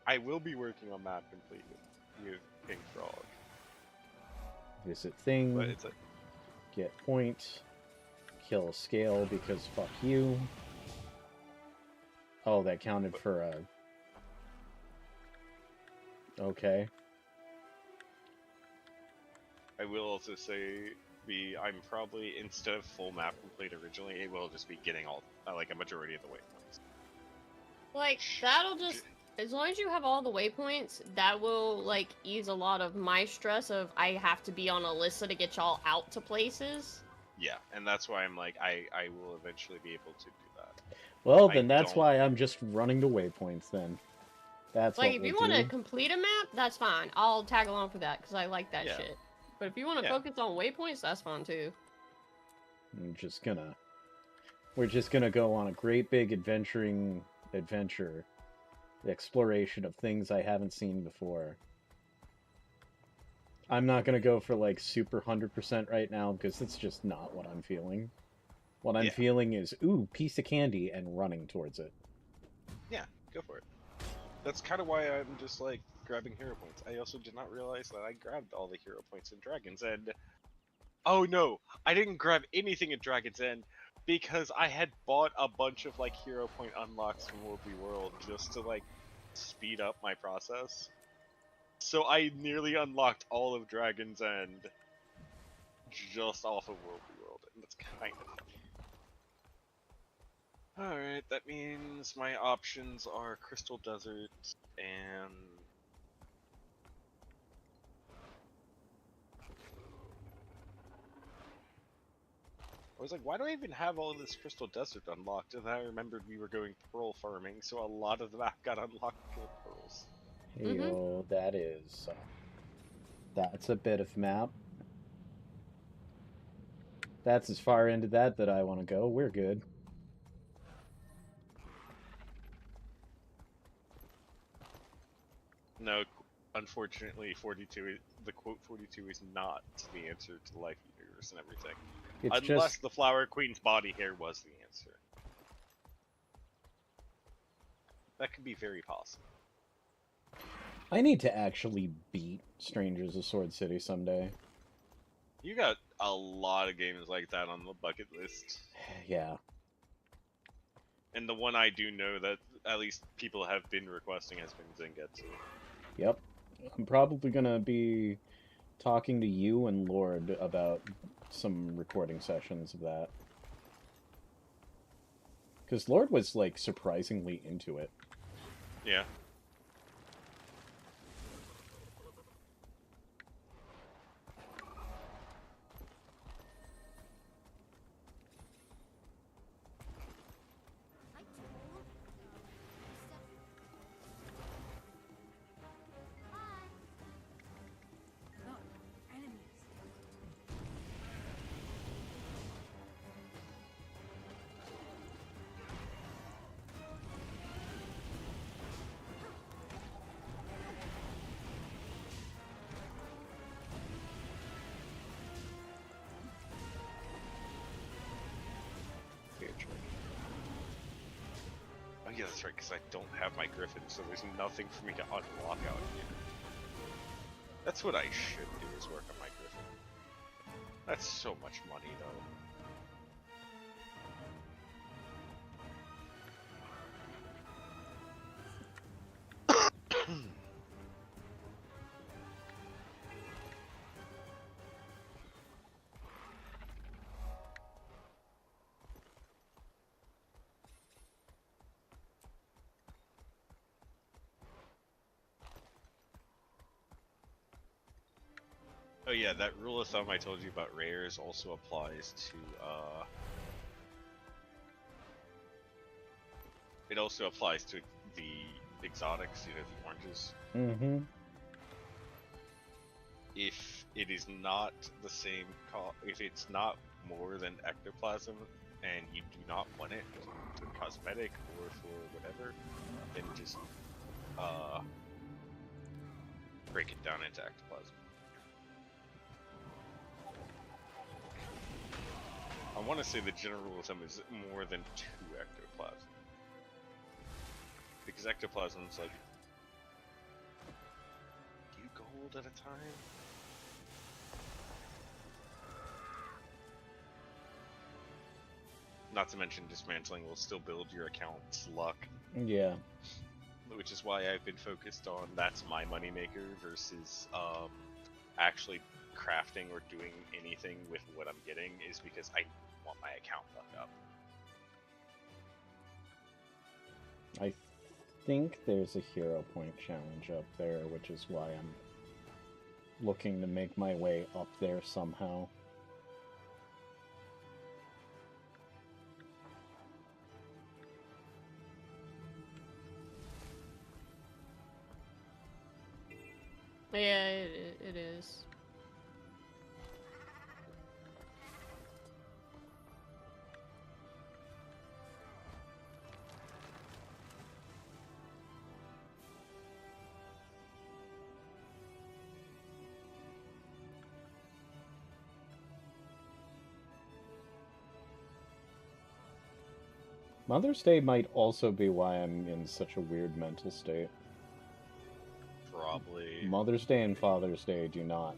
I will be working on map complete with Pink Frog. Visit thing, But it's a get point, kill scale because fuck you. Oh, that counted for a... Okay. I will also say I'm probably, instead of full map complete originally, it will just be getting all like a majority of the waypoints. Like, that'll just... As long as you have all the waypoints, that will, like, ease a lot of my stress of I have to be on a list to get y'all out to places. Yeah, and that's why I'm like, I will eventually be able to do that. Well, then that's why I'm just running the waypoints then. That's Like, what if we'll you want to do. complete a map, that's fine. I'll tag along for that, because I like that Yeah. shit. But if you want to Yeah. focus on waypoints, that's fine, too. We're just gonna go on a great big exploration of things I haven't seen before. I'm not gonna go for like super 100% right now because it's just not what I'm feeling. What I'm feeling is, ooh, piece of candy and running towards it. Yeah, go for it. That's kind of why I'm just like grabbing hero points. I also did not realize that I grabbed all the hero points in Dragon's End. Oh no, I didn't grab anything in Dragon's End because I had bought a bunch of like hero point unlocks from World v World just to like speed up my process. So I nearly unlocked all of Dragon's End just off of World v World, and that's kind of funny. Alright, that means my options are Crystal Desert and... I was like, why do I even have all of this Crystal Desert unlocked? And then I remembered we were going pearl farming, so a lot of the map got unlocked with pearls. Heyo, that is... that's a bit of map. That's as far into that I want to go. We're good. No, unfortunately, the quote 42 is not the answer to the life universe and everything. It's Unless just... the Flower Queen's body hair was the answer. That could be very possible. I need to actually beat Strangers of Sword City someday. You got a lot of games like that on the bucket list. Yeah. And the one I do know that at least people have been requesting has been Zengetsu. Yep. I'm probably gonna be talking to you and Lord about some recording sessions of that. Because Lord was, like, surprisingly into it. Yeah. yeah, that's right, because I don't have my Griffin, so there's nothing for me to unlock out here. That's what I should do, is work on my Griffin. That's so much money, though. Oh yeah, that rule of thumb I told you about rares also applies to, it also applies to the exotics, you know, the oranges. Mm-hmm. If it is not the same if it's not more than ectoplasm, and you do not want it for cosmetic or for whatever, then just, break it down into ectoplasm. I want to say the general rule of thumb is more than 2 ectoplasm. Because ectoplasm's like a few gold at a time. Not to mention dismantling will still build your account's luck. Yeah. Which is why I've been focused on that's my moneymaker versus actually crafting or doing anything with what I'm getting, is because I want my account luck up. I think there's a hero point challenge up there, which is why I'm looking to make my way up there somehow. Yeah, it is. Mother's Day might also be why I'm in such a weird mental state. Probably. Mother's Day and Father's Day do not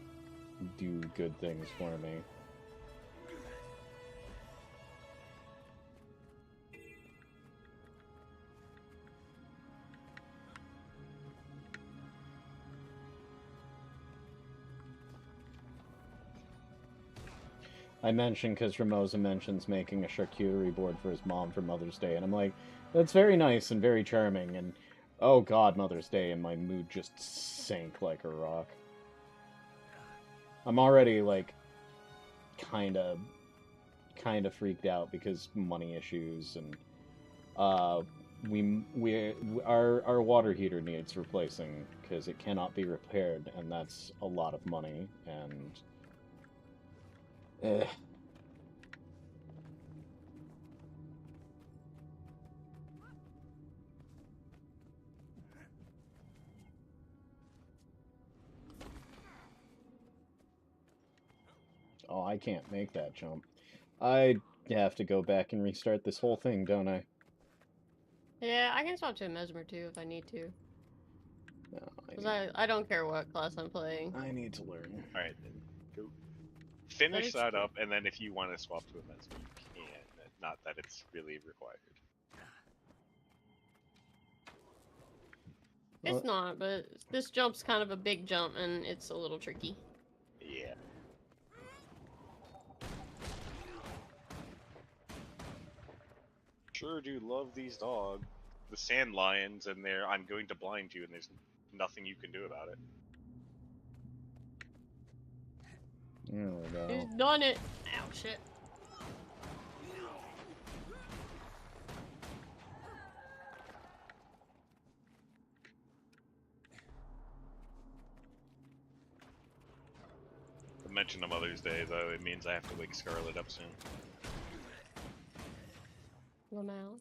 do good things for me. I mentioned because Ramosa mentions making a charcuterie board for his mom for Mother's Day, and I'm like, that's very nice and very charming, and oh god, Mother's Day, and my mood just sank like a rock. I'm already, like, kinda freaked out because money issues, and, our water heater needs replacing, because it cannot be repaired, and that's a lot of money, and... Oh, I can't make that jump. I have to go back and restart this whole thing, don't I? Yeah, I can swap to a Mesmer too if I need to. No, Because I don't care what class I'm playing. I need to learn. Alright, then go finish But that it's up, and then if you want to swap to a Mesmer, you can. Not that it's really required. It's not, but this jump's kind of a big jump, and it's a little tricky. Yeah. Sure do love these dogs. The sand lions in there, I'm going to blind you, and there's nothing you can do about it. There we go. He's done it! Ow, shit. The mention of Mother's Day, though, it means I have to wake Scarlet up soon. Lamau.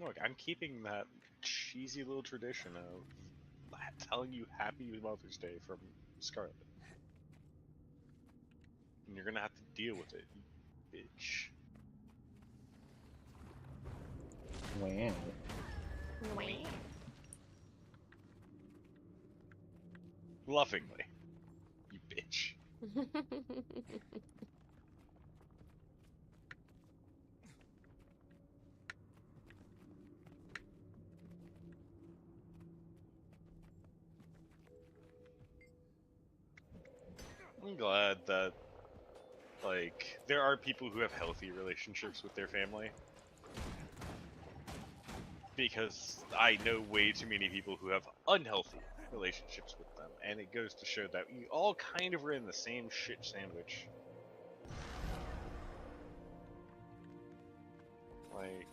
Look, I'm keeping that cheesy little tradition of telling you Happy Mother's Day from Scarlet. And you're gonna have to deal with it, you bitch. Wow. Lovingly. You bitch. I'm glad that, like, there are people who have healthy relationships with their family. Because I know way too many people who have unhealthy relationships with them, and it goes to show that we all kind of are in the same shit sandwich. Like,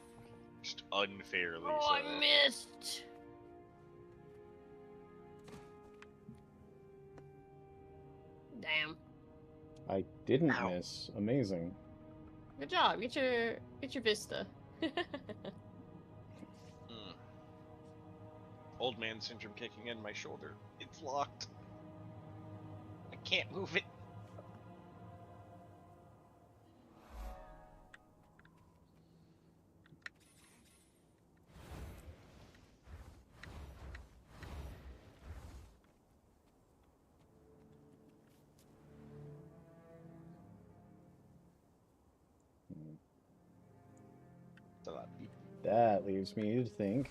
just unfairly Oh, so. I missed. Damn. I didn't miss. Amazing. Good job. Get your vista. Old man syndrome kicking in my shoulder. It's locked. I can't move it. That leaves me to think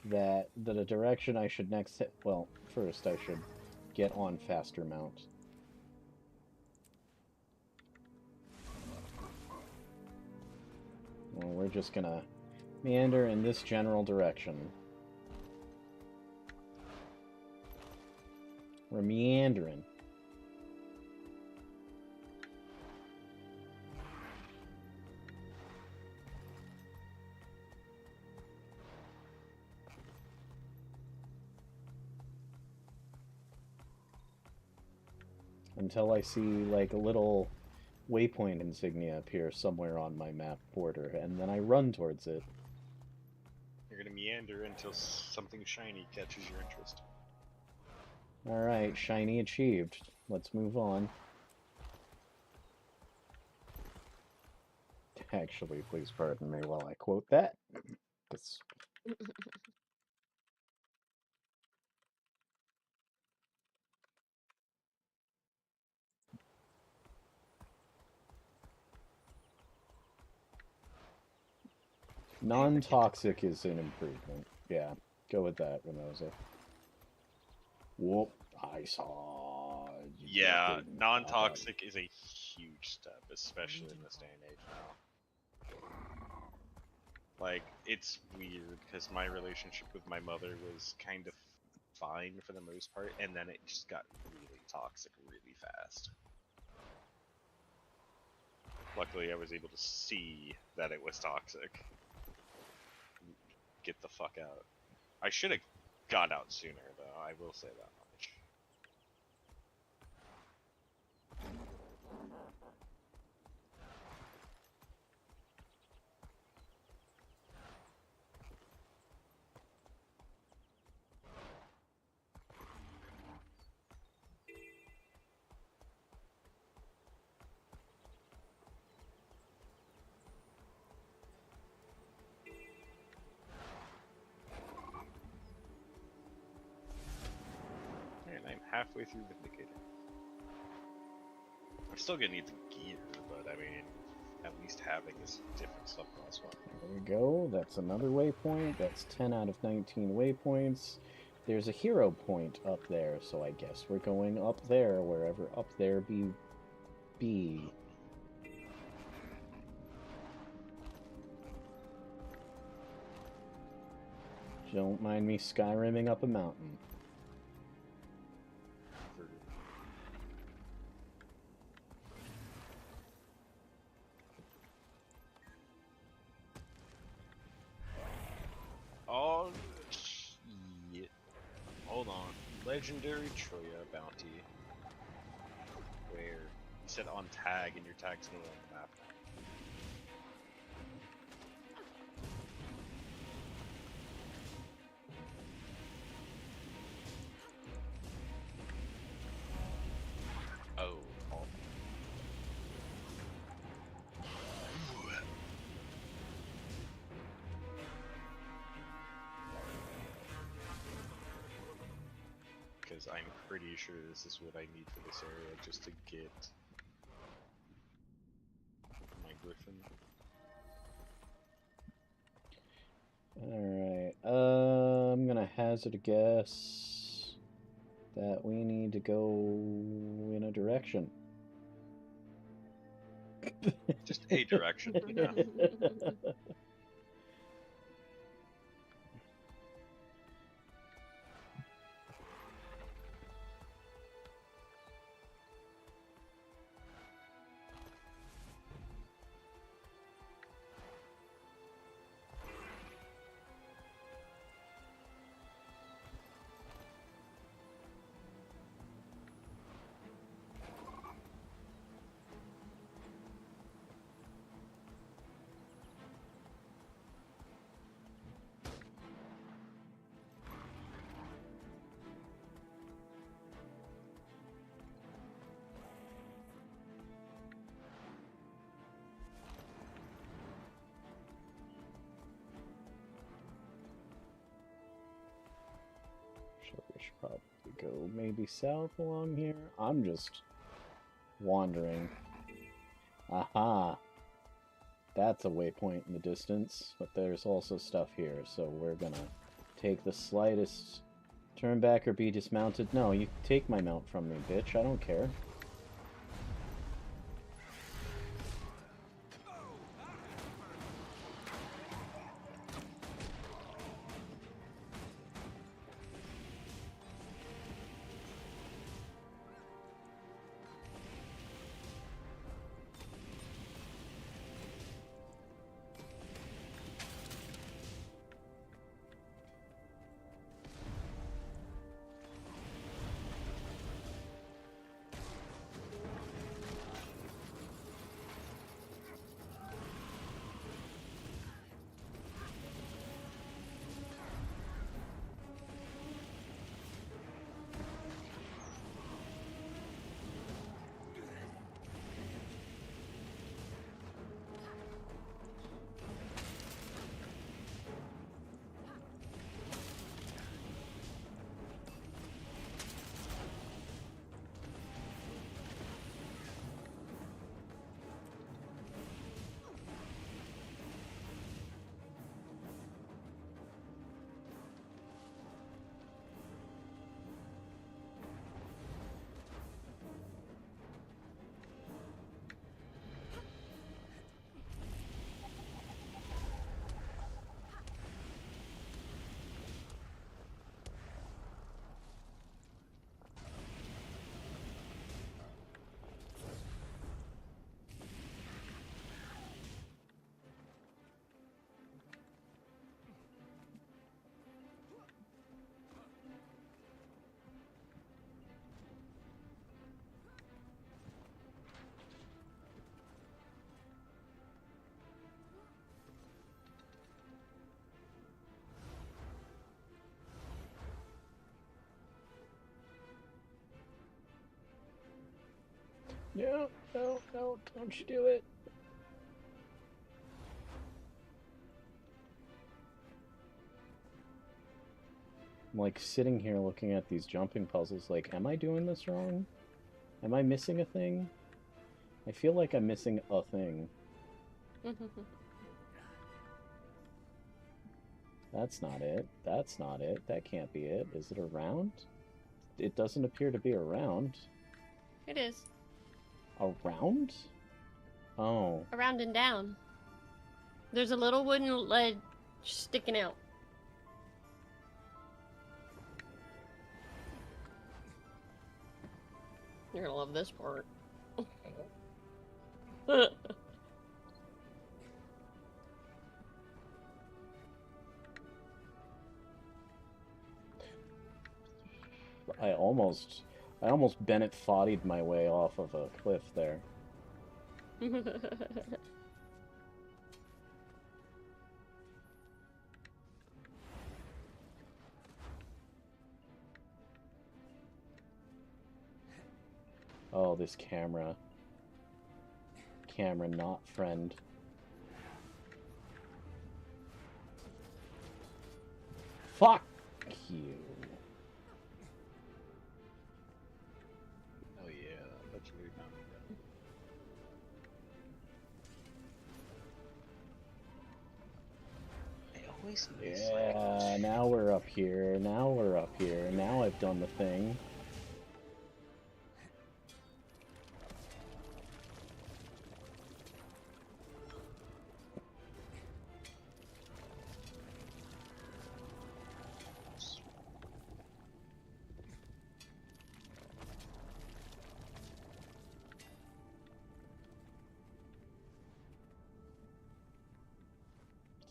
that the direction I should next hit. Well, first I should get on faster mount. Well, we're just gonna meander in this general direction. We're meandering. Until I see, like, a little waypoint insignia appear somewhere on my map border, and then I run towards it. You're gonna meander until something shiny catches your interest. Alright, shiny achieved. Let's move on. Actually, please pardon me while I quote that. Non-toxic is an improvement. Yeah, go with that, Renoza. Whoop, I saw... Yeah, non-toxic is a huge step, especially in this day and age now. Like, it's weird, because my relationship with my mother was kind of fine for the most part, and then it just got really toxic really fast. Luckily, I was able to see that it was toxic. Get the fuck out. I should have got out sooner, though, I will say that much. And I'm halfway through Vindicator. I'm still gonna need the gear, but I mean, at least having is different subclass one. There we go. That's another waypoint. That's 10 out of 19 waypoints. There's a hero point up there, so I guess we're going up there, wherever up there be. Don't mind me Skyrimming up a mountain. Oh, shit. Hold on. Legendary Troya bounty. Where? You said on tag, and your tag's nowhere on the map. Oh, call. because I'm pretty sure this is what I need for this area just to get my griffin. Alright, I'm gonna hazard a guess that we need to go in a direction. Just a direction, yeah. So we should probably go maybe south along here. I'm just wandering. Aha! That's a waypoint in the distance, but there's also stuff here, so we're gonna take the slightest turn back or be dismounted. No, you take my mount from me, bitch. I don't care. No, no, no, don't you do it. I'm like sitting here looking at these jumping puzzles like, am I doing this wrong? Am I missing a thing? I feel like I'm missing a thing. That's not it. That's not it. That can't be it. Is it around? It doesn't appear to be around. It is. Around? Oh. Around and down. There's a little wooden ledge sticking out. You're gonna love this part. I almost Bennett Foddied my way off of a cliff there. Oh, this camera. Camera not friend. Fuck you. nice. Yeah, now we're up here. Now we're up here. Now I've done the thing.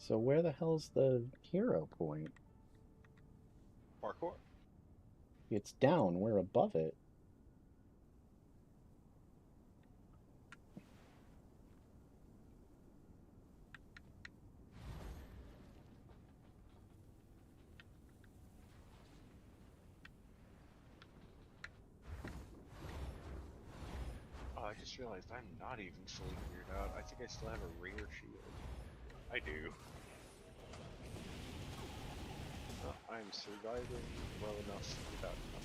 So where the hell's the hero point? Parkour. It's down. We're above it. Oh, I just realized I'm not even fully cleared out. I think I still have a rare shield. I do. I'm surviving well enough without enough.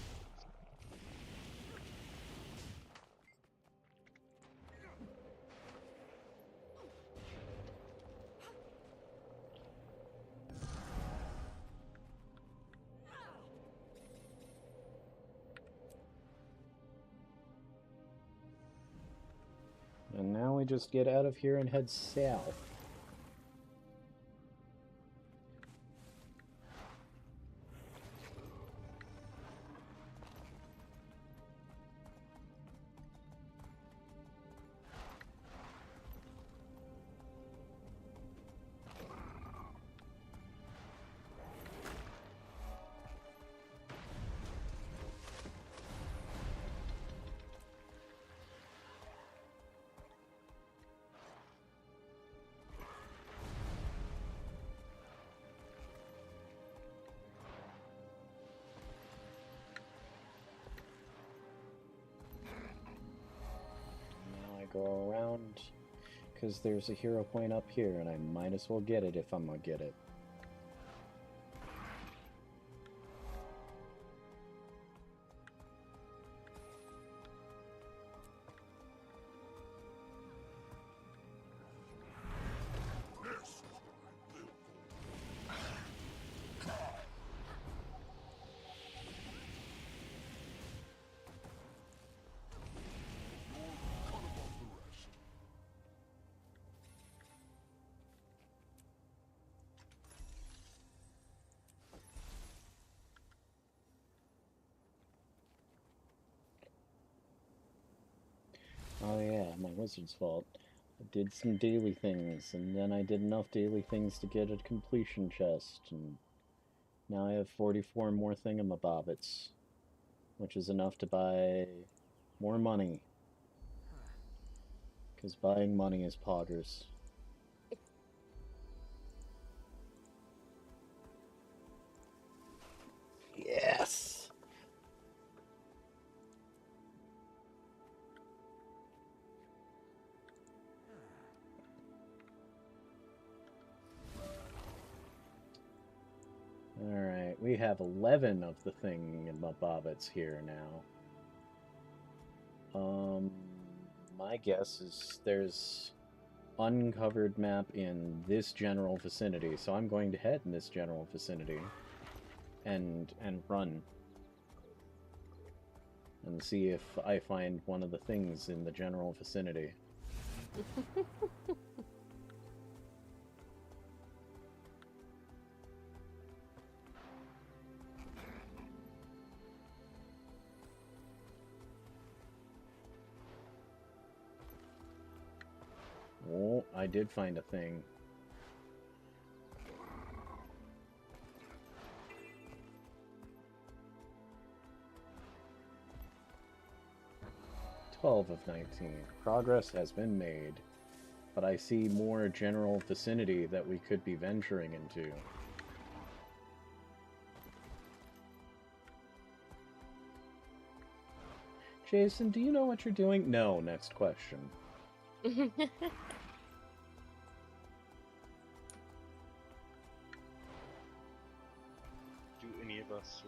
And now we just get out of here and head south. Go around, because there's a hero point up here, and I might as well get it if I'm gonna get it. Oh yeah, my wizard's fault. I did some daily things, and then I did enough daily things to get a completion chest, and now I have 44 more thingamabobbits, which is enough to buy more money. Because buying money is poggers. Yes! Alright, we have 11 of the thingamabobbits here now. My guess is there's uncovered map in this general vicinity, so I'm going to head in this general vicinity and run and see if I find one of the things in the general vicinity. Oh, I did find a thing. "12 of 19. Progress has been made, but I see more general vicinity that we could be venturing into." Jason, do you know what you're doing? No, next question. Do any of us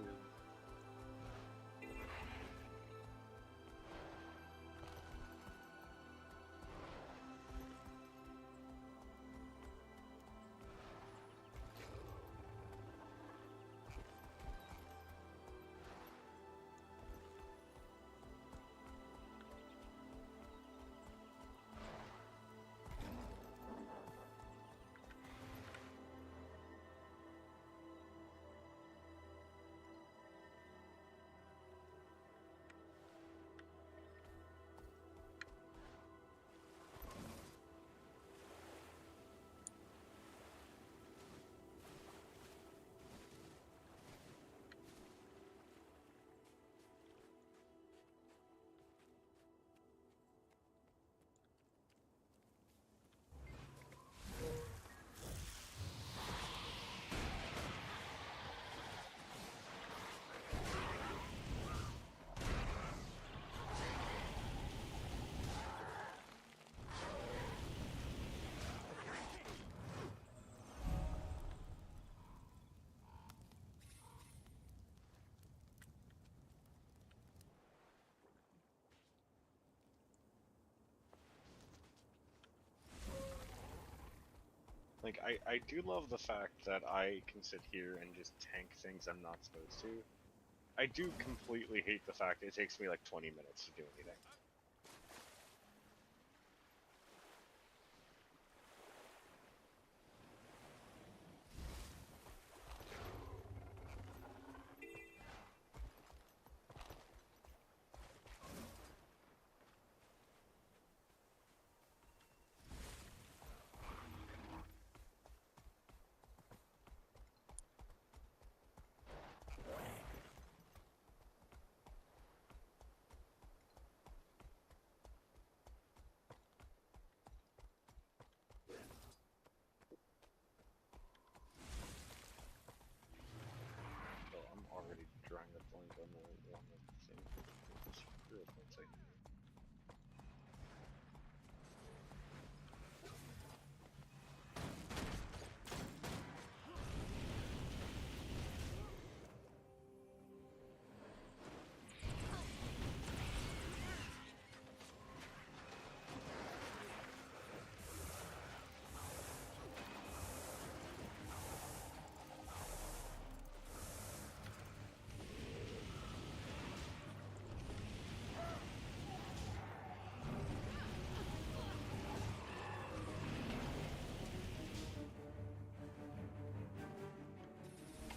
Like, I do love the fact that I can sit here and just tank things I'm not supposed to. I do completely hate the fact it takes me like 20 minutes to do anything. So I'm already drawing the blank on the one of the thing. Hero points I can do.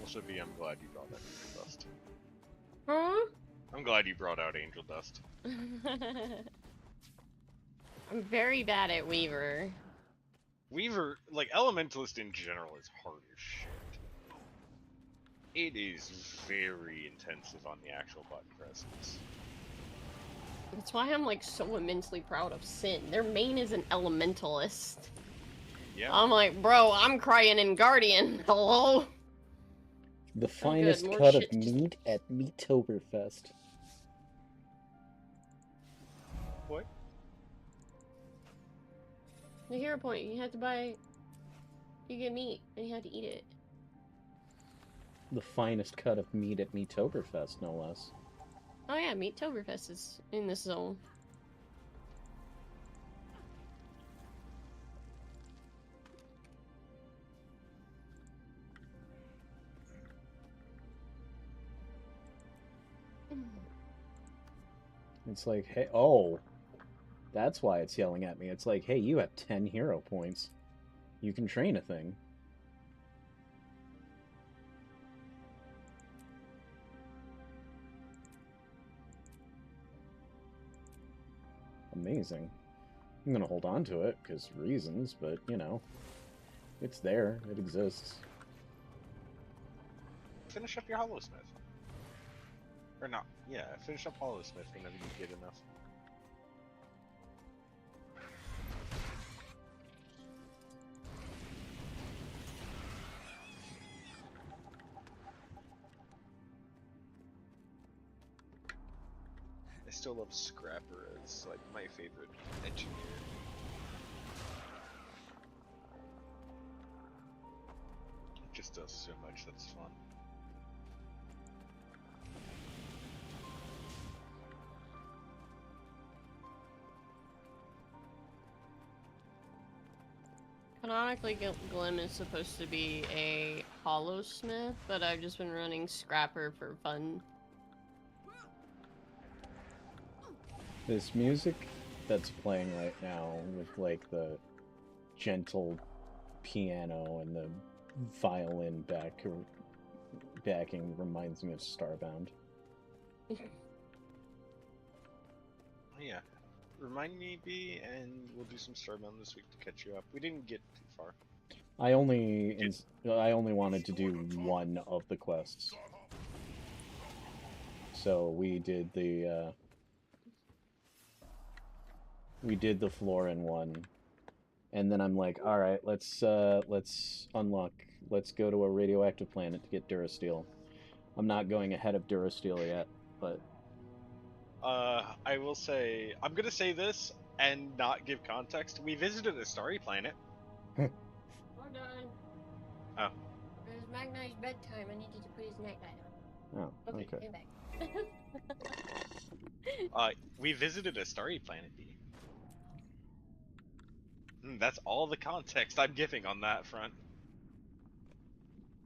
Also, B, I'm glad you brought out Angel Dust. Huh? I'm glad you brought out Angel Dust. I'm very bad at Weaver. Weaver, like, Elementalist in general is hard as shit. It is very intensive on the actual button presses. That's why I'm like so immensely proud of Sin. Their main is an Elementalist. Yeah. I'm like, bro, I'm crying in Guardian. Hello? The finest more cut of shit just- meat at Meattoberfest. What? The hero point, you have to buy... You get meat, and you have to eat it. The finest cut of meat at Meattoberfest, no less. Oh yeah, Meattoberfest is in this zone. It's like, hey, oh, that's why it's yelling at me. It's like, hey, you have 10 hero points. You can train a thing. Amazing. I'm gonna hold on to it, because reasons, but, you know, it's there. It exists. Finish up your Hollowsmith. Or not. Yeah, finish up Hollowsmith whenever you get enough. I still love Scrapper as like my favorite engineer. It just does so much that's fun. Canonically, Glim is supposed to be a Hollowsmith, but I've just been running Scrapper for fun. This music that's playing right now with, like, the gentle piano and the violin backing reminds me of Starbound. Oh, yeah. Remind me, B, and we'll do some Starbound this week to catch you up. We didn't get too far. I only wanted to do one of the quests. So we did the Florin one, and then I'm like, all right, let's unlock. Let's go to a radioactive planet to get Durasteel. I'm not going ahead of Durasteel yet, but I will say, I'm gonna say this and not give context. We visited a starry planet. Hold on. Oh. It's Magnite's bedtime. I needed to put his night light on. Oh, okay. Came back. We visited a starry planet, B. That's all the context I'm giving on that front.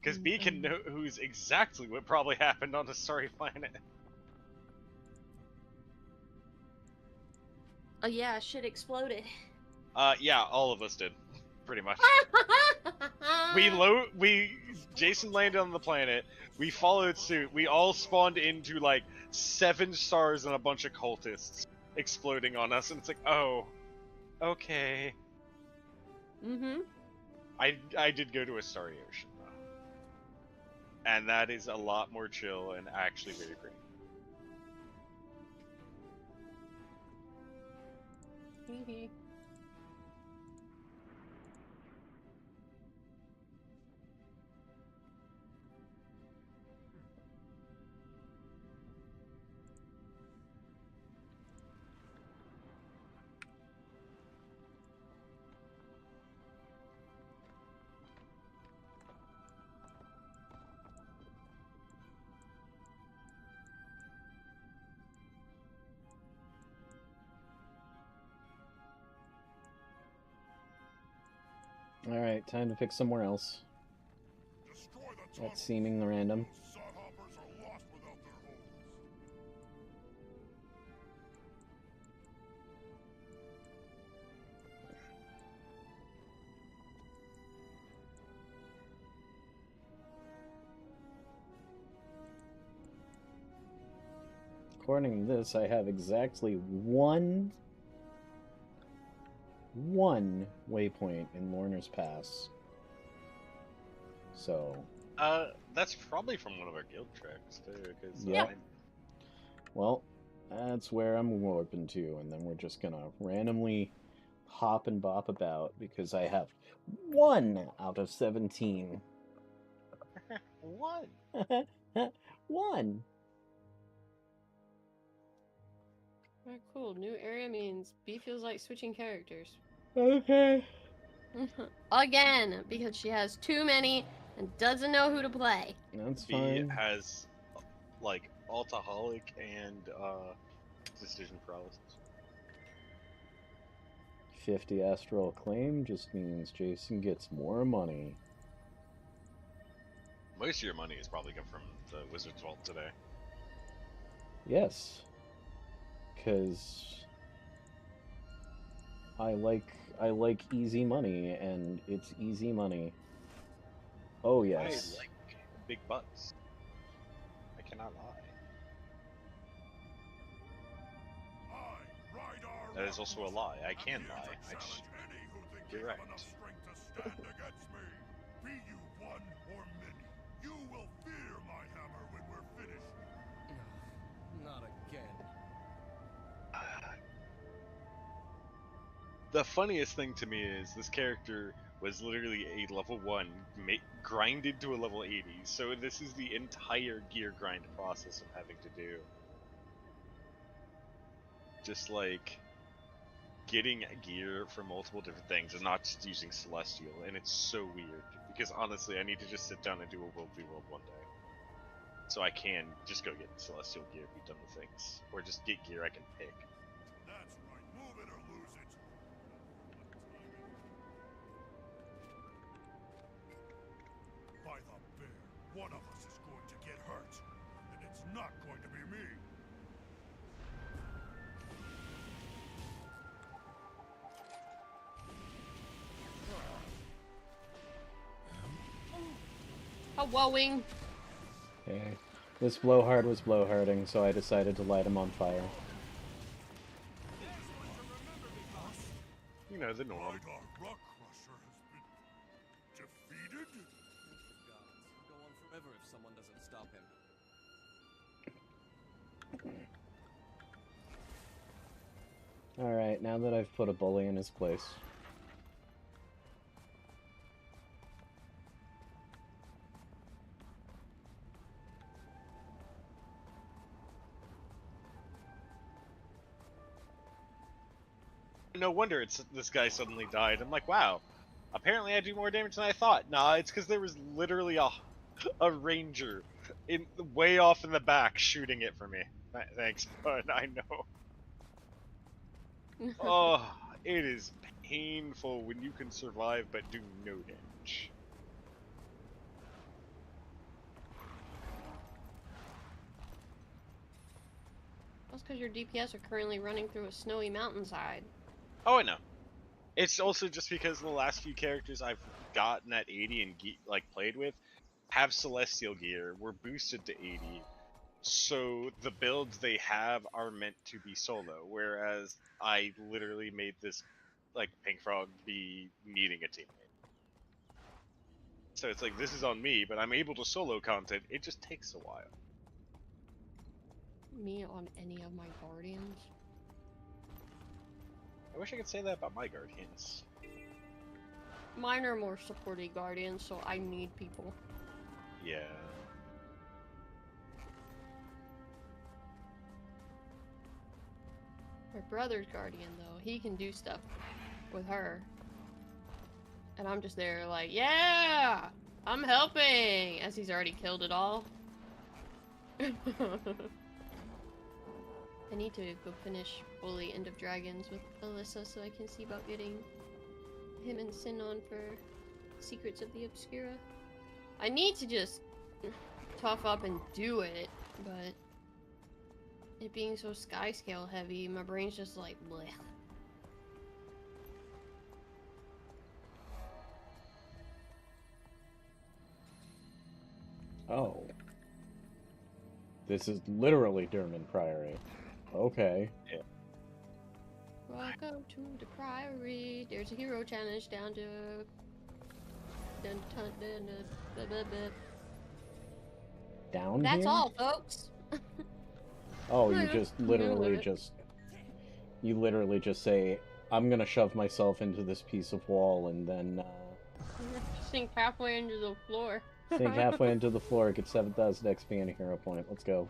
Because B can know who's exactly what probably happened on the Starry Planet. Oh yeah, shit exploded. Yeah, all of us did, pretty much. Jason landed on the planet. We followed suit. We all spawned into like 7 stars and a bunch of cultists exploding on us, and it's like, oh, okay. Mm-hmm. I did go to a starry ocean though, and that is a lot more chill and actually very pretty. Mm-hmm. Alright, time to pick somewhere else. That's seeming random. According to this, I have exactly one waypoint in Lorner's Pass. So... That's probably from one of our guild treks, too, because... Yeah. Well, that's where I'm warping to, and then we're just gonna randomly hop and bop about, because I have 1 out of 17. 1? 1! Alright, cool. New area means B feels like switching characters. Okay. Again, because she has too many and doesn't know who to play. That's B fine. has, like, Altaholic and, Decision Paralysis. 50 astral claim just means Jason gets more money. Most of your money is probably come from the Wizard's Vault today. Yes. Because I like easy money, and it's easy money. Oh yes. I like big butts. I cannot lie. That is also a lie. I can lie. I just... You're right. Be you one or many, you will fear my hammer when we're finished. Not again. The funniest thing to me is this character was literally a level 1, grinded to a level 80, so this is the entire gear grind process I'm having to do. Just like getting gear for multiple different things and not just using Celestial, and it's so weird, because honestly I need to just sit down and do a World v World one day. So I can just go get Celestial gear, be done with things, or just get gear I can pick. That's right, move it or lose it. By the bear, one of us is going to get hurt, and it's not going to be me. A woeing. Okay. This blowhard was blowharding, so I decided to light him on fire. You know, the norm. Rock Crusher has been defeated? Gods, go on forever if someone doesn't stop him. Alright, now that I've put a bully in his place. No wonder this guy suddenly died. I'm like, wow, apparently I do more damage than I thought. Nah, it's because there was literally a ranger way off in the back shooting it for me. Thanks, bud, I know. Oh, it is painful when you can survive but do no damage. That's because your DPS are currently running through a snowy mountainside. Oh, I know. It's also just because the last few characters I've gotten at 80 and played with have Celestial gear. We're boosted to 80. So the builds they have are meant to be solo, whereas I literally made this Pink Frog be needing a teammate. So it's like, this is on me, but I'm able to solo content. It just takes a while. Me on any of my guardians? I wish I could say that about my guardians. Mine are more supporty guardians, so I need people. Yeah. My brother's guardian, though, he can do stuff with her. And I'm just there like, yeah! I'm helping! As he's already killed it all. I need to go finish fully End of Dragons with Alyssa so I can see about getting him and Sin on for Secrets of the Obscura. I need to just tough up and do it, but it being so sky scale heavy, my brain's just like, bleh. Oh. This is literally Durman Priory. Okay. Yeah. Welcome to the Priory. There's a hero challenge down to... Down That's here? all, folks. Oh, you just literally You literally just say, I'm gonna shove myself into this piece of wall and then, Sink halfway into the floor. sink halfway into the floor, get 7,000 XP and a hero point. Let's go.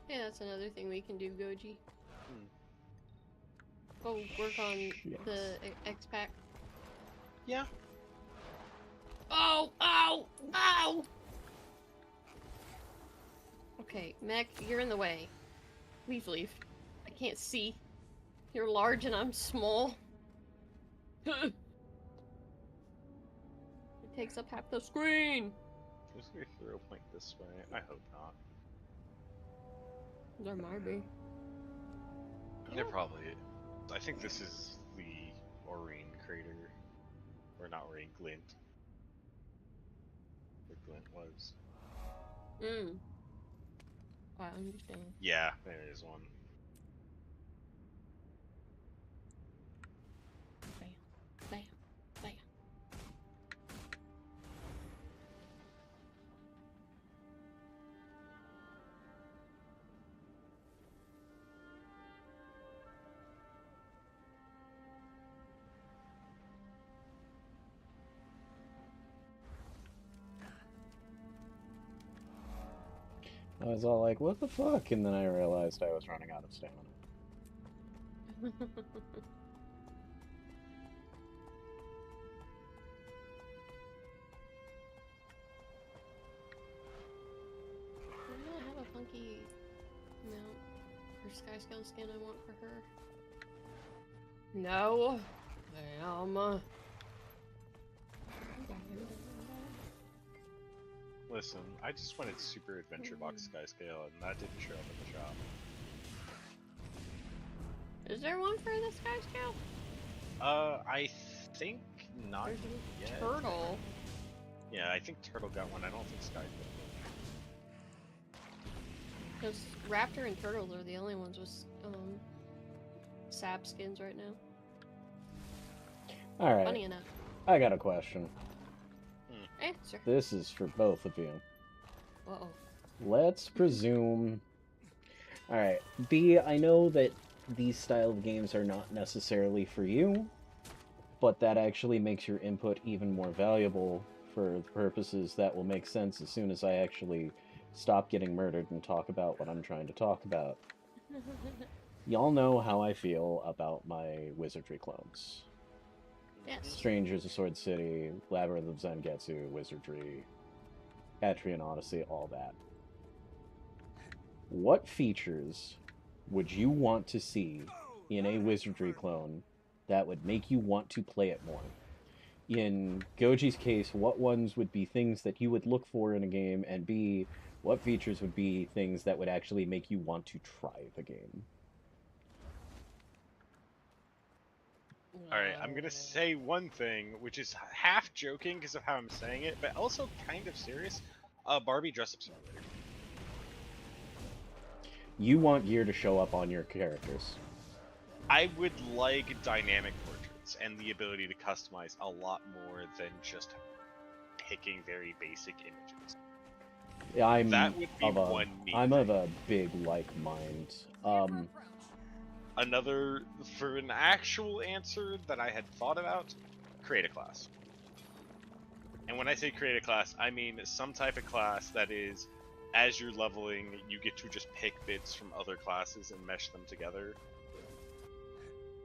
Yeah, that's another thing we can do, Goji. Go work on the X-Pack. Yeah. Oh! Ow! Ow! Okay, Mech, you're in the way. Please leave. I can't see. You're large and I'm small. It takes up half the screen! Is there a hero point this way? I hope not. There might be. There probably is. I think this is the Aurene crater. Or not Aurene, Glint. Where Glint was. I understand. Yeah, there is one. Bam. Bam. Bam. I was all like, what the fuck? And then I realized I was running out of stamina. I don't have a funky mount or sky scale skin I want for her. No. Damn. Listen, I just wanted Super Adventure Box Sky Scale, and that didn't show up in the shop. Is there one for the sky scale? I think not yet. Turtle. Yeah, I think Turtle got one. I don't think Sky did. Because Raptor and Turtles are the only ones with sap skins right now. Alright. Funny enough. I got a question. Answer. This is for both of you. Uh-oh. Let's presume... Alright, B, I know that these style of games are not necessarily for you, but that actually makes your input even more valuable for the purposes that will make sense as soon as I actually stop getting murdered and talk about what I'm trying to talk about. Y'all know how I feel about my wizardry clones. Yes. Strangers of Sword City, Labyrinth of Zangetsu, Wizardry, Atrian Odyssey, all that. what features would you want to see in a wizardry clone that would make you want to play it more? In Goji's case, what ones would be things that you would look for in a game, and B, what features would be things that would actually make you want to try the game? Alright, I'm gonna say one thing, which is half joking because of how I'm saying it, but also kind of serious. Barbie dress-up simulator. You want gear to show up on your characters. I would like dynamic portraits and the ability to customize a lot more than just picking very basic images. I'm that would be of a, one neat I'm thing. of a big like mind. Another, for an actual answer that I had thought about, create a class. And when I say create a class, I mean some type of class that is, as you're leveling, you get to just pick bits from other classes and mesh them together.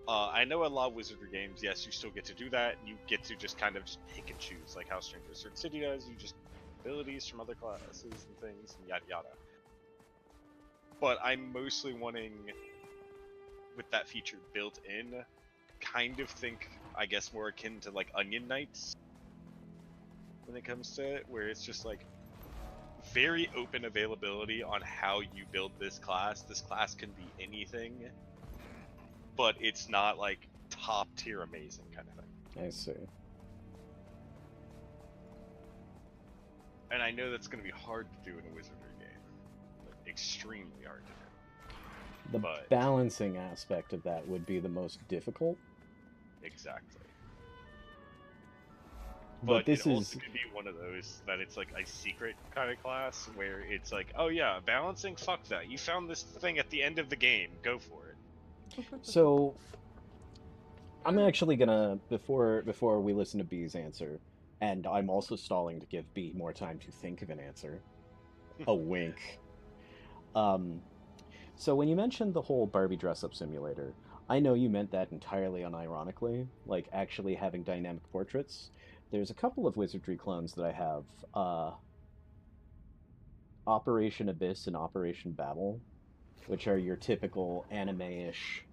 I know a lot of wizardry games, yes, you still get to do that. You get to just kind of just pick and choose, like how Stranger Sword City does. You just abilities from other classes and things, and yada yada. But I'm mostly wanting, with that feature built in, kind of think, I guess, more akin to like Onion Knights when it comes to it, where it's just like very open availability on how you build this class. This class can be anything, but it's not like top tier amazing kind of thing. I see. And I know that's going to be hard to do in a wizardry game, like extremely hard to do. The But balancing aspect of that would be the most difficult. exactly. But this it is also could be one of those that it's like a secret kind of class where it's like, oh yeah, balancing, fuck that. You found this thing at the end of the game, go for it. so. I'm actually gonna before we listen to B's answer, and I'm also stalling to give B more time to think of an answer. A wink. So when you mentioned the whole Barbie dress-up simulator, I know you meant that entirely unironically, like actually having dynamic portraits. There's a couple of wizardry clones that I have, Operation Abyss and Operation Babel, which are your typical anime-ish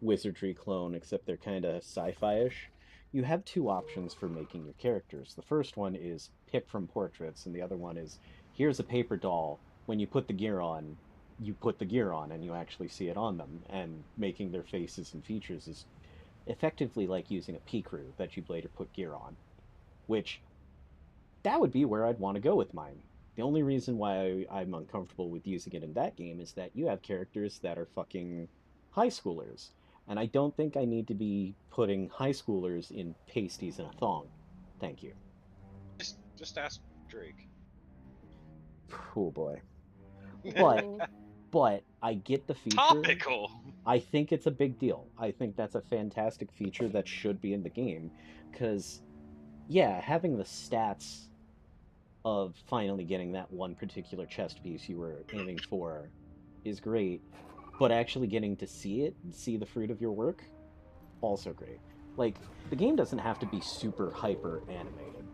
wizardry clone, except they're kind of sci-fi-ish. You have two options for making your characters. The first one is pick from portraits, and the other one is here's a paper doll. When you put the gear on, you put the gear on, and you actually see it on them. And making their faces and features is effectively like using a P-crew that you'd later put gear on. Which, that would be where I'd want to go with mine. The only reason why I'm uncomfortable with using it in that game is that you have characters that are fucking high schoolers. And I don't think I need to be putting high schoolers in pasties and a thong. Thank you. Just ask Drake. Oh boy. But I get the feature. Topical! I think it's a big deal. I think that's a fantastic feature that should be in the game. Because, yeah, having the stats of finally getting that one particular chest piece you were aiming for is great. But actually getting to see it and see the fruit of your work, also great. Like, the game doesn't have to be super hyper animated.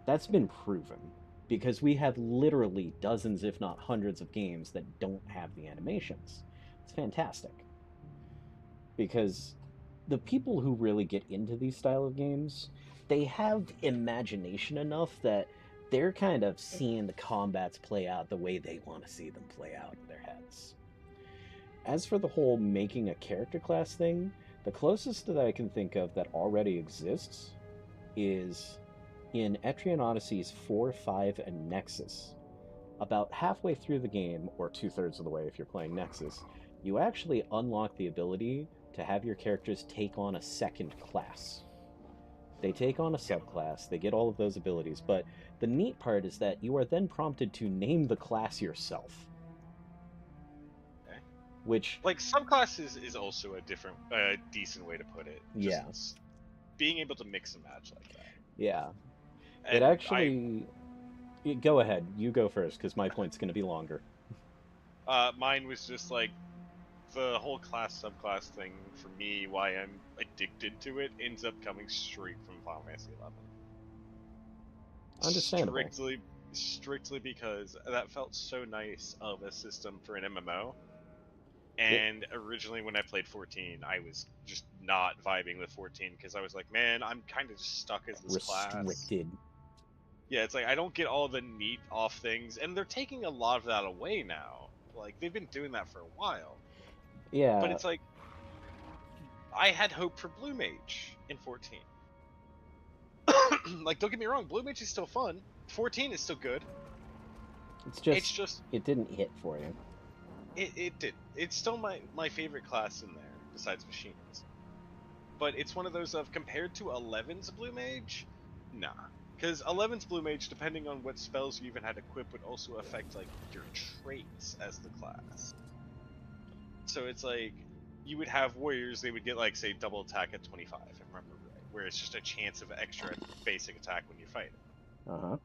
That's been proven, because we have literally dozens, if not hundreds, of games that don't have the animations. It's fantastic. Because the people who really get into these style of games, they have imagination enough that they're kind of seeing the combats play out the way they want to see them play out in their heads. As for the whole making a character class thing, the closest that I can think of that already exists is in Etrian Odyssey's 4, 5, and Nexus. About halfway through the game, or 2/3 of the way if you're playing Nexus, you actually unlock the ability to have your characters take on a second class. They take on a subclass, they get all of those abilities, but the neat part is that you are then prompted to name the class yourself. Which, like, subclasses is also a different, decent way to put it. Yeah. Just being able to mix and match like that. Yeah. And it actually... Go ahead. You go first, because my point's going to be longer. Mine was just, like, the whole class-subclass thing, for me, why I'm addicted to it, ends up coming straight from Final Fantasy XI. Understandable. strictly because that felt so nice of a system for an MMO. And originally when I played 14, I was just not vibing with 14 because I was like, man, I'm kind of just stuck as this class. Restricted. Yeah, it's like I don't get all the neat off things, and they're taking a lot of that away now. Like, they've been doing that for a while. Yeah. But it's like, I had hope for Blue Mage in 14. Like, don't get me wrong, Blue Mage is still fun. 14 is still good. It's just it didn't hit for you. It did. It's still my favorite class in there, besides Machines. But it's one of those of, compared to 11's Blue Mage, nah. Because 11's Blue Mage, depending on what spells you even had equipped, would also affect, like, your traits as the class. So it's like, you would have warriors, they would get, like, say, double attack at 25, if I remember right, where it's just a chance of extra basic attack when you fight it. Uh-huh.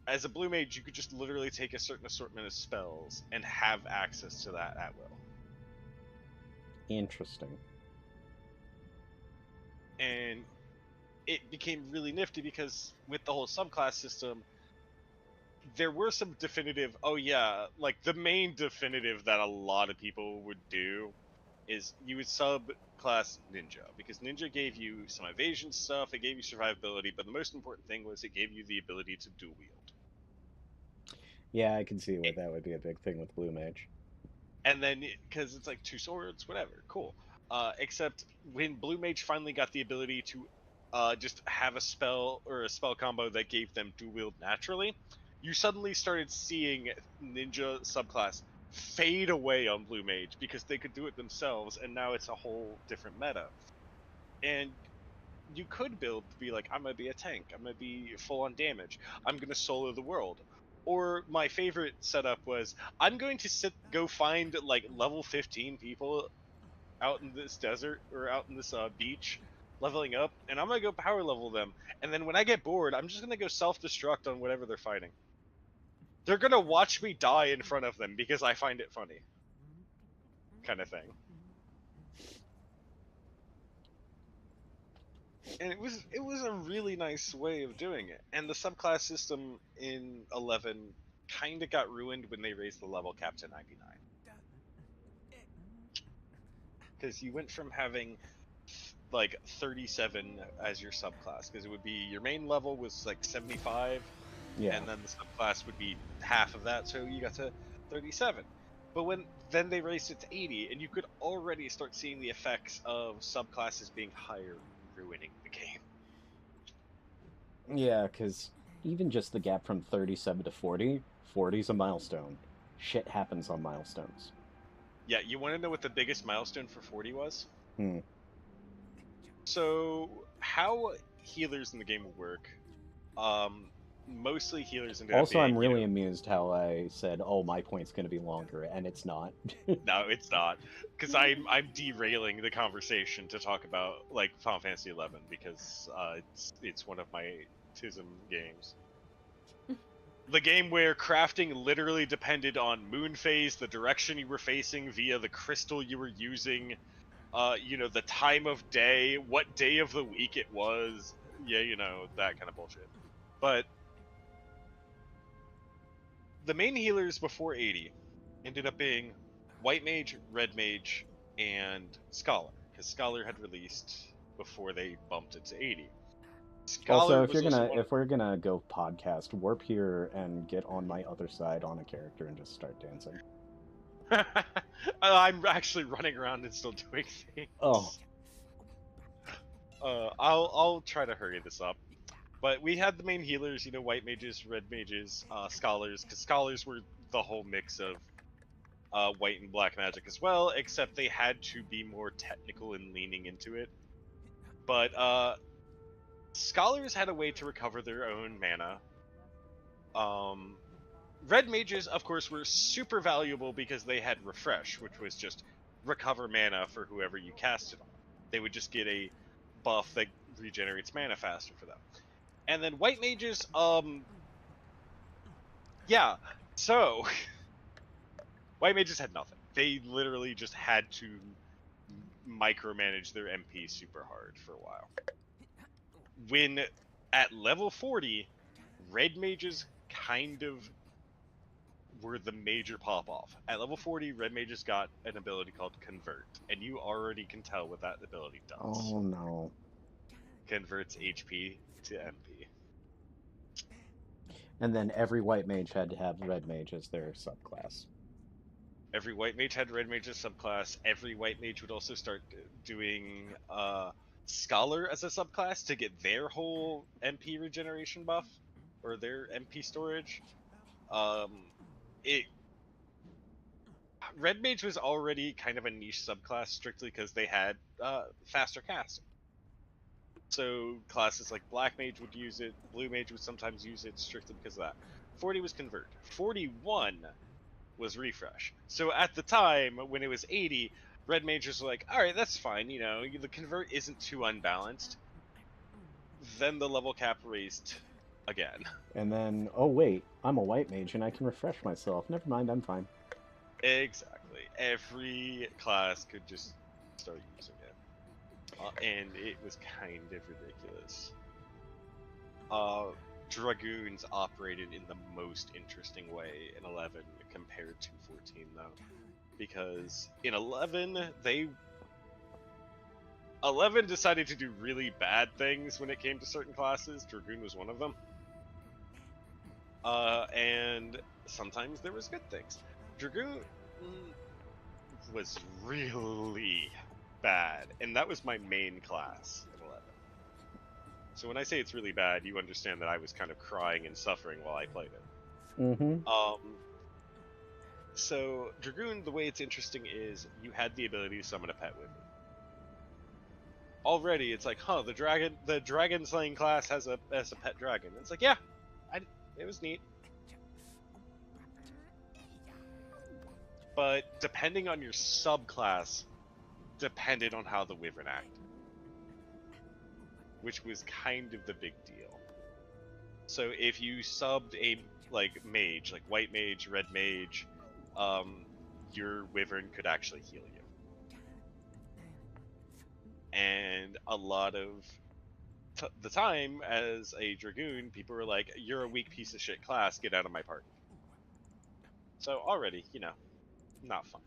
As a Blue Mage, you could just literally take a certain assortment of spells and have access to that at will. Interesting. And it became really nifty because with the whole subclass system, there were some definitive, oh yeah, like the main definitive that a lot of people would do is you would subclass Ninja, because Ninja gave you some evasion stuff, it gave you survivability, but the most important thing was it gave you the ability to dual wield. Yeah, I can see why that would be a big thing with Blue Mage. And then, because it's like 2 swords, whatever, cool. Except when Blue Mage finally got the ability to just have a spell or a spell combo that gave them dual wield naturally, you suddenly started seeing Ninja subclass fade away on Blue Mage because they could do it themselves, and now it's a whole different meta. And you could build to be like, I'm gonna be a tank, I'm gonna be full on damage, I'm gonna solo the world. Or my favorite setup was, I'm going to go find like level 15 people out in this desert or out in this beach, leveling up, and I'm gonna go power level them. And then when I get bored, I'm just gonna go self-destruct on whatever they're fighting. They're gonna watch me die in front of them because I find it funny, kind of thing. And it was a really nice way of doing it. And the subclass system in 11 kind of got ruined when they raised the level cap to 99. Because you went from having like 37 as your subclass, because it would be your main level was like 75, yeah, and then the subclass would be half of that, so you got to 37. But then they raised it to 80, and you could already start seeing the effects of subclasses being higher ruining the game. Yeah, because even just the gap from 37 to 40, 40 is a milestone. Shit happens on milestones. Yeah, you want to know what the biggest milestone for 40 was? Hmm. So, how healers in the game will work, mostly healers ended Also, up being, I'm really amused how I said, oh, my point's going to be longer, and it's not. No, it's not. Because I'm derailing the conversation to talk about, like, Final Fantasy XI, because it's one of my TISM games. The game where crafting literally depended on moon phase, the direction you were facing via the crystal you were using, you know, the time of day, what day of the week it was, yeah, you know, that kind of bullshit. But the main healers before 80 ended up being White Mage, Red Mage, and Scholar, because Scholar had released before they bumped it to 80. Also, if we're gonna go podcast, warp here and get on my other side on a character and just start dancing. I'm actually running around and still doing things. Oh. I'll try to hurry this up. But we had the main healers, you know, White Mages, Red Mages, Scholars, because Scholars were the whole mix of White and Black magic as well, except they had to be more technical and leaning into it. But Scholars had a way to recover their own mana. Red Mages, of course, were super valuable because they had Refresh, which was just recover mana for whoever you cast it on. They would just get a buff that regenerates mana faster for them. And then White Mages, yeah, so White Mages had nothing. They literally just had to micromanage their MP super hard for a while. When at level 40, Red Mages kind of were the major pop-off. At level 40, red mages got an ability called Convert, and you already can tell what that ability does. Oh no. Converts HP to MP. And then every white mage had to have red mage as their subclass. Every white mage had red mage as subclass. Every white mage would also start doing Scholar as a subclass to get their whole MP regeneration buff, or their MP storage. Red mage was already kind of a niche subclass strictly because they had faster casting. So classes like black mage would use it, blue mage would sometimes use it strictly because of that. 40 was Convert. 41 was Refresh. So at the time when it was 80, red mages were like, all right, that's fine, you know, the Convert isn't too unbalanced. Then the level cap raised again. And then, oh wait, I'm a white mage and I can refresh myself. Never mind, I'm fine. Exactly. Every class could just start using it. And it was kind of ridiculous. Dragoons operated in the most interesting way in 11 compared to 14, though. Because in 11, 11 decided to do really bad things when it came to certain classes. Dragoon was one of them. And sometimes there was good things. Dragoon was really bad, and that was my main class in 11. So when I say it's really bad, you understand that I was kind of crying and suffering while I played it. Mm-hmm. So Dragoon, the way it's interesting is you had the ability to summon a pet wyvern. Already, it's like, huh, the dragon slaying class has a pet dragon. It's like, yeah, it was neat. But depending on your subclass, depended on how the wyvern acted, which was kind of the big deal. So if you subbed a mage, like white mage, red mage, your wyvern could actually heal you. And a lot of the time, as a dragoon, people were like, "You're a weak piece of shit class. Get out of my party." So already, you know, not fun.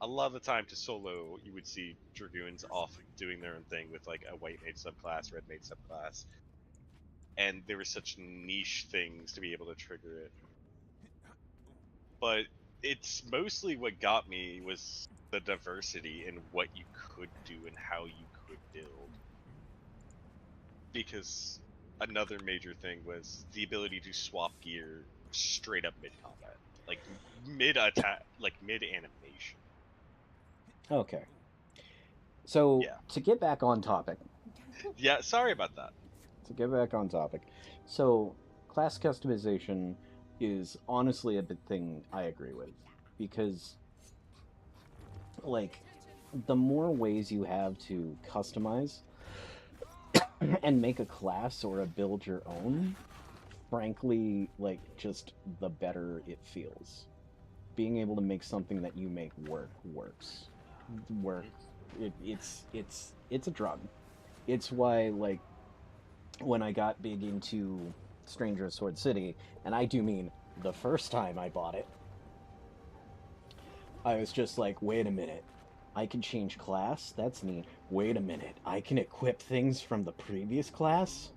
A lot of the time to solo, you would see dragoons off doing their own thing with like a white mage subclass, red mage subclass, and there were such niche things to be able to trigger it. But it's mostly what got me was the diversity in what you could do and how you could build. Because another major thing was the ability to swap gear straight up mid-combat. Like mid-attack, like mid-animation. Okay. So, to get back on topic. Yeah, sorry about that. To get back on topic. So, class customization is honestly a big thing I agree with. Because, like, the more ways you have to customize and make a class or a build your own, frankly, like, just the better it feels. Being able to make something that you make works. It's a drug. It's why, like, when I got big into Stranger of Sword City, and I do mean the first time I bought it, I was just like, wait a minute, I can change class? That's neat. Wait a minute, I can equip things from the previous class?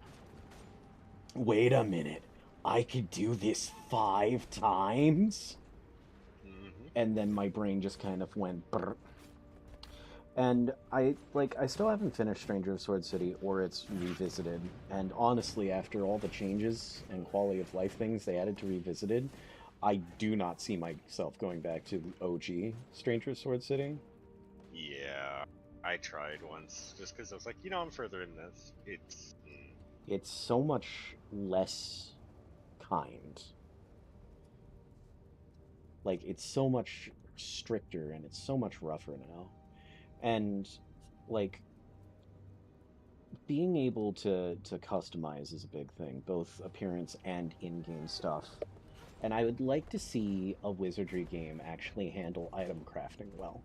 Wait a minute, I could do this 5 times? And then my brain just kind of went brr. And I still haven't finished Stranger of Sword City or its Revisited. And honestly, after all the changes and quality of life things they added to Revisited, I do not see myself going back to OG Stranger of Sword City. Yeah, I tried once just because I was like, you know, I'm further in this. It's so much less kind. Like, it's so much stricter and it's so much rougher now. And, like, being able to customize is a big thing, both appearance and in-game stuff. And I would like to see a wizardry game actually handle item crafting well.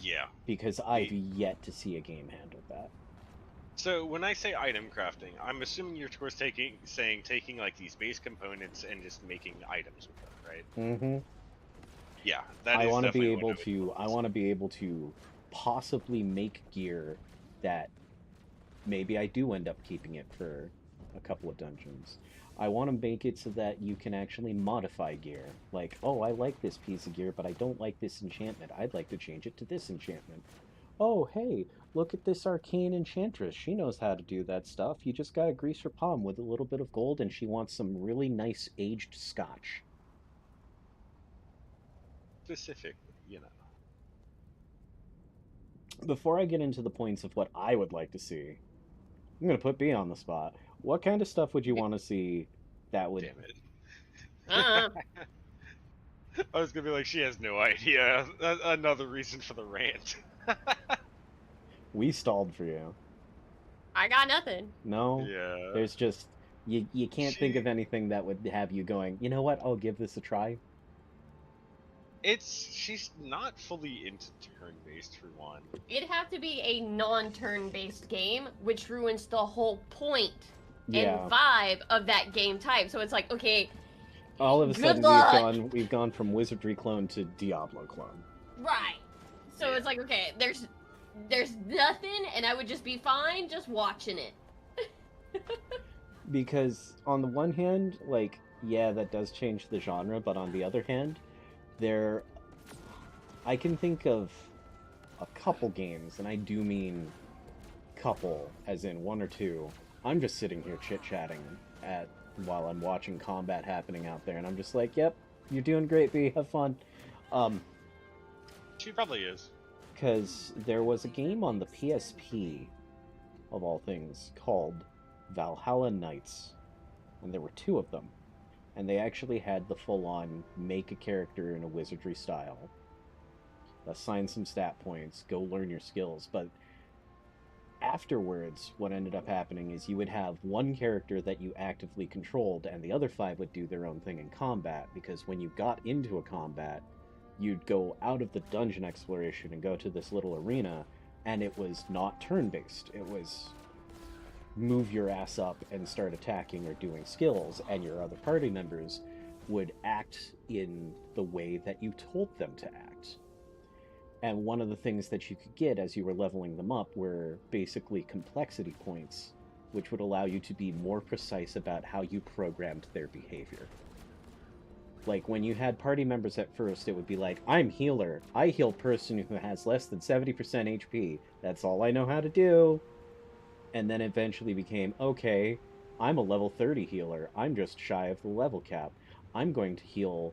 Yeah. Because I've yet to see a game handle that. So when I say item crafting, I'm assuming you're of course taking like these base components and just making items with them, right? Mm-hmm. Yeah, that I is want to be definitely able one of it. to. I want to be able to possibly make gear that maybe I do end up keeping it for a couple of dungeons. I want to make it so that you can actually modify gear. Like, oh, I like this piece of gear, but I don't like this enchantment. I'd like to change it to this enchantment. Oh, hey, look at this arcane enchantress. She knows how to do that stuff. You just gotta grease her palm with a little bit of gold, and she wants some really nice aged scotch. Specifically, you know. Before I get into the points of what I would like to see, I'm gonna put B on the spot. What kind of stuff would you want to see that would... Damn it. I was gonna be like, she has no idea. Another reason for the rant. We stalled for you. I got nothing. No? Yeah. There's just... You can't think of anything that would have you going, you know what, I'll give this a try? She's not fully into turn-based for one. It'd have to be a non-turn-based game, which ruins the whole point and vibe of that game type. So it's like, okay, all of a sudden we've gone from Wizardry clone to Diablo clone. Right. So it's like, okay, there's nothing, and I would just be fine just watching it. Because on the one hand, like, yeah, that does change the genre, but on the other hand, I can think of a couple games, and I do mean couple, as in one or two. I'm just sitting here chit-chatting while I'm watching combat happening out there, and I'm just like, yep, you're doing great, B, have fun. She probably is. Because there was a game on the PSP, of all things, called Valhalla Knights, and there were two of them, and they actually had the full-on make a character in a wizardry style, assign some stat points, go learn your skills, but afterwards, what ended up happening is you would have one character that you actively controlled, and the other 5 would do their own thing in combat, because when you got into a combat, you'd go out of the dungeon exploration and go to this little arena, and it was not turn-based. It was move your ass up and start attacking or doing skills, and your other party members would act in the way that you told them to act. And one of the things that you could get as you were leveling them up were basically complexity points, which would allow you to be more precise about how you programmed their behavior. Like, when you had party members at first, it would be like, I'm healer. I heal person who has less than 70% HP. That's all I know how to do. And then eventually became, okay, I'm a level 30 healer. I'm just shy of the level cap. I'm going to heal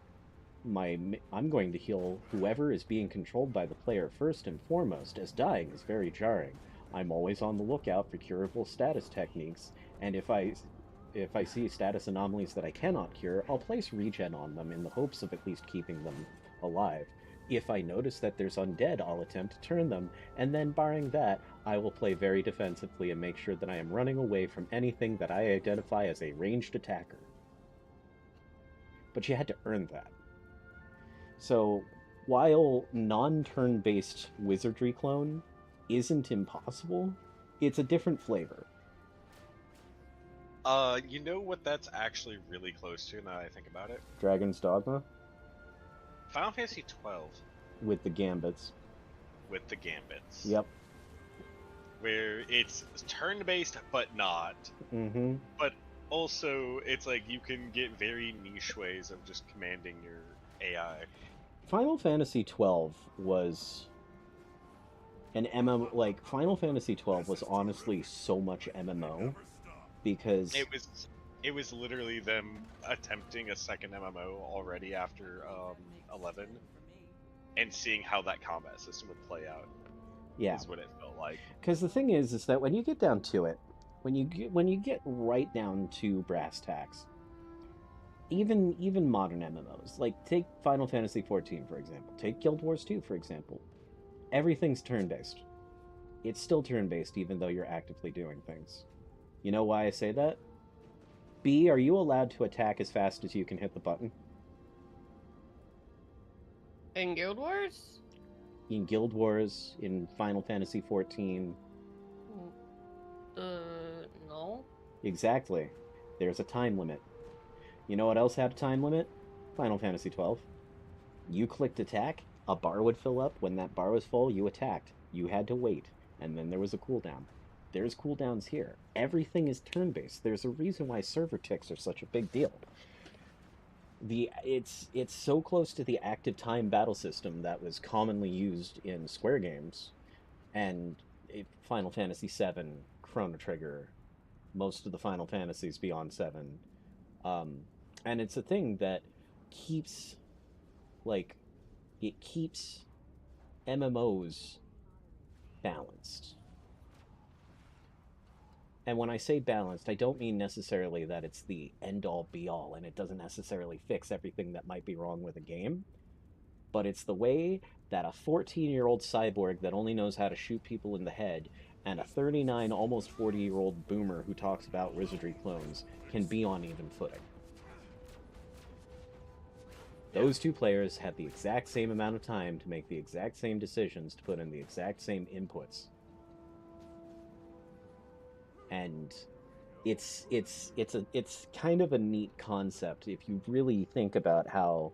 whoever is being controlled by the player first and foremost, as dying is very jarring. I'm always on the lookout for curable status techniques, and if I see status anomalies that I cannot cure, I'll place regen on them in the hopes of at least keeping them alive. If I notice that there's undead, I'll attempt to turn them, and then barring that, I will play very defensively and make sure that I am running away from anything that I identify as a ranged attacker. But you had to earn that. So, while non-turn-based wizardry clone isn't impossible, it's a different flavor. You know what that's actually really close to now that I think about it? Dragon's Dogma? Final Fantasy 12. With the gambits. With the gambits. Yep. Where it's turn-based, but not. Mm-hmm. But also, it's like you can get very niche ways of just commanding your AI. Final Fantasy 12 was an MMO. Like, Final Fantasy 12 was honestly so much MMO. Because it was literally them attempting a second MMO already after 11, and seeing how that combat system would play out. Yeah, is what it felt like. Because the thing is that when you get down to it, when you get right down to brass tacks, even modern MMOs, like take Final Fantasy 14 for example, take Guild Wars 2 for example, everything's turn-based. It's still turn-based even though you're actively doing things. You know why I say that? B, are you allowed to attack as fast as you can hit the button? In Guild Wars? In Guild Wars, in Final Fantasy XIV. Exactly. There's a time limit. You know what else had a time limit? Final Fantasy XII. You clicked attack, a bar would fill up. When that bar was full, you attacked. You had to wait, and then there was a cooldown. There's cooldowns here. Everything is turn-based. There's a reason why server ticks are such a big deal. It's so close to the active time battle system that was commonly used in Square games, and Final Fantasy VII, Chrono Trigger, most of the Final Fantasies beyond 7. And it's a thing that keeps, like, it keeps MMOs balanced. And when I say balanced, I don't mean necessarily that it's the end-all be-all and it doesn't necessarily fix everything that might be wrong with a game, but it's the way that a 14-year-old cyborg that only knows how to shoot people in the head and a 39, almost 40-year-old boomer who talks about wizardry clones can be on even footing. Those two players have the exact same amount of time to make the exact same decisions, to put in the exact same inputs. And it's kind of a neat concept if you really think about how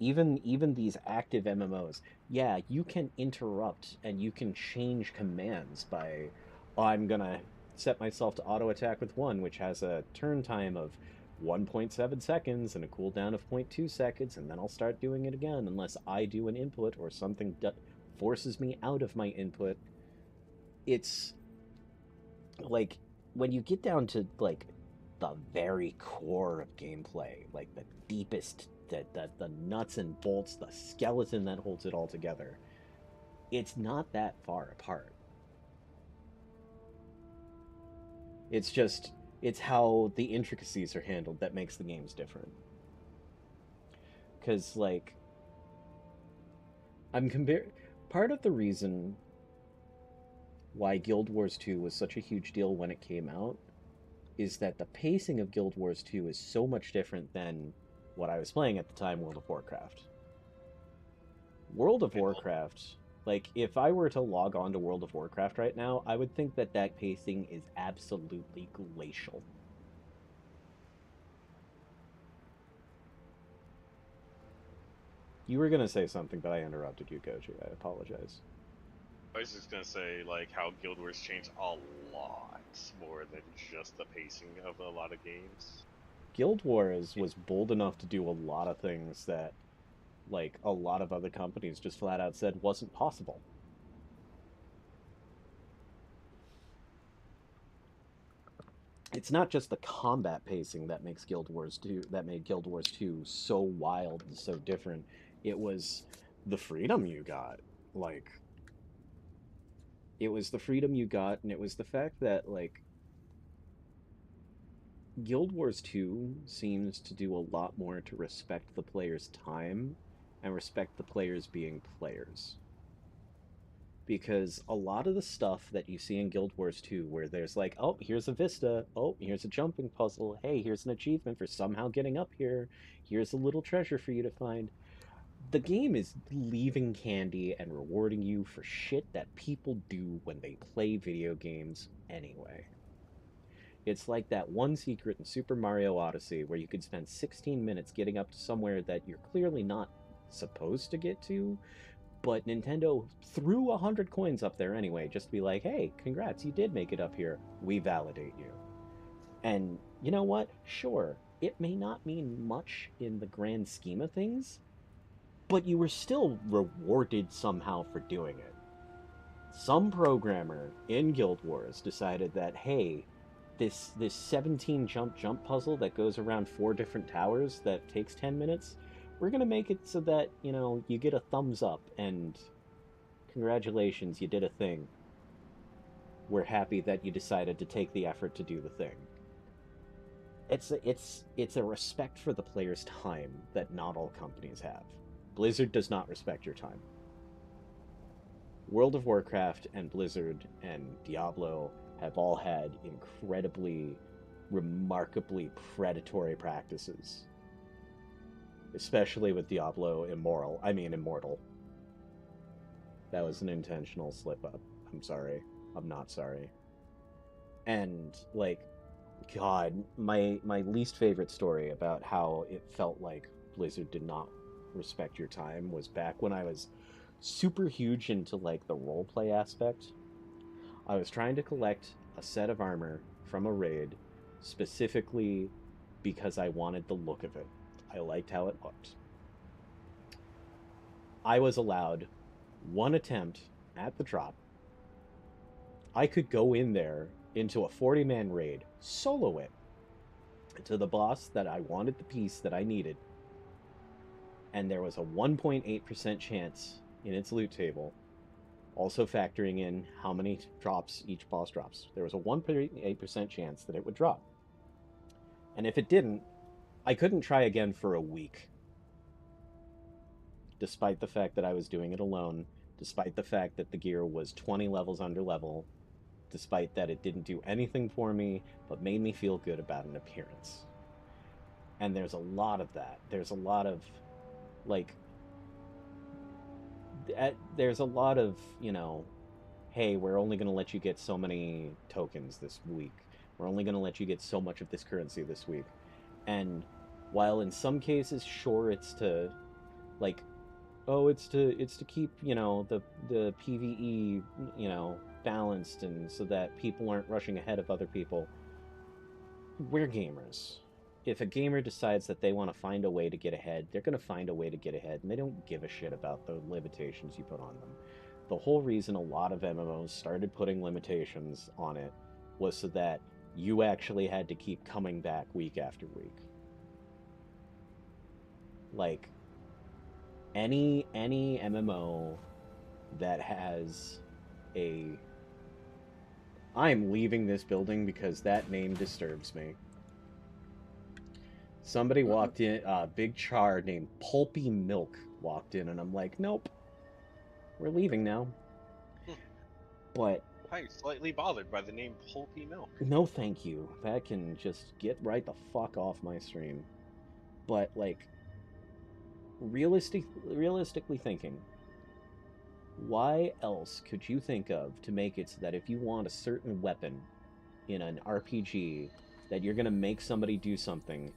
even these active MMOs, yeah, you can interrupt and you can change commands by, I'm gonna set myself to auto attack with 1, which has a turn time of 1.7 seconds and a cooldown of 0.2 seconds, and then I'll start doing it again unless I do an input or something forces me out of my input. It's like, when you get down to, like, the very core of gameplay, like the deepest, the nuts and bolts, the skeleton that holds it all together, it's not that far apart. It's just, it's how the intricacies are handled that makes the games different. Because, like, part of the reason why Guild Wars 2 was such a huge deal when it came out is that the pacing of Guild Wars 2 is so much different than what I was playing at the time, World of Warcraft. World of Warcraft, like, if I were to log on to World of Warcraft right now, I would think that that pacing is absolutely glacial. You were gonna say something, but I interrupted you, Goji. I apologize. I was just gonna say, like, how Guild Wars changed a lot more than just the pacing of a lot of games. Guild Wars was bold enough to do a lot of things that, like, a lot of other companies just flat out said wasn't possible. It's not just the combat pacing that makes Guild Wars 2, that made Guild Wars 2 so wild and so different. It was the freedom you got. Like, it was the freedom you got, and it was the fact that, like, Guild Wars 2 seems to do a lot more to respect the player's time and respect the players being players. Because a lot of the stuff that you see in Guild Wars 2, where there's like, oh, here's a vista, oh, here's a jumping puzzle, hey, here's an achievement for somehow getting up here, here's a little treasure for you to find. The game is leaving candy and rewarding you for shit that people do when they play video games anyway. It's like that one secret in Super Mario Odyssey where you could spend 16 minutes getting up to somewhere that you're clearly not supposed to get to, but Nintendo threw 100 coins up there anyway, just to be like, hey, congrats, you did make it up here. We validate you. And you know what? Sure, it may not mean much in the grand scheme of things, but you were still rewarded somehow for doing it. Some programmer in Guild Wars decided that, hey, this 17 jump puzzle that goes around 4 different towers that takes 10 minutes, we're gonna make it so that, you know, you get a thumbs up and congratulations, you did a thing. We're happy that you decided to take the effort to do the thing. It's a respect for the player's time that not all companies have. Blizzard does not respect your time. World of Warcraft and Blizzard and Diablo have all had incredibly, remarkably predatory practices. Especially with Diablo Immortal. That was an intentional slip-up. I'm sorry. I'm not sorry. And, like, God, my least favorite story about how it felt like Blizzard did not respect your time was back when I was super huge into like the roleplay aspect. I was trying to collect a set of armor from a raid specifically because I wanted the look of it. I liked how it looked. I was allowed one attempt at the drop. I could go in there into a 40-man raid, solo it to the boss that I wanted the piece that I needed, and there was a 1.8% chance in its loot table, also factoring in how many drops each boss drops. There was a 1.8% chance that it would drop. And if it didn't, I couldn't try again for a week. Despite the fact that I was doing it alone, despite the fact that the gear was 20 levels under level, despite that it didn't do anything for me, but made me feel good about an appearance. And there's a lot of that. There's a lot of, like, there's a lot of, you know, hey, we're only going to let you get so many tokens this week. We're only going to let you get so much of this currency this week. And while in some cases, sure, it's to, like, oh, it's to keep, you know, the PvE, you know, balanced and so that people aren't rushing ahead of other people. We're gamers. If a gamer decides that they want to find a way to get ahead, they're going to find a way to get ahead, and they don't give a shit about the limitations you put on them. The whole reason a lot of MMOs started putting limitations on it was so that you actually had to keep coming back week after week. Like, any MMO that has a... I'm leaving this building because that name disturbs me. Somebody walked in, big char named Pulpy Milk walked in, and I'm like, nope, we're leaving now. But I'm slightly bothered by the name Pulpy Milk. no thank you. That can just get right the fuck off my stream. But, like, realistically thinking, why else could you think of to make it so that if you want a certain weapon in an RPG, that you're going to make somebody do something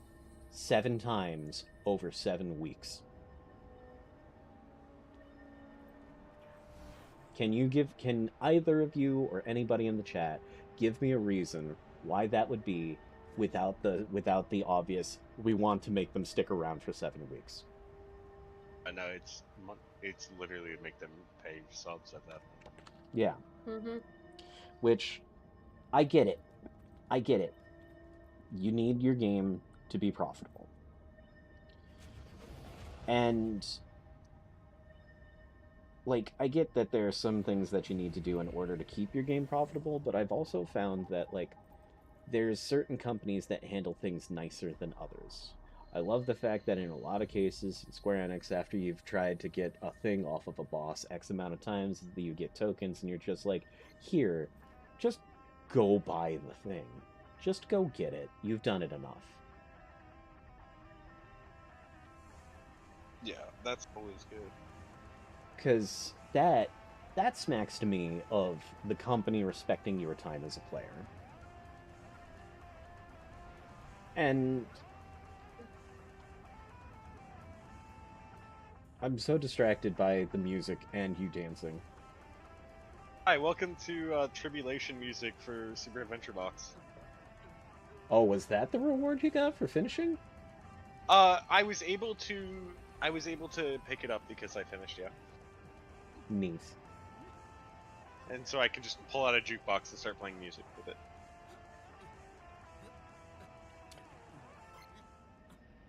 7 times over 7 weeks? Can either of you or anybody in the chat give me a reason why that would be without the obvious, we want to make them stick around for 7 weeks? I know it's literally to make them pay subs at that point. Yeah. Mm-hmm. Which, I get it. I get it. You need your game to be profitable. And, like, I get that there are some things that you need to do in order to keep your game profitable, but I've also found that, like, there's certain companies that handle things nicer than others. I love the fact that in a lot of cases, in Square Enix, after you've tried to get a thing off of a boss X amount of times, you get tokens, and you're just like, here, just go buy the thing. Just go get it. You've done it enough. Yeah, that's always good. Because that smacks to me of the company respecting your time as a player. And I'm so distracted by the music and you dancing. Hi, welcome to Tribulation music for Super Adventure Box. Oh, was that the reward you got for finishing? I was able to pick it up because I finished, yeah. Neat. And so I can just pull out a jukebox and start playing music with it.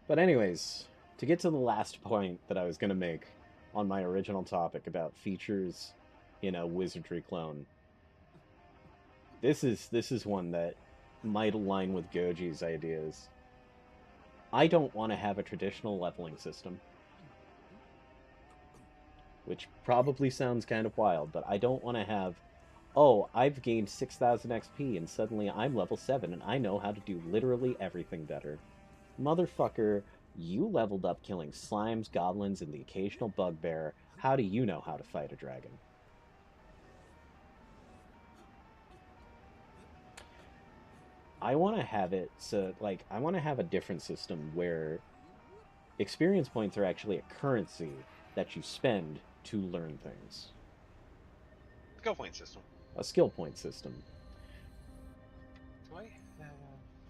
But anyways, to get to the last point that I was going to make on my original topic about features in a wizardry clone. This is one that might align with Goji's ideas. I don't want to have a traditional leveling system. Which probably sounds kind of wild, but I don't want to have, oh, I've gained 6,000 XP and suddenly I'm level 7 and I know how to do literally everything better. Motherfucker, you leveled up killing slimes, goblins, and the occasional bugbear. How do you know how to fight a dragon? I want to have it so, like, I want to have a different system where experience points are actually a currency that you spend to learn things. Skill point system. A skill point system. Do I?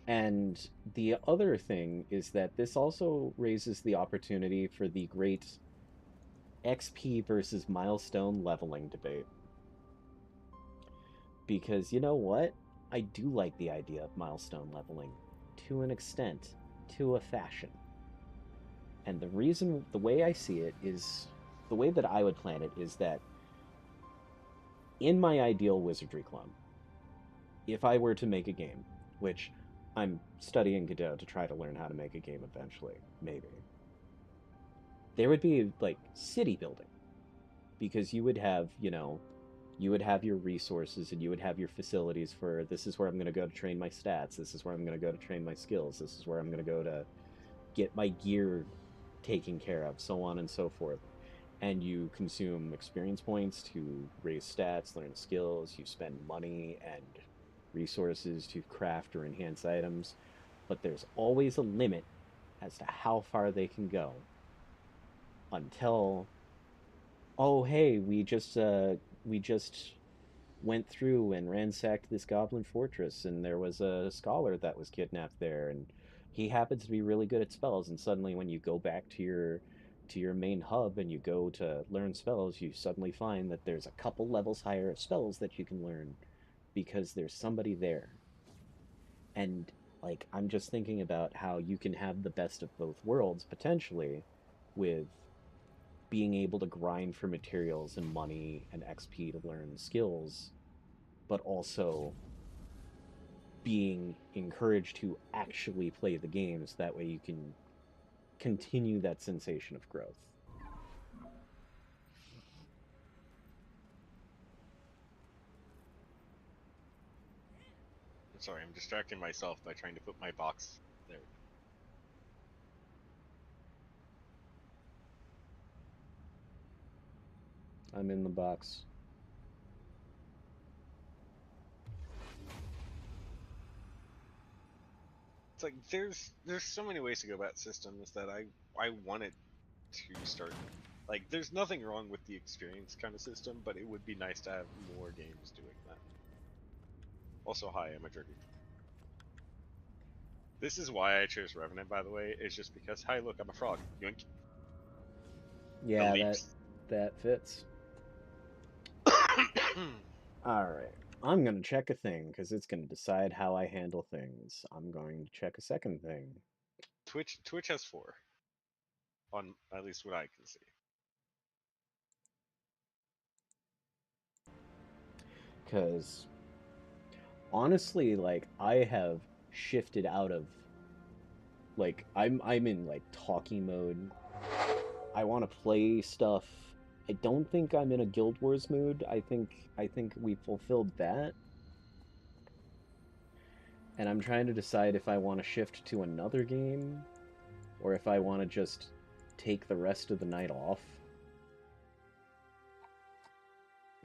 And the other thing is that this also raises the opportunity for the great XP versus milestone leveling debate. Because you know what? I do like the idea of milestone leveling to an extent, to a fashion. And the reason, the way I see it is, the way that I would plan it is that in my ideal Wizardry Club, if I were to make a game, which I'm studying Godot to try to learn how to make a game eventually, maybe, there would be, like, city building. Because you would have, you know, you would have your resources and you would have your facilities for, this is where I'm going to go to train my stats, this is where I'm going to go to train my skills, this is where I'm going to go to get my gear taken care of, so on and so forth. And you consume experience points to raise stats, learn skills, you spend money and resources to craft or enhance items, but there's always a limit as to how far they can go until, oh hey, we just went through and ransacked this goblin fortress and there was a scholar that was kidnapped there and he happens to be really good at spells, and suddenly when you go back to your main hub and you go to learn spells, you suddenly find that there's a couple levels higher of spells that you can learn because there's somebody there. And, like, I'm just thinking about how you can have the best of both worlds, potentially, with being able to grind for materials and money and XP to learn skills, but also being encouraged to actually play the games. That way you can continue that sensation of growth. I'm sorry, I'm distracting myself by trying to put my box there. I'm in the box. It's like there's so many ways to go about systems that I wanted to start. Like, there's nothing wrong with the experience kind of system, but it would be nice to have more games doing that. Also, hi, I'm a jerky. This is why I chose Revenant, by the way, is just because, hi, look, I'm a frog. Yoink. Yeah, that fits. Alright. I'm going to check a thing, because it's going to decide how I handle things. I'm going to check a second thing. Twitch has 4. On at least what I can see. Because, honestly, like, I have shifted out of, like, I'm in, like, talking mode. I want to play stuff. I don't think I'm in a Guild Wars mood. I think we fulfilled that. And I'm trying to decide if I want to shift to another game, or if I want to just take the rest of the night off.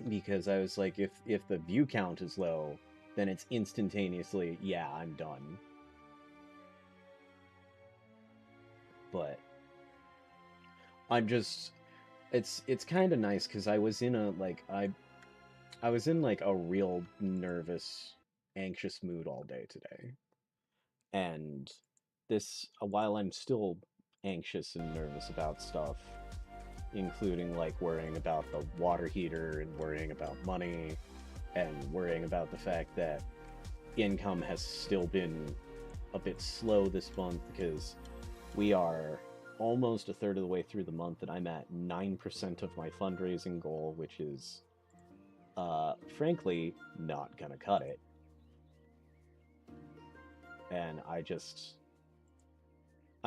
Because I was like, if the view count is low, then it's instantaneously, yeah, I'm done. But I'm just, it's kind of nice because I was in a, like, I was in, like, a real nervous, anxious mood all day today. And this, while I'm still anxious and nervous about stuff, including, like, worrying about the water heater and worrying about money and worrying about the fact that income has still been a bit slow this month because we are almost a third of the way through the month and I'm at 9% of my fundraising goal, which is, frankly, not gonna cut it. And I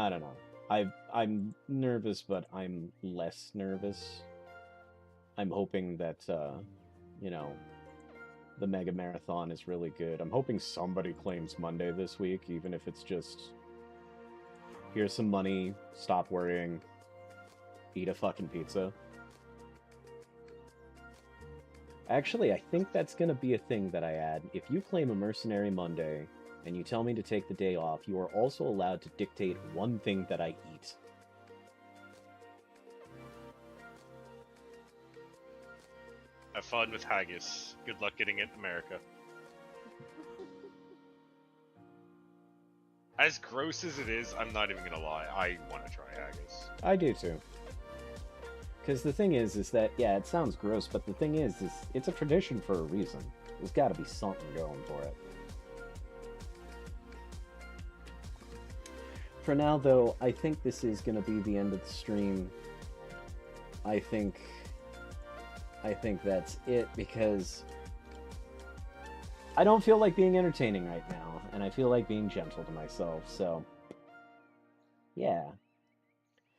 don't know. I'm nervous, but I'm less nervous. I'm hoping that, you know, the Mega Marathon is really good. I'm hoping somebody claims Monday this week, even if it's just, here's some money, stop worrying, eat a fucking pizza. Actually, I think that's gonna be a thing that I add. If you claim a Mercenary Monday, and you tell me to take the day off, you are also allowed to dictate one thing that I eat. Have fun with haggis. Good luck getting it in America. As gross as it is, I'm not even gonna lie. I want to try haggis. I do too. Because the thing is that, yeah, it sounds gross, but the thing is it's a tradition for a reason. There's got to be something going for it. For now, though, I think this is going to be the end of the stream. I think that's it, because I don't feel like being entertaining right now, and I feel like being gentle to myself, so yeah.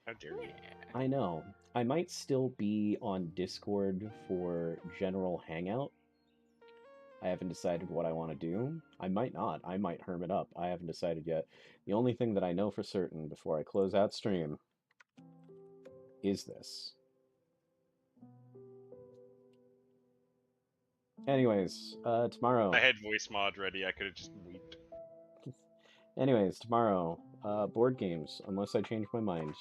How dare you? I know. I might still be on Discord for general hangout. I haven't decided what I want to do. I might not. I might hermit up. I haven't decided yet. The only thing that I know for certain before I close out stream is this. Anyways, tomorrow... I had voice mod ready, I could have just weeped. Anyways, tomorrow, board games, unless I change my mind.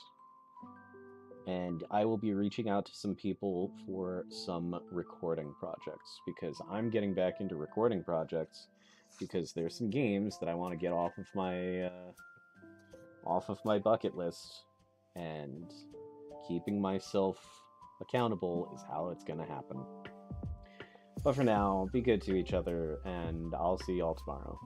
And I will be reaching out to some people for some recording projects, because I'm getting back into recording projects, because there's some games that I want to get off of my bucket list, and keeping myself accountable is how it's going to happen. But for now, be good to each other, and I'll see y'all tomorrow.